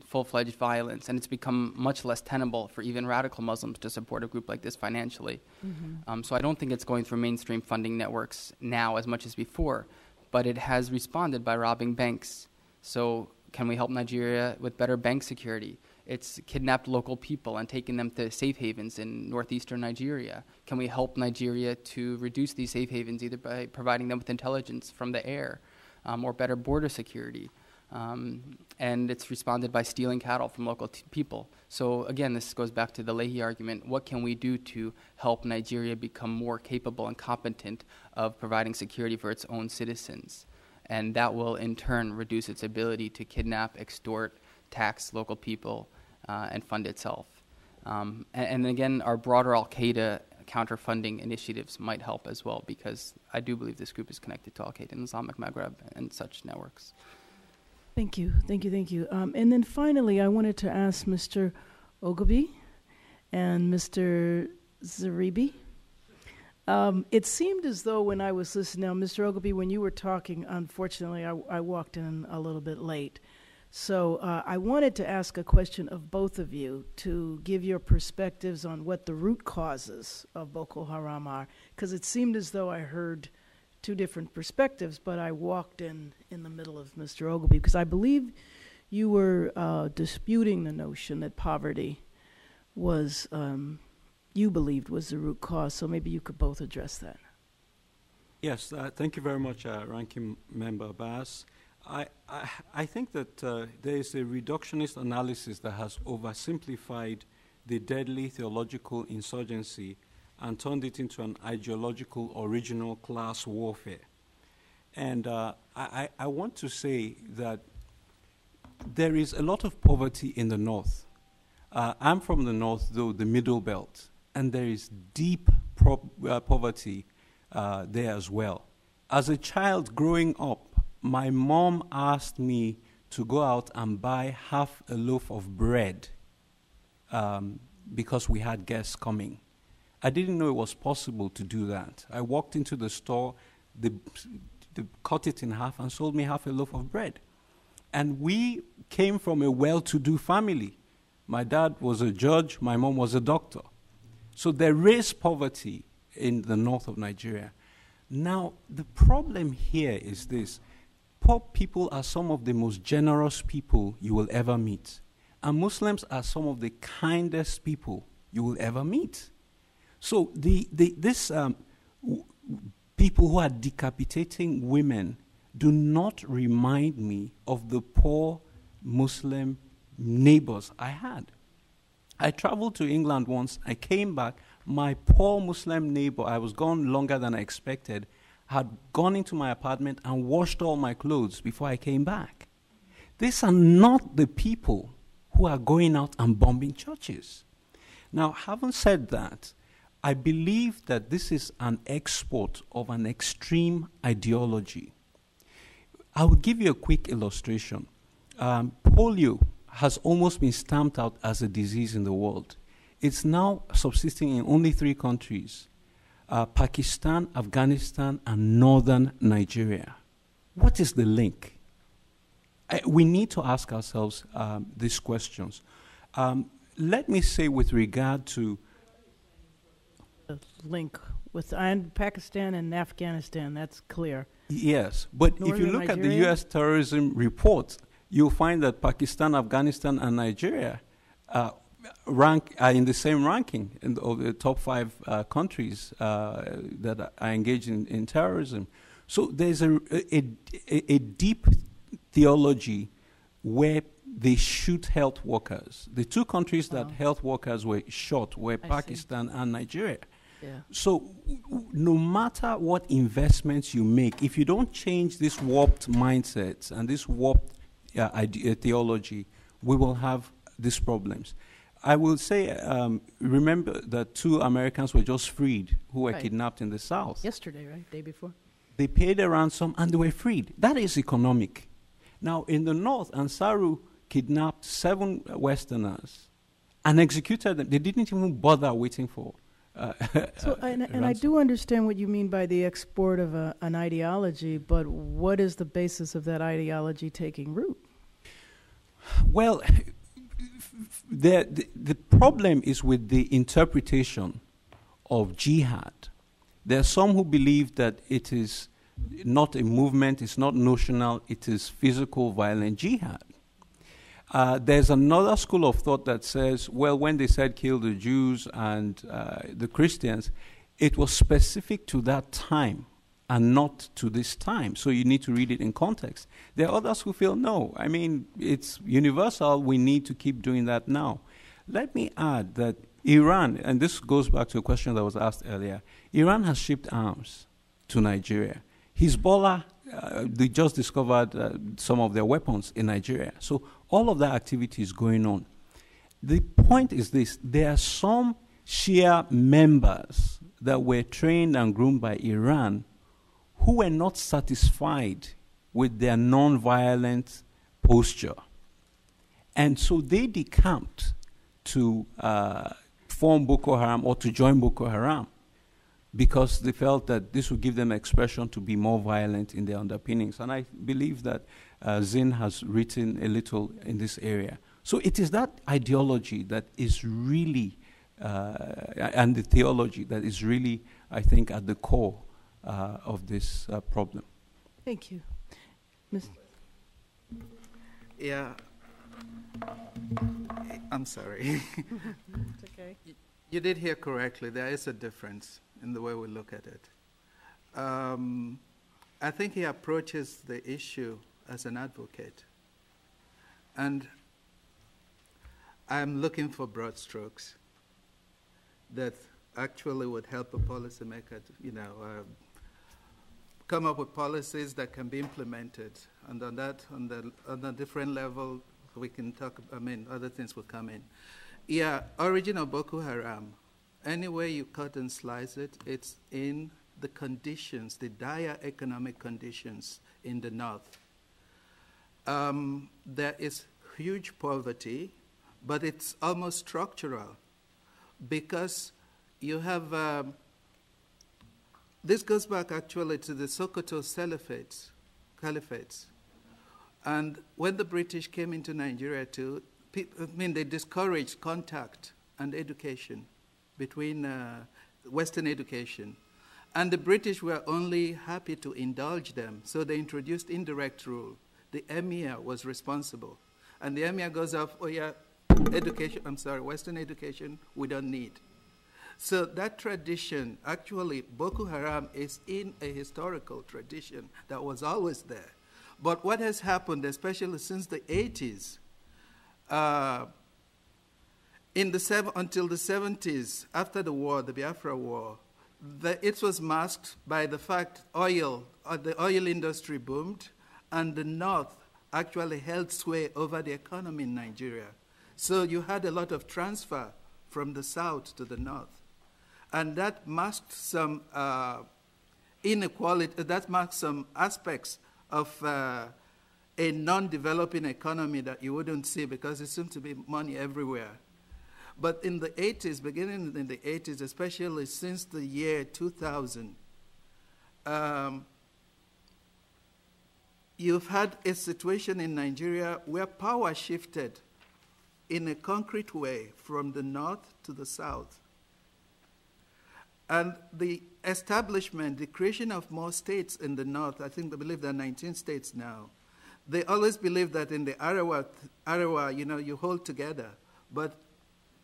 full-fledged violence, and it's become much less tenable for even radical Muslims to support a group like this financially. Mm-hmm. So I don't think it's going through mainstream funding networks now as much as before, but it has responded by robbing banks. So can we help Nigeria with better bank security? It's kidnapped local people and taken them to safe havens in northeastern Nigeria. Can we help Nigeria to reduce these safe havens either by providing them with intelligence from the air or better border security? And it's responded by stealing cattle from local people. So again, this goes back to the Leahy argument. What can we do to help Nigeria become more capable and competent of providing security for its own citizens? And that will in turn reduce its ability to kidnap, extort, tax local people, and fund itself. And again, our broader Al-Qaeda counter-funding initiatives might help as well, because I do believe this group is connected to Al-Qaeda in Islamic Maghreb and such networks. Thank you. And then finally, I wanted to ask Mr. Ogabi and Mr. Zaribi. It seemed as though when I was listening, now, Mr. Ogabi, when you were talking, unfortunately, I walked in a little bit late. So I wanted to ask a question of both of you to give your perspectives on what the root causes of Boko Haram are, because it seemed as though I heard two different perspectives, but I walked in the middle of Mr. Ogabi, because I believe you were disputing the notion that poverty was, you believed was the root cause, so maybe you could both address that. Yes, thank you very much, Ranking Member Bass. I think that there is a reductionist analysis that has oversimplified the deadly theological insurgency and turned it into an ideological original class warfare. And I want to say that there is a lot of poverty in the North. I'm from the North, though, the Middle Belt, and there is deep poverty there as well. As a child growing up, my mom asked me to go out and buy half a loaf of bread because we had guests coming. I didn't know it was possible to do that. I walked into the store, they cut it in half and sold me half a loaf of bread. And we came from a well-to-do family. My dad was a judge, my mom was a doctor. So there is poverty in the north of Nigeria. Now, the problem here is this. Poor people are some of the most generous people you will ever meet. And Muslims are some of the kindest people you will ever meet. So people who are decapitating women do not remind me of the poor Muslim neighbors I had. I traveled to England once. I came back. My poor Muslim neighbor, I was gone longer than I expected, had gone into my apartment and washed all my clothes before I came back. These are not the people who are going out and bombing churches. Now, having said that, I believe that this is an export of an extreme ideology. I will give you a quick illustration. Polio has almost been stamped out as a disease in the world. It's now subsisting in only 3 countries, Pakistan, Afghanistan, and northern Nigeria. What is the link? We need to ask ourselves these questions. Let me say with regard to The link with Pakistan and Afghanistan, that's clear. Yes, but if you look at the U.S. terrorism report, you'll find that Pakistan, Afghanistan, and Nigeria are in the same ranking of the top 5 countries that are engaged in terrorism. So there's a deep theology where they shoot health workers. The 2 countries that health workers were shot were Pakistan and Nigeria. Yeah. So no matter what investments you make, if you don't change this warped mindsets and this warped theology, we will have these problems. I will say, remember that 2 Americans were just freed who were kidnapped in the South. Yesterday, right? Day before? They paid a ransom and they were freed. That is economic. Now, in the North, Ansaru kidnapped 7 Westerners and executed them. They didn't even bother waiting for and I do understand what you mean by the export of an ideology, but what is the basis of that ideology taking root? Well, the problem is with the interpretation of jihad. There are some who believe that it is not a movement, it's not notional, it is physical, violent jihad. There's another school of thought that says, well, when they said kill the Jews and the Christians, it was specific to that time and not to this time. So you need to read it in context. There are others who feel, no, I mean, it's universal. We need to keep doing that now. Let me add that Iran, and this goes back to a question that was asked earlier, Iran has shipped arms to Nigeria. Hezbollah, they just discovered some of their weapons in Nigeria. So all of that activity is going on. The point is this: there are some Shia members that were trained and groomed by Iran who were not satisfied with their non-violent posture. And so they decamped to form Boko Haram or to join Boko Haram because they felt that this would give them expression to be more violent in their underpinnings. And I believe that Zin has written a little in this area. So it is that ideology that is really, and the theology that is really, I think, at the core of this problem. Thank you. Ms. Yeah. I'm sorry. It's okay. You did hear correctly. There is a difference in the way we look at it. I think he approaches the issue as an advocate. And I'm looking for broad strokes that actually would help a policymaker to, come up with policies that can be implemented. And on that, on a different level, we can talk, other things will come in. Yeah, origin of Boko Haram, any way you cut and slice it, it's in the conditions, the dire economic conditions in the north. There is huge poverty, but it's almost structural because you have, this goes back actually to the Sokoto caliphates. And when the British came into Nigeria too, they discouraged contact and education between Western education. And the British were only happy to indulge them, so they introduced indirect rule. The emir was responsible. And the emir goes off, oh yeah, Western education, we don't need. So that tradition, actually, Boko Haram is in a historical tradition that was always there. But what has happened, especially since the 80s, until the 70s, after the war, the Biafra War, it was masked by the fact the oil industry boomed, and the North actually held sway over the economy in Nigeria. So you had a lot of transfer from the South to the North. And that masked some inequality, that masked some aspects of a non-developing economy that you wouldn't see because there seemed to be money everywhere. But in the 80s, beginning in the 80s, especially since the year 2000, you've had a situation in Nigeria where power shifted in a concrete way from the north to the south. And the establishment, the creation of more states in the north, I think they believe there are 19 states now. They always believe that in the Arawa, you hold together. But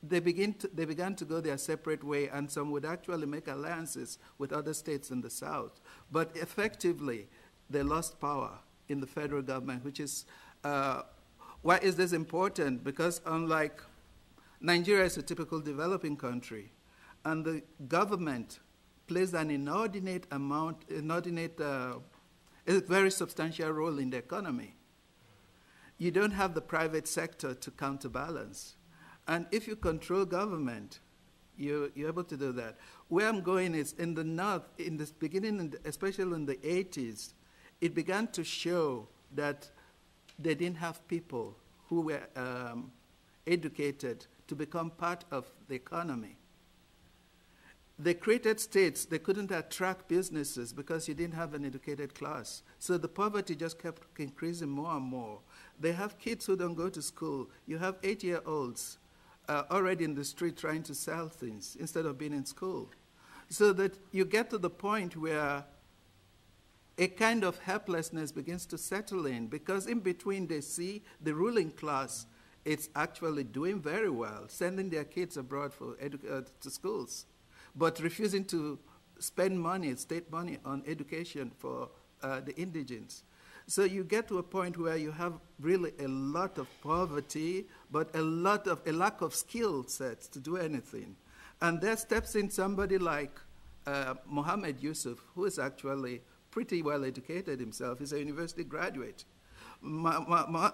they began to go their separate way, and some would actually make alliances with other states in the south. But effectively, they lost power in the federal government, which is, why is this important? Because unlike Nigeria is a typical developing country, and the government plays an inordinate, a very substantial role in the economy. You don't have the private sector to counterbalance. And if you control government, you're able to do that. Where I'm going is in the north, in the beginning, especially in the 80s, it began to show that they didn't have people who were educated to become part of the economy. They created states. They couldn't attract businesses because you didn't have an educated class. So the poverty just kept increasing more and more. They have kids who don't go to school. You have 8-year-olds already in the street trying to sell things instead of being in school. So that you get to the point where a kind of helplessness begins to settle in, because in between they see the ruling class, it's actually doing very well, sending their kids abroad for to schools, but refusing to spend money, state money, on education for the indigents. So you get to a point where you have really a lot of poverty, but a lack of skill sets to do anything. And there steps in somebody like Mohammed Yusuf, who is actually pretty well educated himself. He's a university graduate.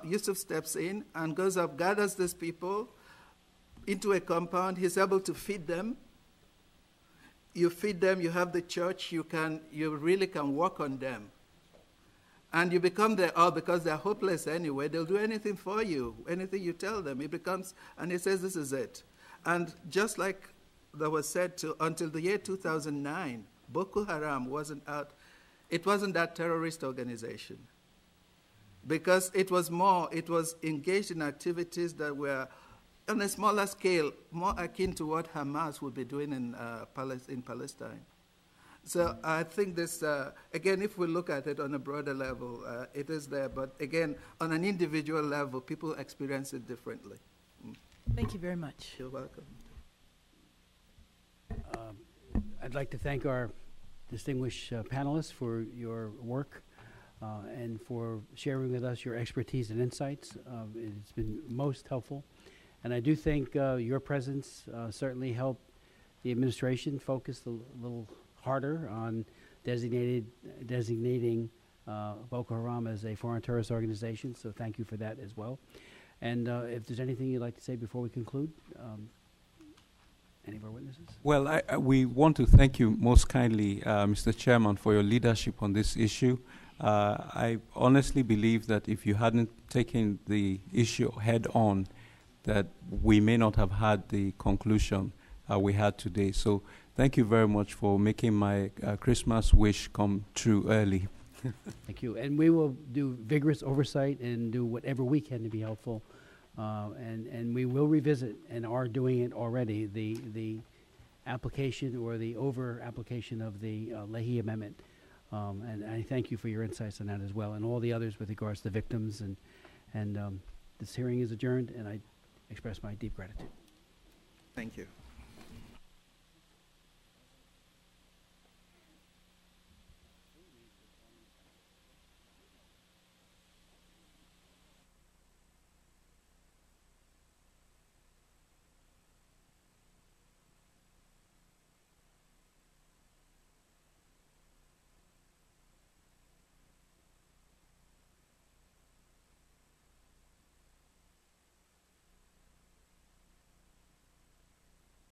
Yusuf steps in and goes up, gathers these people into a compound. He's able to feed them. You feed them, you have the church, you really can work on them. And you become their all, because they're hopeless anyway. They'll do anything for you, anything you tell them. It becomes, and he says, this is it. And just like that was said, until the year 2009, Boko Haram wasn't out. It wasn't that terrorist organization, because it was engaged in activities that were on a smaller scale, more akin to what Hamas would be doing in Palestine. So I think this, again, if we look at it on a broader level, it is there. But again, on an individual level, people experience it differently. Thank you very much. You're welcome. I'd like to thank our distinguished panelists for your work and for sharing with us your expertise and insights. It's been most helpful. And I do think your presence certainly helped the administration focus a little harder on designating Boko Haram as a foreign terrorist organization. So thank you for that as well. And if there's anything you'd like to say before we conclude, any of our witnesses? Well, we want to thank you most kindly, Mr. Chairman, for your leadership on this issue. I honestly believe that if you hadn't taken the issue head on, that we may not have had the conclusion we had today. So thank you very much for making my Christmas wish come true early. Thank you. And we will do vigorous oversight and do whatever we can to be helpful. And we will revisit, and are doing it already, the application or the over-application of the Leahy Amendment. And I thank you for your insights on that as well, and all the others with regards to victims. And this hearing is adjourned, and I express my deep gratitude. Thank you.